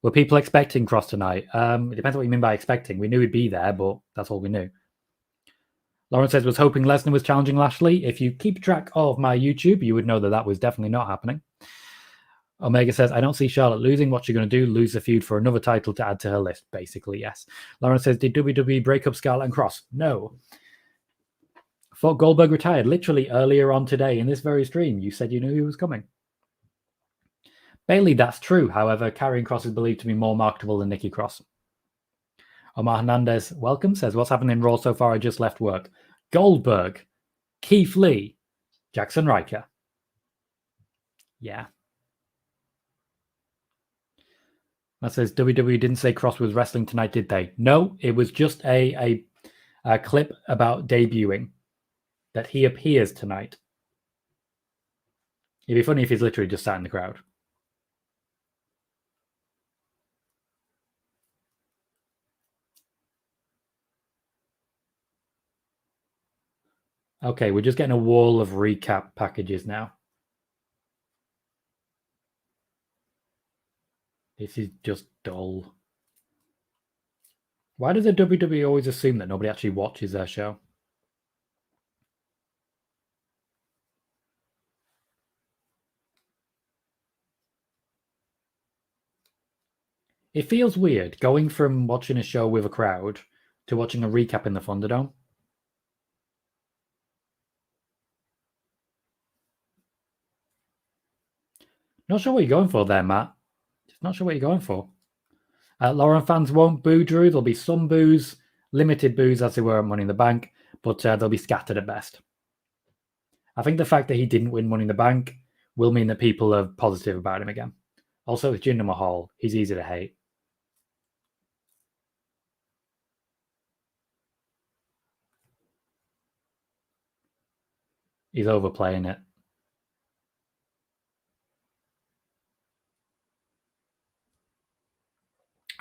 Were people expecting Cross tonight? It depends what you mean by expecting. We knew he'd be there, but that's all we knew. Lauren says, was hoping Lesnar was challenging Lashley. If you keep track of my YouTube, you would know that was definitely not happening. Omega says, I don't see Charlotte losing. What's she going to do? Lose the feud for another title to add to her list? Basically, yes. Lauren says, did WWE break up Scarlett and Cross? No. Thought Goldberg retired literally earlier on today in this very stream. You said you knew he was coming. Bayley, that's true. However, Karrion Kross is believed to be more marketable than Nikki Cross. Omar Hernandez, welcome, says, what's happening in Raw so far? I just left work. Goldberg, Keith Lee, Jackson Riker. Yeah. That says, WWE didn't say Cross was wrestling tonight, did they? No, it was just a clip about debuting that he appears tonight. It'd be funny if he's literally just sat in the crowd. Okay, we're just getting a wall of recap packages now. This is just dull. Why does the WWE always assume that nobody actually watches their show? It feels weird going from watching a show with a crowd to watching a recap in the Thunderdome. Not sure what you're going for there, Matt. Just not sure what you're going for. Lauren fans won't boo Drew. There'll be some boos, limited boos as they were at Money in the Bank, but they'll be scattered at best. I think the fact that he didn't win Money in the Bank will mean that people are positive about him again. Also, with Jinder Mahal, he's easy to hate. He's overplaying it.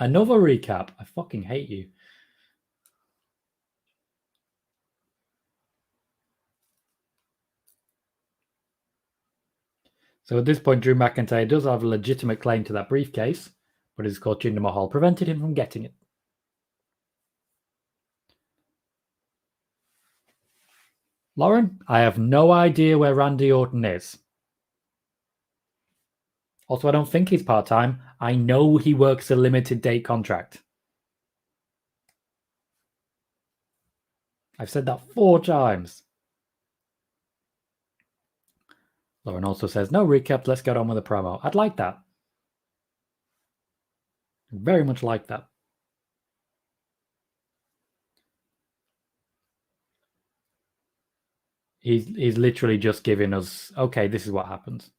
Another recap. I fucking hate you. So at this point, Drew McIntyre does have a legitimate claim to that briefcase, but his coach Jinder Mahal prevented him from getting it. Lauren, I have no idea where Randy Orton is. Also, I don't think he's part-time. I know he works a limited date contract. I've said that 4 times. Lauren also says, no recap, let's get on with the promo. I'd like that. Very much like that. He's literally just giving us, okay, this is what happens.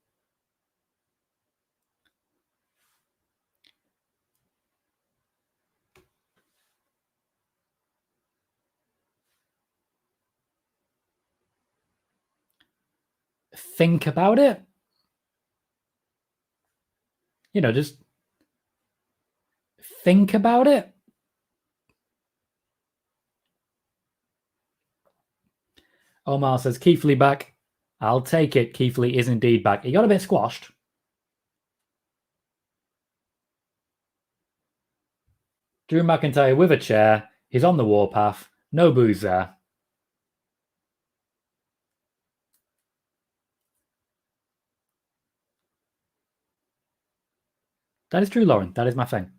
Think about it. You know, just think about it. Omar says, Keith Lee back. I'll take it. Keith Lee is indeed back. He got a bit squashed. Drew McIntyre with a chair. He's on the warpath. No boos there. That is true, Lauren. That is my thing.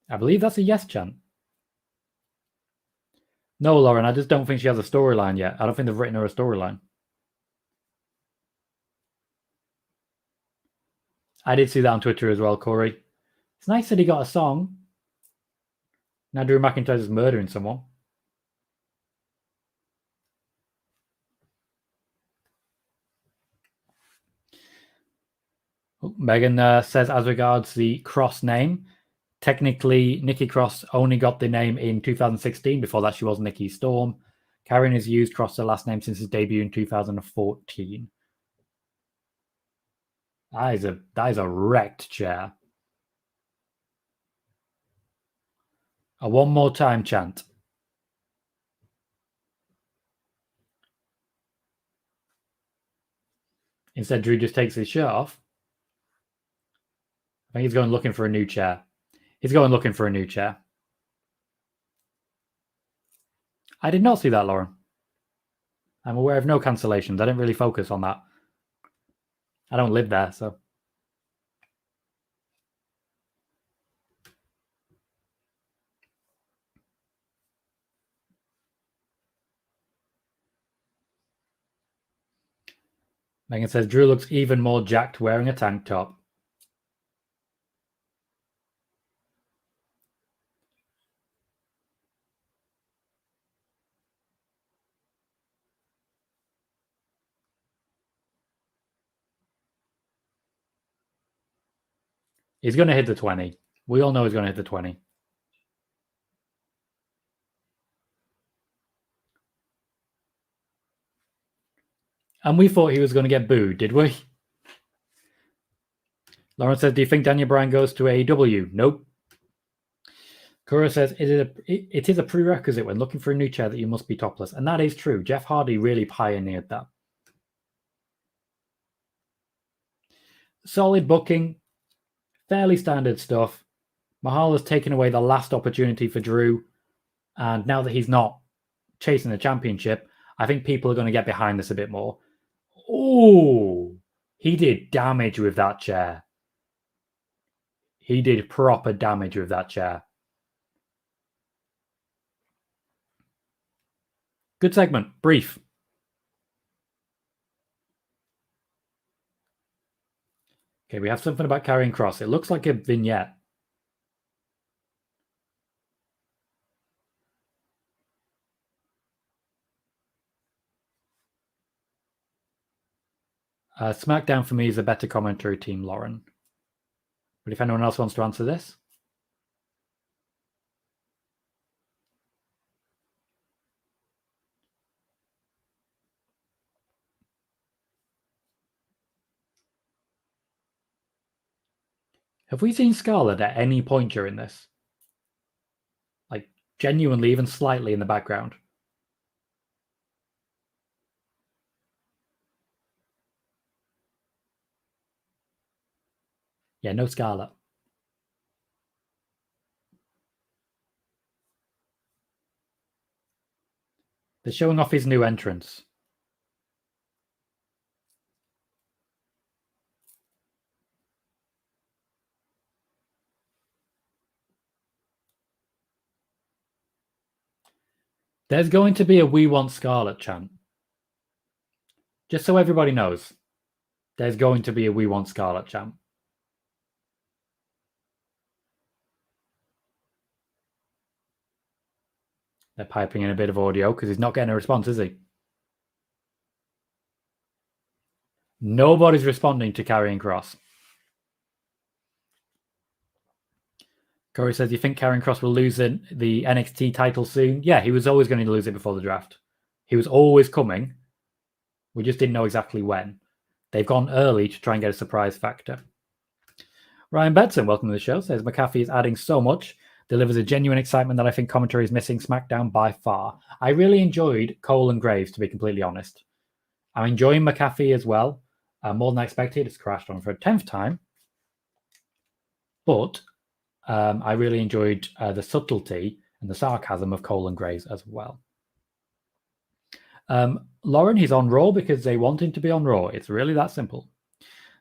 I believe that's a yes chant. No, Lauren, I just don't think she has a storyline yet. I don't think they've written her a storyline. I did see that on Twitter as well, Corey. It's nice that he got a song. Now Drew McIntyre's murdering someone. Megan says, as regards the Cross name, technically Nikki Cross only got the name in 2016. Before that, she was Nikki Storm. Karen has used Cross the last name since his debut in 2014. That is a wrecked chair. A one more time chant. Instead, Drew just takes his shirt off. I think he's going looking for a new chair. He's going looking for a new chair. I did not see that, Lauren. I'm aware of no cancellations. I didn't really focus on that. I don't live there, so. Megan says, Drew looks even more jacked wearing a tank top. He's going to hit the 20. We all know he's going to hit the 20. And we thought he was going to get booed, did we? Lauren says, do you think Daniel Bryan goes to AEW? Nope. Kura says, it is a prerequisite when looking for a new chair that you must be topless. And that is true. Jeff Hardy really pioneered that. Solid booking. Fairly standard stuff. Mahal has taken away the last opportunity for Drew. And now that he's not chasing the championship, I think people are going to get behind this a bit more. Oh, he did damage with that chair. He did proper damage with that chair. Good segment. Brief. Okay, we have something about carrying cross. It looks like a vignette. SmackDown for me is a better commentary team, Lauren. But if anyone else wants to answer this. Have we seen Scarlett at any point during this? Like, genuinely, even slightly in the background? Yeah, no Scarlett. They're showing off his new entrance. There's going to be a "We Want Scarlett" chant. Just so everybody knows, there's going to be a "We Want Scarlett" chant. They're piping in a bit of audio because he's not getting a response, is he? Nobody's responding to carrying cross. Corey says, you think Karrion Kross will lose the NXT title soon? Yeah, he was always going to lose it before the draft. He was always coming. We just didn't know exactly when. They've gone early to try and get a surprise factor. Ryan Betson, welcome to the show, says McAfee is adding so much, delivers a genuine excitement that I think commentary is missing SmackDown by far. I really enjoyed Cole and Graves, to be completely honest. I'm enjoying McAfee as well. More than I expected. It's crashed on for a 10th time. But I really enjoyed the subtlety and the sarcasm of Cole and Graves as well. Lauren, he's on Raw because they want him to be on Raw. It's really that simple.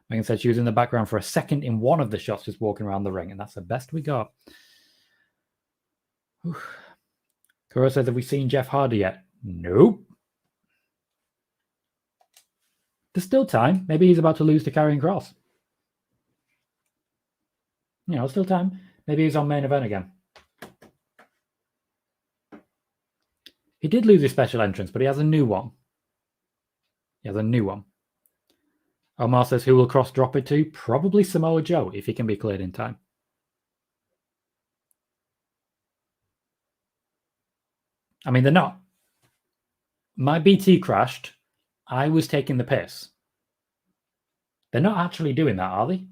Megan said she was in the background for a second in one of the shots, just walking around the ring, and that's the best we got. Kuro says, have we seen Jeff Hardy yet? Nope. There's still time. Maybe he's about to lose to Karrion Kross. You know, still time. Maybe he's on main event again. He did lose his special entrance, but he has a new one. Omar says, who will Kross drop it to? Probably Samoa Joe, if he can be cleared in time. I mean, they're not. My BT crashed. I was taking the piss. They're not actually doing that, are they?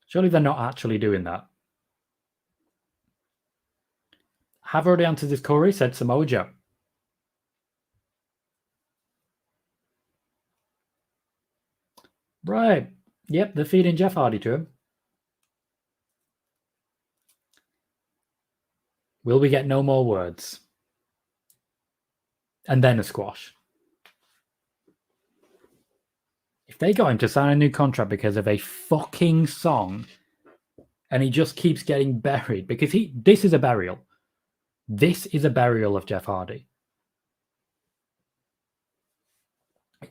Surely they're not actually doing that. Have already answered this, Corey, said Samoa Joe. Right. Yep, they're feeding Jeff Hardy to him. Will we get no more words? And then a squash. If they got him to sign a new contract because of a fucking song, and he just keeps getting buried, because this is a burial. This is a burial of Jeff Hardy.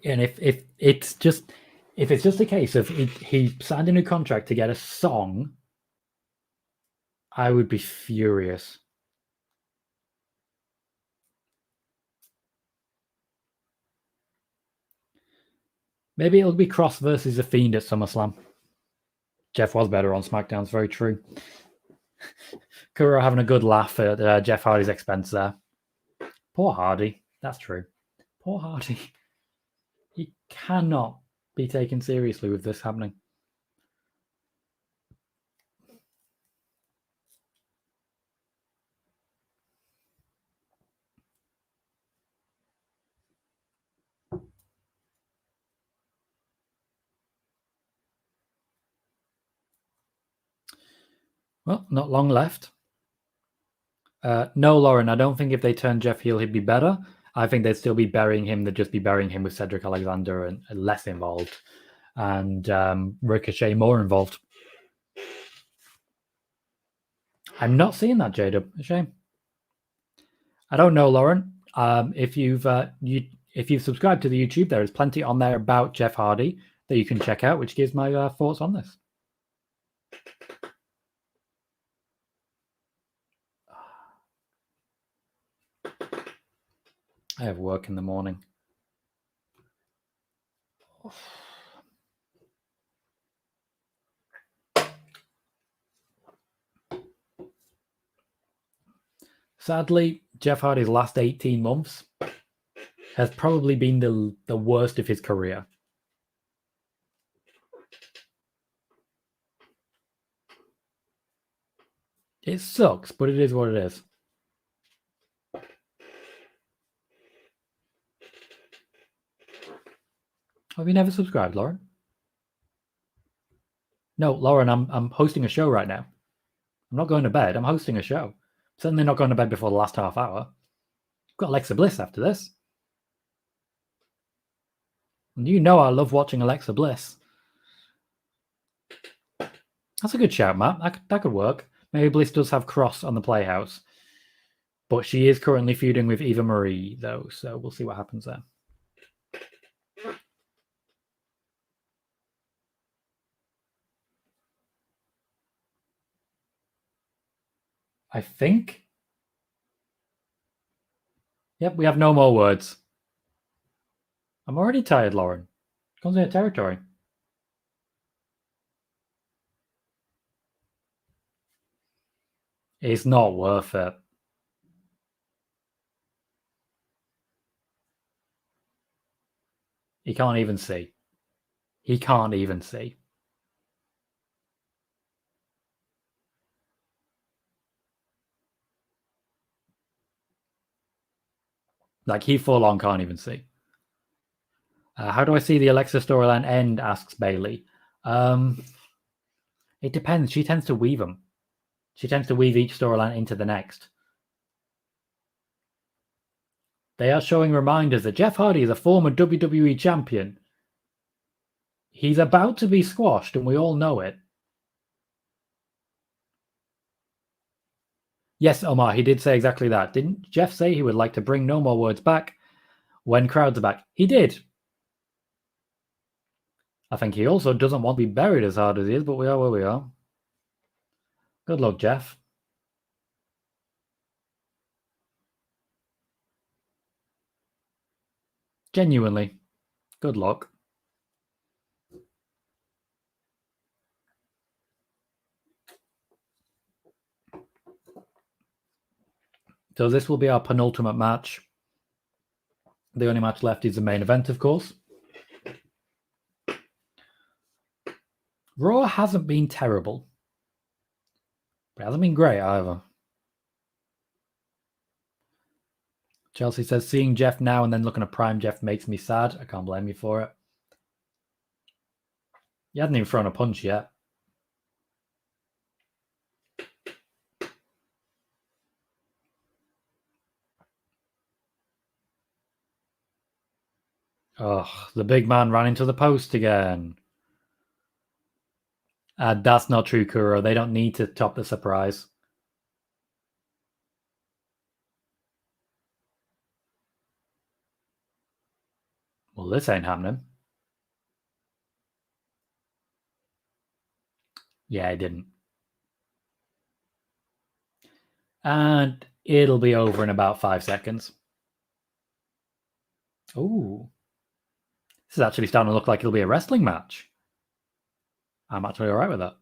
And if it's just a case of he signed a new contract to get a song, I would be furious. Maybe it'll be Kross versus The Fiend at SummerSlam. Jeff was better on SmackDown, it's very true. Kuro having a good laugh at Jeff Hardy's expense there. Poor Hardy. That's true. Poor Hardy. He cannot be taken seriously with this happening. Well, not long left. No, Lauren, I don't think if they turn Jeff heel, he'd be better. I think they'd still be burying him. They'd just be burying him with Cedric Alexander and less involved, and Ricochet more involved. I'm not seeing that, J-Dub. A shame. I don't know, Lauren. If you've subscribed to the YouTube, there is plenty on there about Jeff Hardy that you can check out, which gives my thoughts on this. I have work in the morning. Sadly, Jeff Hardy's last 18 months has probably been the worst of his career. It sucks, but it is what it is. Have you never subscribed, Lauren? No, Lauren, I'm hosting a show right now. I'm not going to bed. I'm hosting a show. Certainly not going to bed before the last half hour. I've got Alexa Bliss after this. And you know I love watching Alexa Bliss. That's a good shout, Matt. That could work. Maybe Bliss does have Cross on the Playhouse. But she is currently feuding with Eva Marie, though, so we'll see what happens there. I think. Yep, we have no more words. I'm already tired, Lauren. Comes in territory. It's not worth it. He can't even see. He can't even see. Like, he full on can't even see. How do I see the Alexa storyline end, asks Bailey. It depends. She tends to weave them. She tends to weave each storyline into the next. They are showing reminders that Jeff Hardy is a former WWE champion. He's about to be squashed, and we all know it. Yes, Omar, he did say exactly that. Didn't Jeff say he would like to bring No More Words back when crowds are back? He did. I think he also doesn't want to be buried as hard as he is, but we are where we are. Good luck, Jeff. Genuinely, good luck. So this will be our penultimate match. The only match left is the main event, of course. Raw hasn't been terrible. But it hasn't been great either. Chelsea says, seeing Jeff now and then looking at Prime Jeff makes me sad. I can't blame you for it. He hasn't even thrown a punch yet. Oh, the big man ran into the post again. That's not true, Kuro. They don't need to top the surprise. Well, this ain't happening. Yeah, it didn't. And it'll be over in about 5 seconds. Ooh. This is actually starting to look like it'll be a wrestling match. I'm actually all right with that.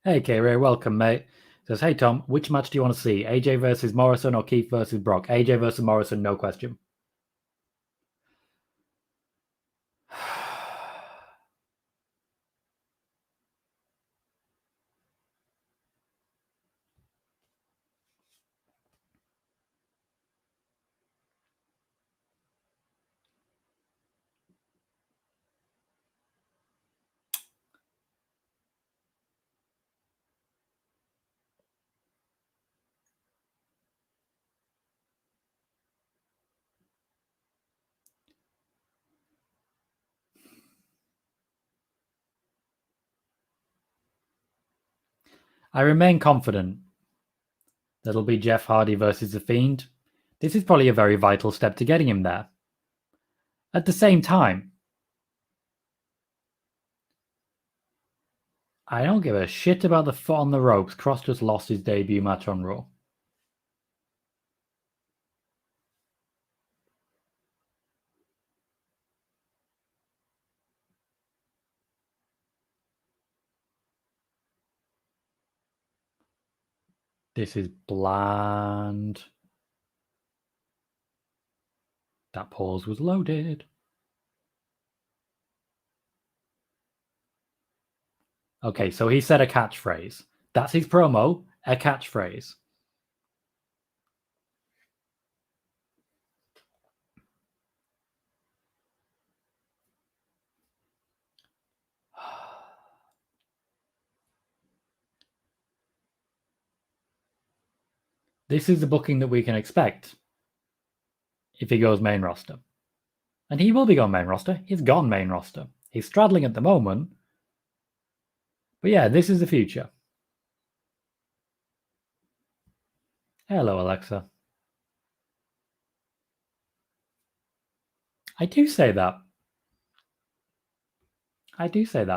Hey, K-Ray, welcome, mate. Says, hey, Tom, which match do you want to see? AJ versus Morrison or Keith versus Brock? AJ versus Morrison, no question. I remain confident that it'll be Jeff Hardy versus The Fiend. This is probably a very vital step to getting him there. At the same time, I don't give a shit about the foot on the ropes. Cross just lost his debut match on Raw. This is bland. That pause was loaded. Okay, so he said a catchphrase. That's his promo, a catchphrase. This is the booking that we can expect if he goes main roster. And he will be going main roster. He's gone main roster. He's straddling at the moment. But yeah, this is the future. Hello, Alexa. I do say that.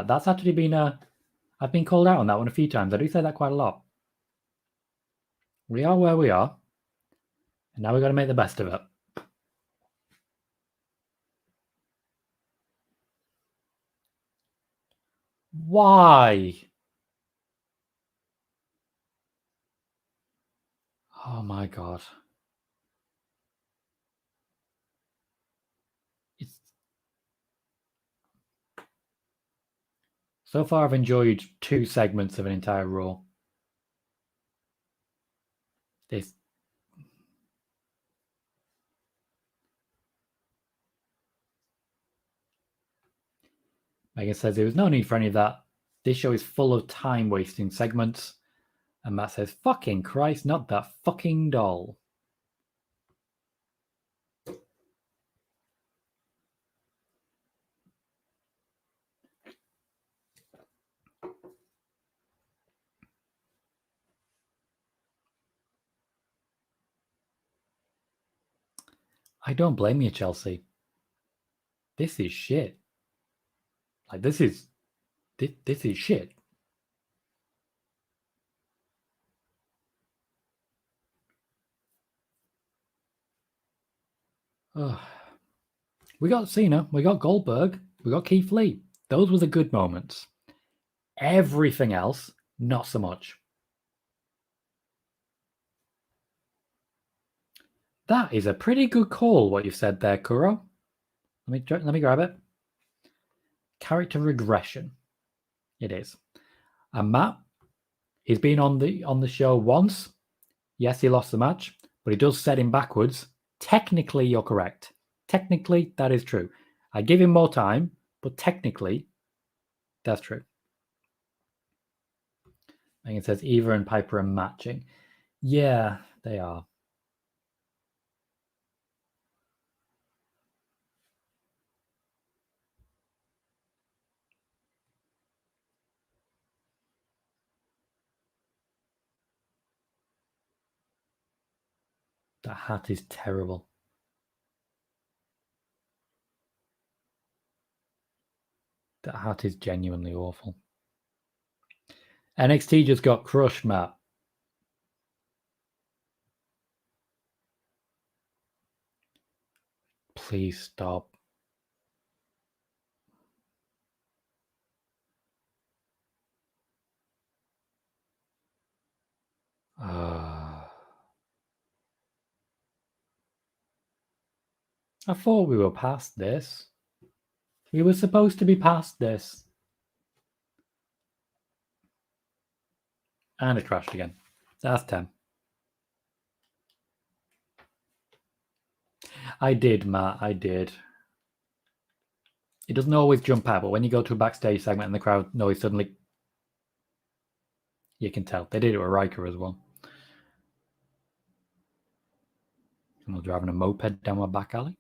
That's actually been I've been called out on that one a few times. I do say that quite a lot. We are where we are. And now we've got to make the best of it. Why? Oh my god. So far I've enjoyed 2 segments of an entire Raw. Megan says there was no need for any of that. This show is full of time-wasting segments. And Matt says, fucking Christ, not that fucking doll. I don't blame you, Chelsea. This is shit. Like, this is shit. Ugh. We got Cena, we got Goldberg, we got Keith Lee. Those were the good moments. Everything else, not so much. That is a pretty good call, what you said there, Kuro. Let me grab it. Character regression. It is. And Matt, he's been on the show once. Yes, he lost the match, but he does set him backwards. Technically, you're correct. Technically, that is true. I give him more time, but technically, that's true. And it says Eva and Piper are matching. Yeah, they are. That hat is terrible. That hat is genuinely awful. NXT just got crushed, Matt. Please stop. I thought we were past this. We were supposed to be past this. And it crashed again. That's 10. I did, Matt. I did. It doesn't always jump out, but when you go to a backstage segment and the crowd noise suddenly, you can tell. They did it with Riker as well. Someone driving a moped down my back alley.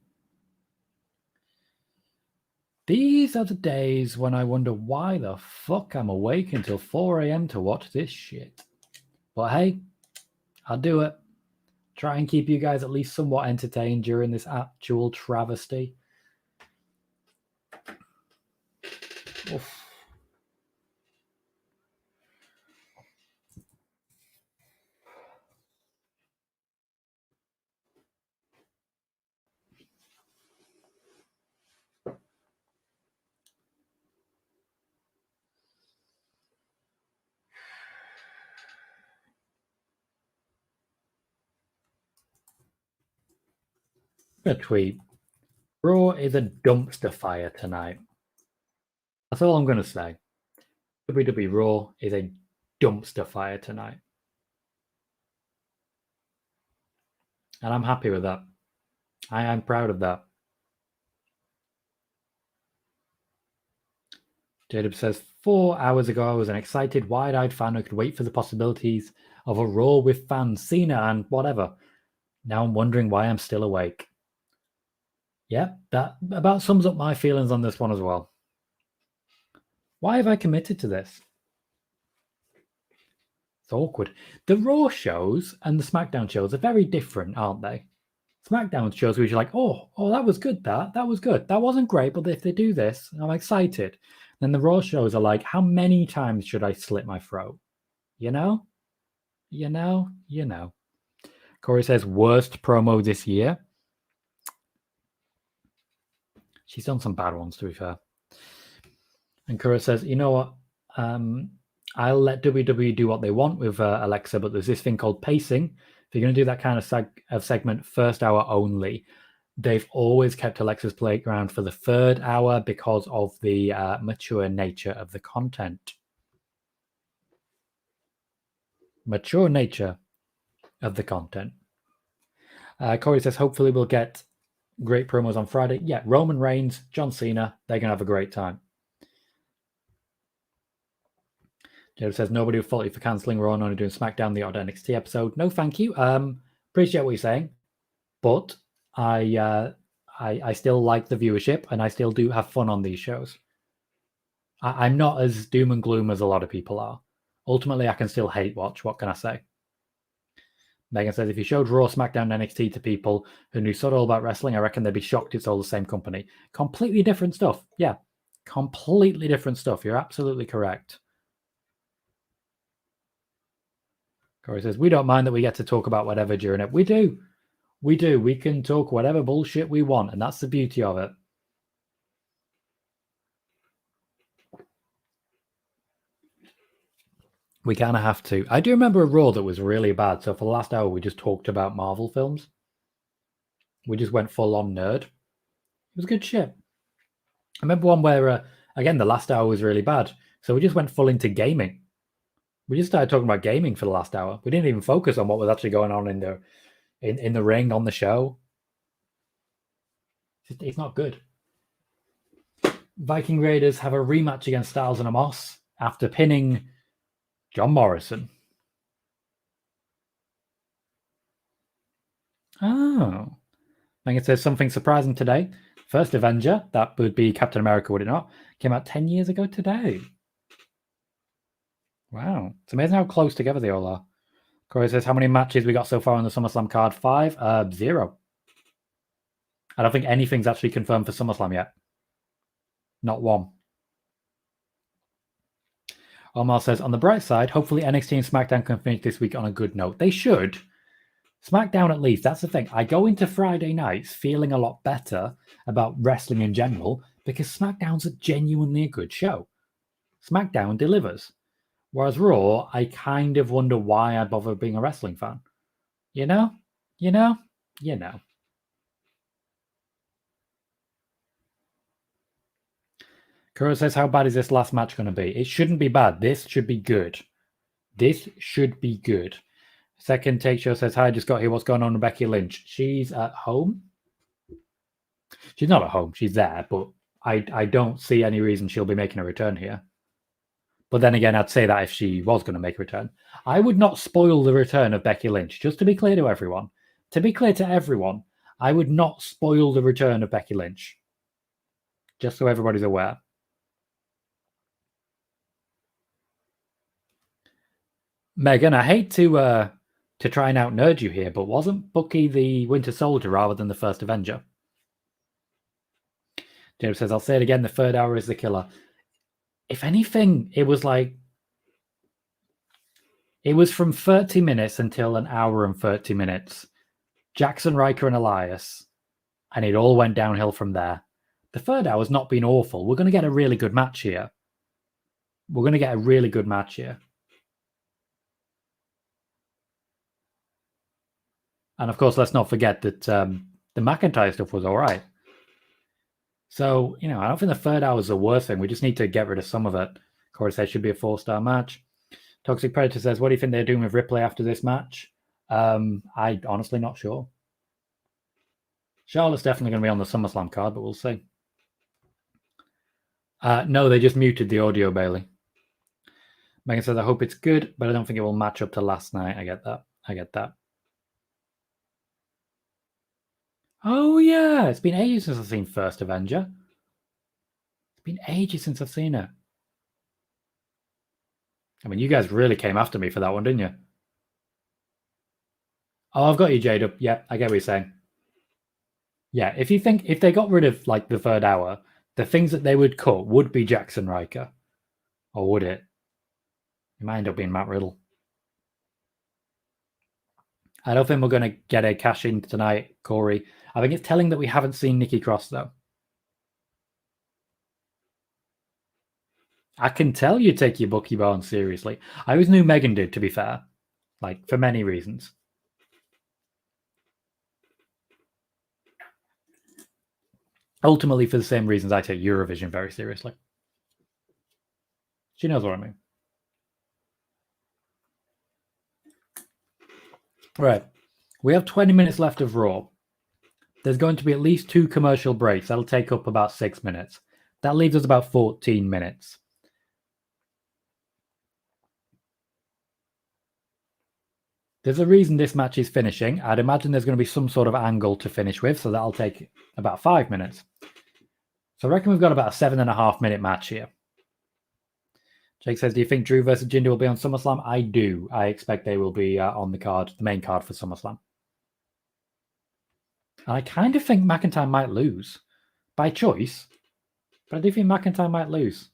These are the days when I wonder why the fuck I'm awake until 4 a.m. to watch this shit. But hey, I'll do it. Try and keep you guys at least somewhat entertained during this actual travesty. Oof. A tweet. Raw is a dumpster fire tonight. That's all I'm going to say. WWE Raw is a dumpster fire tonight. And I'm happy with that. I am proud of that. Jacob says, 4 hours ago, I was an excited, wide-eyed fan who could wait for the possibilities of a Raw with fans, Cena and whatever. Now I'm wondering why I'm still awake. Yeah, that about sums up my feelings on this one as well. Why have I committed to this? It's awkward. The Raw shows and the SmackDown shows are very different, aren't they? SmackDown shows where you're like, oh, that was good, that was good. That wasn't great, but if they do this, I'm excited. Then the Raw shows are like, how many times should I slit my throat? You know? Corey says, worst promo this year. She's done some bad ones, to be fair. And Kura says, you know what? I'll let WWE do what they want with Alexa, but there's this thing called pacing. If you're going to do that kind of segment, first hour only, they've always kept Alexa's playground for the third hour because of the mature nature of the content. Mature nature of the content. Corey says, hopefully we'll get great promos on Friday. Yeah, Roman Reigns, John Cena, they're going to have a great time. Jared says, nobody will fault you for cancelling Raw and only doing SmackDown, the odd NXT episode. No, thank you. Appreciate what you're saying. But I still like the viewership and I still do have fun on these shows. I'm not as doom and gloom as a lot of people are. Ultimately, I can still hate watch. What can I say? Megan says, if you showed Raw, SmackDown, NXT to people who knew so all about wrestling, I reckon they'd be shocked it's all the same company. Completely different stuff. Yeah, completely different stuff. You're absolutely correct. Corey says, we don't mind that we get to talk about whatever during it. We do. We can talk whatever bullshit we want, and that's the beauty of it. We kind of have to. I do remember a Raw that was really bad. So for the last hour, we just talked about Marvel films. We just went full on nerd. It was good shit. I remember one where, again, the last hour was really bad. So we just went full into gaming. We just started talking about gaming for the last hour. We didn't even focus on what was actually going on in the ring, on the show. It's not good. Viking Raiders have a rematch against Styles and Amos after pinning John Morrison. Oh. I think it says something surprising today. First Avenger, that would be Captain America, would it not? Came out 10 years ago today. Wow. It's amazing how close together they all are. Corey says, how many matches we got so far on the SummerSlam card? 5? 0. I don't think anything's actually confirmed for SummerSlam yet. Not one. Omar says, on the bright side, hopefully NXT and SmackDown can finish this week on a good note. They should. SmackDown, at least. That's the thing. I go into Friday nights feeling a lot better about wrestling in general because SmackDown's genuinely a good show. SmackDown delivers. Whereas Raw, I kind of wonder why I bother being a wrestling fan. You know? Kuro says, how bad is this last match going to be? It shouldn't be bad. This should be good. Second Take Show says, hi, I just got here. What's going on with Becky Lynch? She's at home. She's not at home. She's there, but I don't see any reason she'll be making a return here. But then again, I'd say that if she was going to make a return. I would not spoil the return of Becky Lynch, just to be clear to everyone. To be clear to everyone, I would not spoil the return of Becky Lynch. Just so everybody's aware. Megan, I hate to try and out-nerd you here, but wasn't Bucky the Winter Soldier rather than the first Avenger? James says, I'll say it again, the third hour is the killer. If anything, it was from 30 minutes until an hour and 30 minutes. Jackson, Riker, and Elias, and it all went downhill from there. The third hour's not been awful. We're going to get a really good match here. And of course, let's not forget that the McIntyre stuff was all right. So, I don't think the third hour is the worst thing. We just need to get rid of some of it. Corey says should be a 4-star match. Toxic Predator says, what do you think they're doing with Ripley after this match? I honestly not sure. Charlotte's definitely going to be on the SummerSlam card, but we'll see. No, they just muted the audio, Bailey. Megan says, I hope it's good, but I don't think it will match up to last night. I get that. Oh, yeah. It's been ages since I've seen First Avenger. It's been ages since I've seen it. I mean, you guys really came after me for that one, didn't you? Oh, I've got you, Jade. Yeah, I get what you're saying. Yeah, if they got rid of the third hour, the things that they would cut would be Jackson Riker. Or would it? It might end up being Matt Riddle. I don't think we're going to get a cash in tonight, Corey. I think it's telling that we haven't seen Nikki Cross, though. I can tell you take your Bucky Barnes seriously. I always knew Megan did, to be fair. For many reasons. Ultimately, for the same reasons I take Eurovision very seriously. She knows what I mean. Right. We have 20 minutes left of Raw. There's going to be at least 2 commercial breaks. That'll take up about 6 minutes. That leaves us about 14 minutes. There's a reason this match is finishing. I'd imagine there's going to be some sort of angle to finish with, so that'll take about 5 minutes. So I reckon we've got about a 7.5-minute match here. Jake says, do you think Drew versus Jinder will be on SummerSlam? I do. I expect they will be on the main card for SummerSlam. And I kind of think McIntyre might lose. By choice. But I do think McIntyre might lose.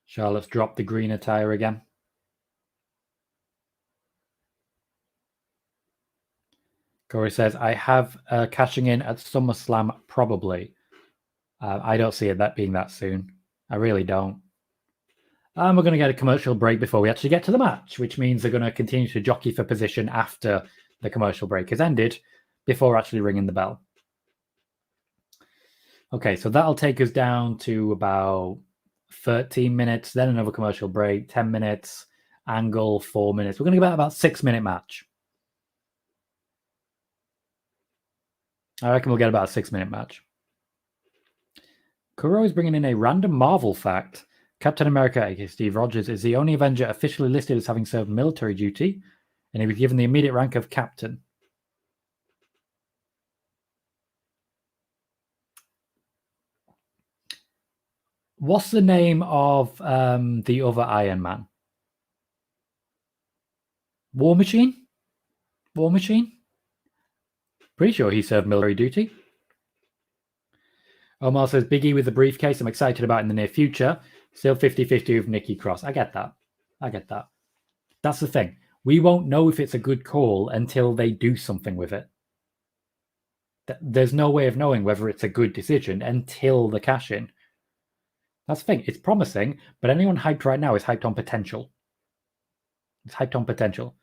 Charlotte's dropped the green attire again. Corey says, I have cashing in at SummerSlam, probably. I don't see it being that soon. I really don't. And we're going to get a commercial break before we actually get to the match, which means they're going to continue to jockey for position after the commercial break has ended, before actually ringing the bell. Okay, so that'll take us down to about 13 minutes, then another commercial break, 10 minutes, angle, 4 minutes. We're going to get about 6-minute match. I reckon we'll get about a 6-minute match. Kuro is bringing in a random Marvel fact. Captain America, aka Steve Rogers, is the only Avenger officially listed as having served military duty, and he was given the immediate rank of captain. What's the name of the other Iron Man? War Machine? War Machine? Pretty sure he served military duty. Omar says, Big E with the briefcase, I'm excited about in the near future. Still 50-50 with Nikki Cross. I get that. That's the thing. We won't know if it's a good call until they do something with it. There's no way of knowing whether it's a good decision until the cash-in. That's the thing. It's promising, but anyone hyped right now is hyped on potential. It's hyped on potential.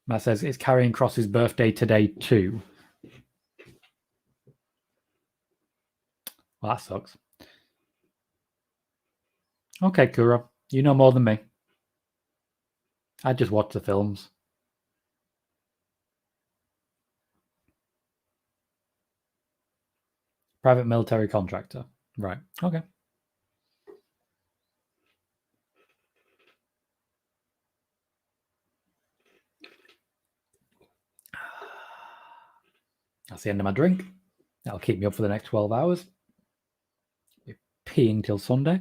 Matt says, it's Karrion Kross's birthday today too. Well, that sucks. Okay, Kuro. You know more than me. I just watch the films. Private military contractor. Right. Okay. That's the end of my drink. That'll keep me up for the next 12 hours. We're peeing till Sunday.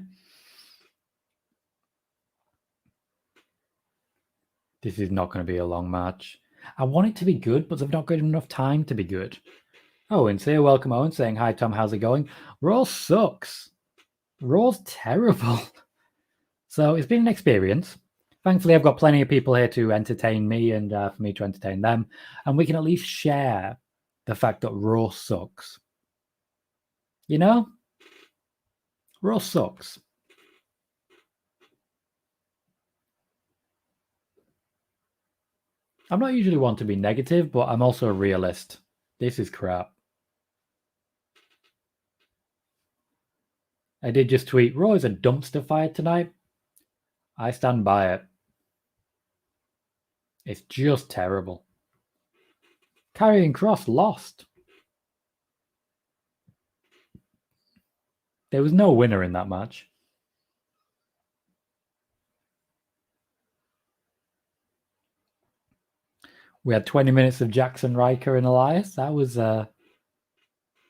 This is not going to be a long match. I want it to be good, but they've not given enough time to be good. Owen's here. Welcome, Owen. Saying, hi, Tom. How's it going? Raw sucks. Raw's terrible. So it's been an experience. Thankfully, I've got plenty of people here to entertain me and for me to entertain them. And we can at least share the fact that Raw sucks. You know? Raw sucks. I'm not usually one to be negative, but I'm also a realist. This is crap. I did just tweet, Raw is a dumpster fire tonight. I stand by it. It's just terrible. Karrion Kross lost. There was no winner in that match. We had 20 minutes of Jackson Riker and Elias. That was an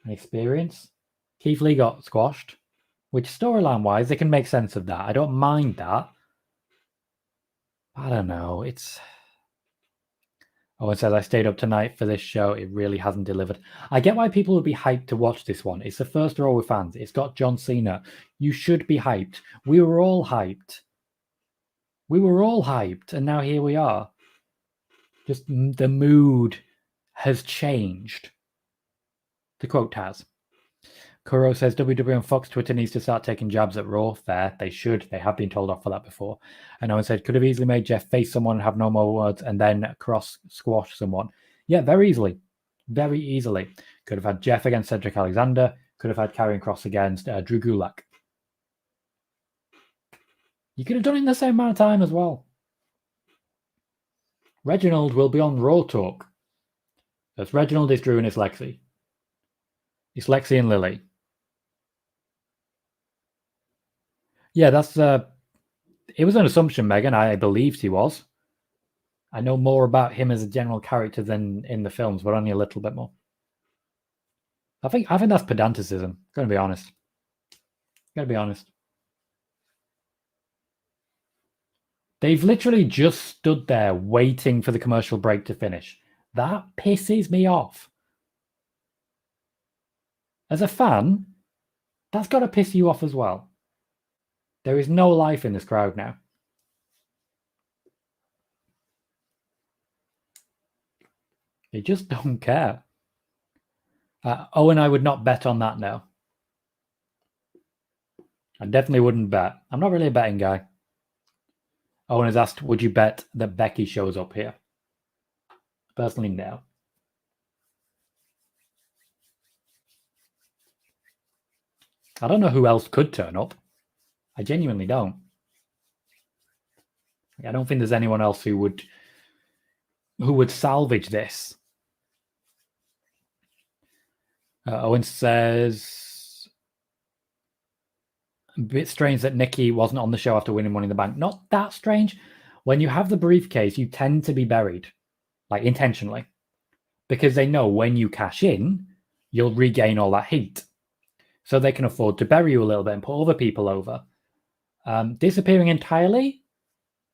experience. Keith Lee got squashed, which storyline-wise, they can make sense of that. I don't mind that. I don't know. Owen says, I stayed up tonight for this show. It really hasn't delivered. I get why people would be hyped to watch this one. It's the first Raw with fans. It's got John Cena. You should be hyped. We were all hyped. And now here we are. Just the mood has changed. To quote Taz. Kuro says, WWE and Fox Twitter needs to start taking jabs at Raw. Fair. They should. They have been told off for that before. And Owen said, could have easily made Jeff face someone and have no more words and then cross squash someone. Yeah, very easily. Very easily. Could have had Jeff against Cedric Alexander. Could have had Karrion Kross against Drew Gulak. You could have done it in the same amount of time as well. Reginald will be on Raw Talk. That's Reginald, it's Drew, and it's Lexi. It's Lexi and Lily. Yeah, that's it was an assumption, Megan. I believed he was. I know more about him as a general character than in the films, but only a little bit more. I think that's pedanticism. Gonna be honest. They've literally just stood there waiting for the commercial break to finish. That pisses me off. As a fan, that's got to piss you off as well. There is no life in this crowd now. They just don't care. Owen, I would not bet on that now. I definitely wouldn't bet. I'm not really a betting guy. Owen has asked, would you bet that Becky shows up here? Personally, no. I don't know who else could turn up. I genuinely don't. I don't think there's anyone else who would salvage this. Owen says, a bit strange that Nikki wasn't on the show after winning Money in the Bank. Not that strange. When you have the briefcase, you tend to be buried, like intentionally, because they know when you cash in, you'll regain all that heat. So they can afford to bury you a little bit and put other people over. Disappearing entirely?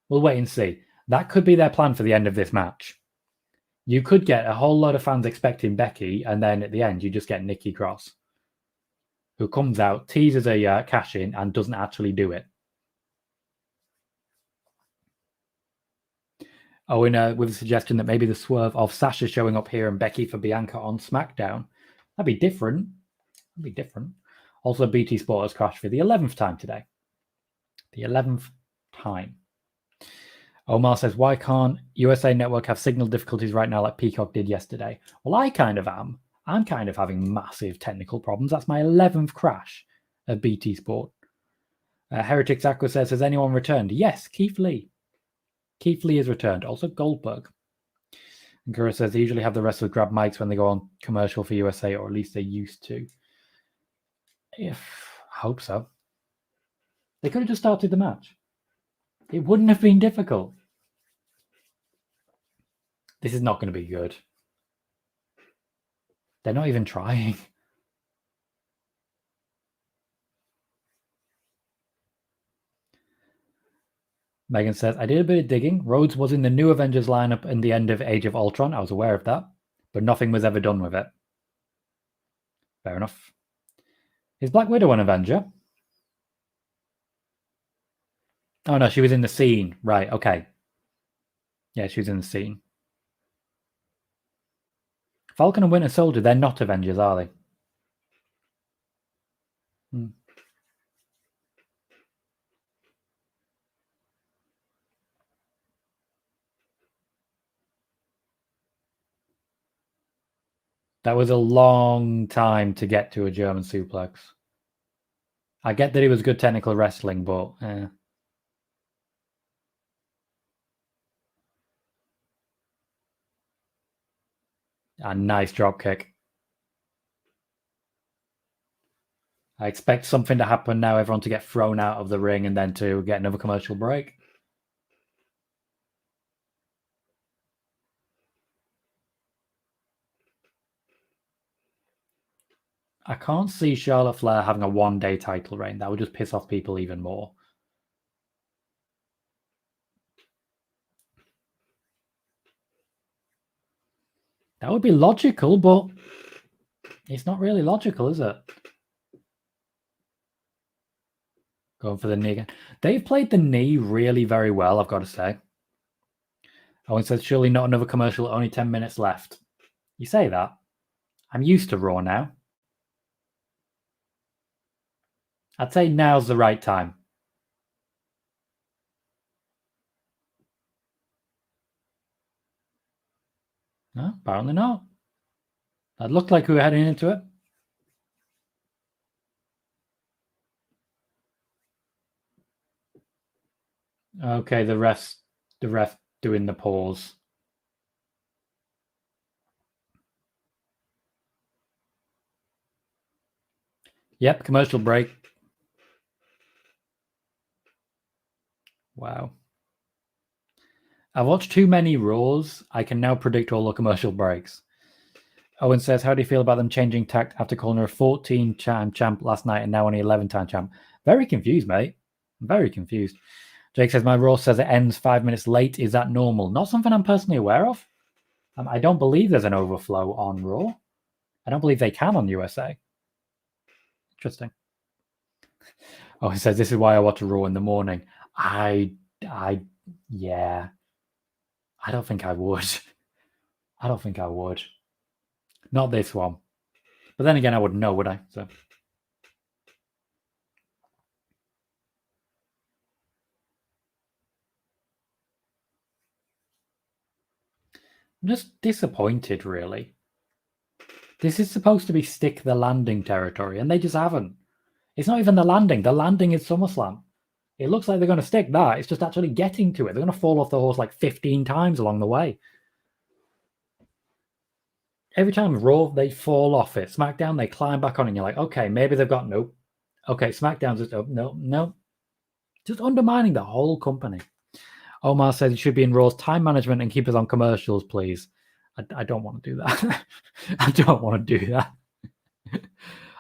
We'll wait and see. That could be their plan for the end of this match. You could get a whole lot of fans expecting Becky, and then at the end, you just get Nikki Cross, who comes out, teases a cash-in, and doesn't actually do it. Owen with a suggestion that maybe the swerve of Sasha showing up here and Becky for Bianca on SmackDown. That'd be different. Also, BT Sport has crashed for the 11th time today. The 11th time. Omar says, why can't USA Network have signal difficulties right now like Peacock did yesterday? Well, I kind of am. I'm kind of having massive technical problems. That's my 11th crash at BT Sport. Heretics Aqua says, has anyone returned? Yes, Keith Lee. Keith Lee has returned. Also Goldberg. And Kura says, they usually have the wrestlers grab mics when they go on commercial for USA, or at least they used to. I hope so. They could have just started the match. It wouldn't have been difficult. This is not going to be good. They're not even trying. Megan says, I did a bit of digging. Rhodes was in the new Avengers lineup in the end of Age of Ultron. I was aware of that, but nothing was ever done with it. Fair enough. Is Black Widow an Avenger? Oh, no, she was in the scene. Right, okay. Yeah, she was in the scene. Falcon and Winter Soldier, they're not Avengers, are they? Hmm. That was a long time to get to a German suplex. I get that it was good technical wrestling, but a nice drop kick. I expect something to happen now, everyone to get thrown out of the ring and then to get another commercial break. I can't see Charlotte Flair having a one-day title reign. That would just piss off people even more. That would be logical, but it's not really logical, is it? Going for the knee again. They've played the knee really very well, I've got to say. Owen says, surely not another commercial, only 10 minutes left. You say that. I'm used to Raw now. I'd say now's the right time. No, apparently not. That looked like we were heading into it. Okay, the ref doing the pause. Yep, commercial break. Wow. I've watched too many Raws. I can now predict all the commercial breaks. Owen says, how do you feel about them changing tact after calling her a 14-time champ last night and now only 11-time champ? Very confused, mate. Very confused. Jake says, my Raw says it ends 5 minutes late. Is that normal? Not something I'm personally aware of. I don't believe there's an overflow on Raw. I don't believe they can on USA. Interesting. Oh, he says, this is why I watch Raw in the morning. Yeah. I don't think I would. I don't think I would. Not this one. But then again, I wouldn't know, would I? So I'm just disappointed, really. This is supposed to be stick the landing territory, and they just haven't. It's not even the landing. The landing is SummerSlam. It looks like they're going to stick that. It's just actually getting to it. They're going to fall off the horse like 15 times along the way. Every time Raw, they fall off it. SmackDown, they climb back on it, and you're like, okay, maybe they've got nope. Okay, SmackDown's just no. Just undermining the whole company. Omar says it should be in Raw's time management and keep us on commercials, please. I don't want to do that. I don't want to do that.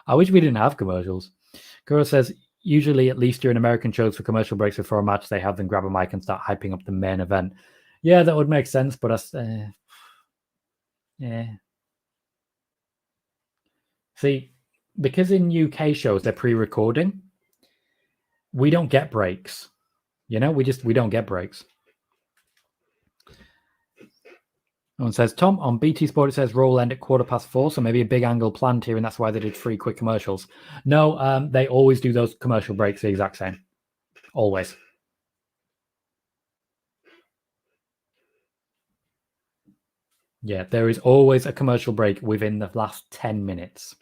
I wish we didn't have commercials. Guru says, usually at least during American shows for commercial breaks before a match, they have them grab a mic and start hyping up the main event. Yeah, that would make sense, but yeah. See, because in UK shows they're pre-recording, we don't get breaks. You know, we don't get breaks. One says, Tom, on BT Sport, it says Raw will end at 4:15, so maybe a big angle planned here, and that's why they did 3 quick commercials. No, they always do those commercial breaks the exact same. Always. Yeah, there is always a commercial break within the last 10 minutes.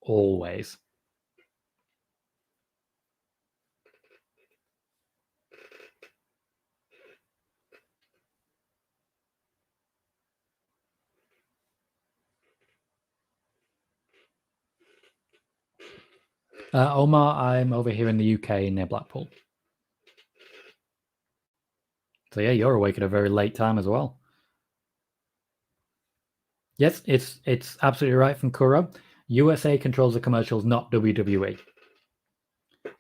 Always. Omar, I'm over here in the UK near Blackpool. So yeah, you're awake at a very late time as well. Yes, it's absolutely right from Kuro. USA controls the commercials, not WWE.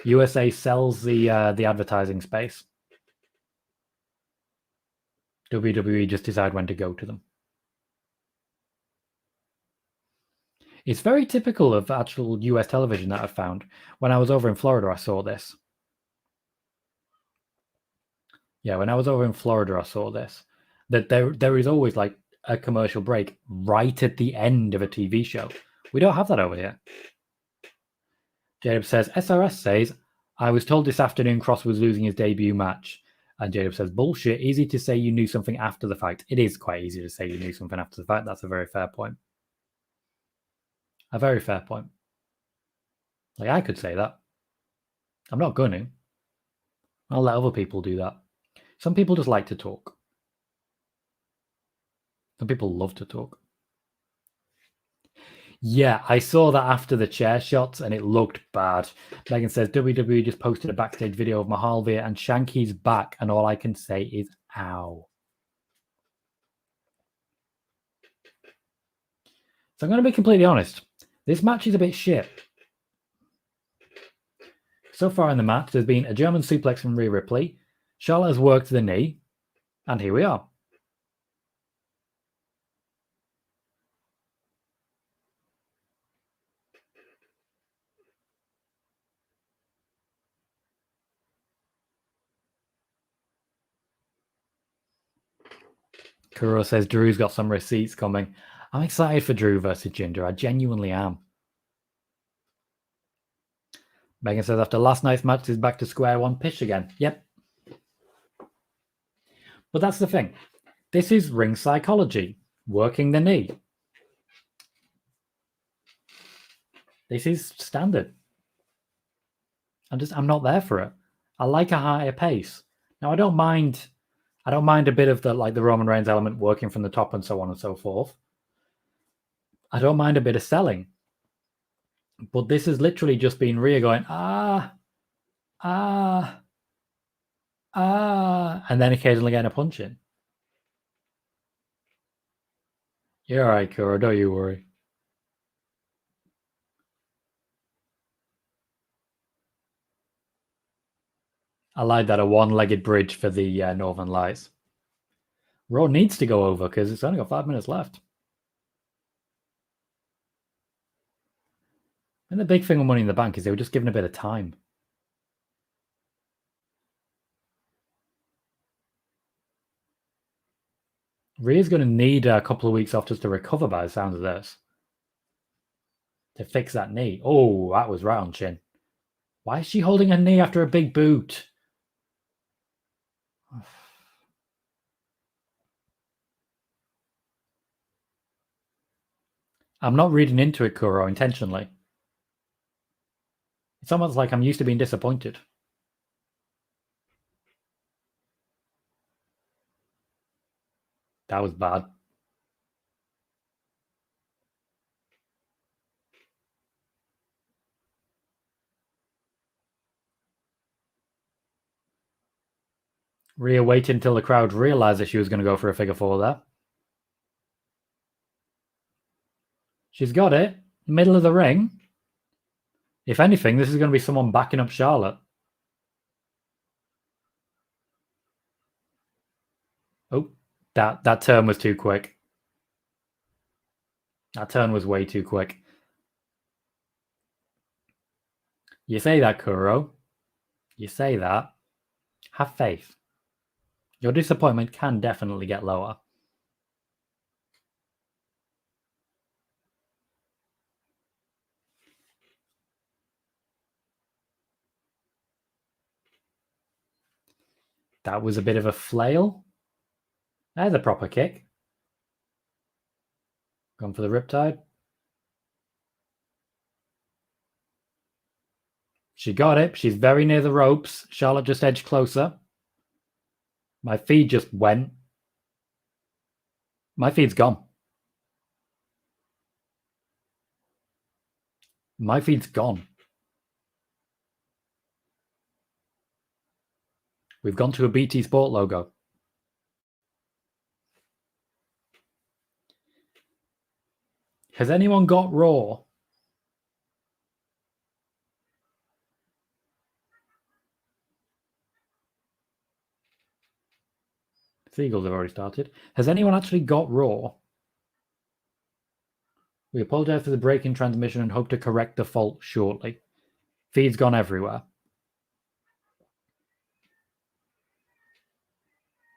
USA sells the advertising space. WWE just decide when to go to them. It's very typical of actual US television that I've found. When I was over in Florida, I saw this. Yeah, when I was over in Florida, I saw this. That there is always like a commercial break right at the end of a TV show. We don't have that over here. Jacob says, SRS says, I was told this afternoon Cross was losing his debut match. And Jacob says, bullshit, easy to say you knew something after the fact. It is quite easy to say you knew something after the fact. That's a very fair point. A very fair point. Like, I could say that. I'm not going to. I'll let other people do that. Some people just like to talk. Some people love to talk. Yeah, I saw that after the chair shots and it looked bad. Megan says, WWE just posted a backstage video of Mahalveer and Shanky's back, and all I can say is, ow. So I'm going to be completely honest. This match is a bit shit. So far in the match, there's been a German suplex from Rhea Ripley. Charlotte has worked the knee, and here we are. Kuro says Drew's got some receipts coming. I'm excited for Drew versus Jinder. I genuinely am. Megan says after last night's match, he's back to square one. Pish again. Yep. But that's the thing. This is ring psychology. Working the knee. This is standard. I'm not there for it. I like a higher pace. Now I don't mind a bit of the Roman Reigns element working from the top and so on and so forth. I don't mind a bit of selling. But this has literally just been Rhea going, and then occasionally getting a punch in. You're all right, Kuro, don't you worry. I like that, a one-legged bridge for the Northern Lights. Raw needs to go over because it's only got 5 minutes left. And the big thing on Money in the Bank is they were just given a bit of time. Rhea's going to need a couple of weeks off just to recover by the sound of this. To fix that knee. Oh, that was right on chin. Why is she holding her knee after a big boot? I'm not reading into it, Kuro, intentionally. It's almost like I'm used to being disappointed. That was bad. Rhea waited until the crowd realized that she was going to go for a figure four there. She's got it. Middle of the ring. If anything, this is going to be someone backing up Charlotte. Oh, that turn was too quick. That turn was way too quick. You say that, Kuro. You say that. Have faith. Your disappointment can definitely get lower. That was a bit of a flail. There's a proper kick. Gone for the riptide. She got it. She's very near the ropes. Charlotte just edged closer. My feed just went. My feed's gone. My feed's gone. We've gone to a BT Sport logo. Has anyone got Raw? Seagulls have already started. Has anyone actually got Raw? We apologize for the break in transmission and hope to correct the fault shortly. Feed's gone everywhere.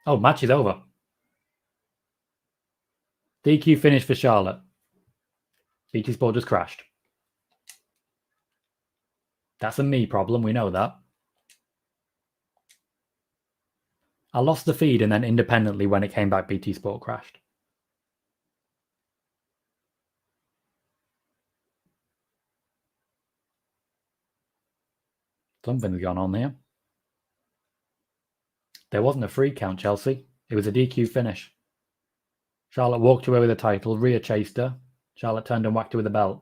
Oh, match is over. DQ finish for Charlotte. BT Sport just crashed. That's a me problem, we know that. I lost the feed and then independently when it came back, BT Sport crashed. Something's gone on here. There wasn't a free count, Chelsea. It was a DQ finish. Charlotte walked away with the title. Rhea chased her. Charlotte turned and whacked her with the belt.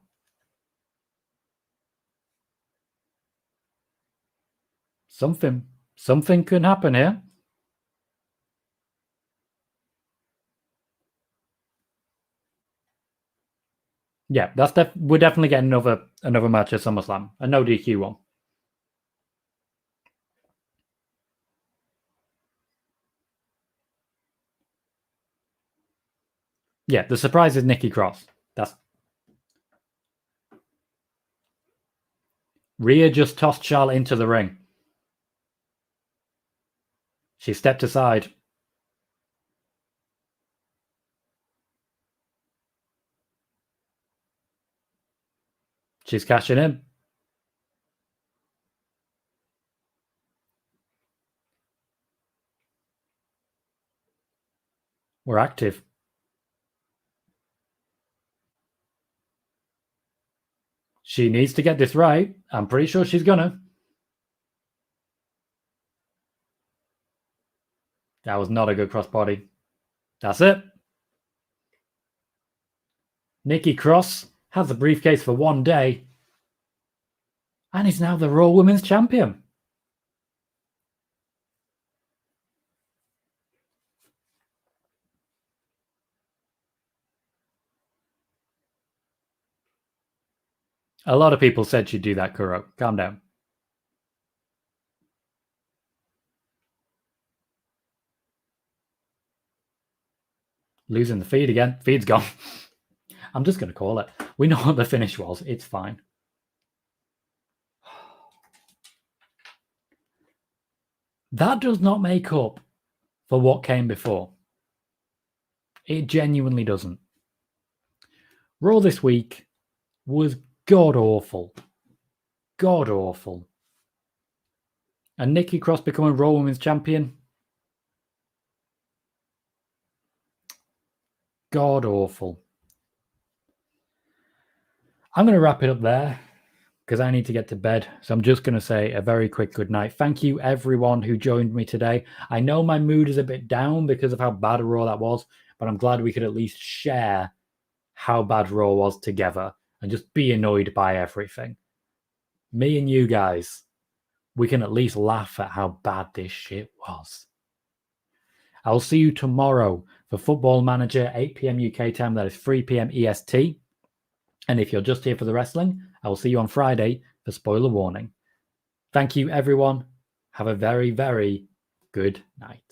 Something could happen here. Yeah, we're definitely getting another match at SummerSlam. A no DQ one. Yeah, the surprise is Nikki Cross. Rhea just tossed Charlotte into the ring. She stepped aside. She's cashing in. We're active. She needs to get this right. I'm pretty sure she's gonna. That was not a good crossbody. That's it. Nikki Cross has the briefcase for one day and is now the Raw Women's Champion. A lot of people said she'd do that, Kuro. Calm down. Losing the feed again. Feed's gone. I'm just going to call it. We know what the finish was. It's fine. That does not make up for what came before. It genuinely doesn't. Raw this week was god-awful. God-awful. And Nikki Cross becoming Raw Women's Champion? God-awful. I'm going to wrap it up there because I need to get to bed. So I'm just going to say a very quick good night. Thank you, everyone who joined me today. I know my mood is a bit down because of how bad Raw that was, but I'm glad we could at least share how bad Raw was together and just be annoyed by everything. Me and you guys, we can at least laugh at how bad this shit was. I'll see you tomorrow for Football Manager, 8 p.m. UK time. That is 3 p.m. EST. And if you're just here for the wrestling, I will see you on Friday for Spoiler Warning. Thank you, everyone. Have a very, very good night.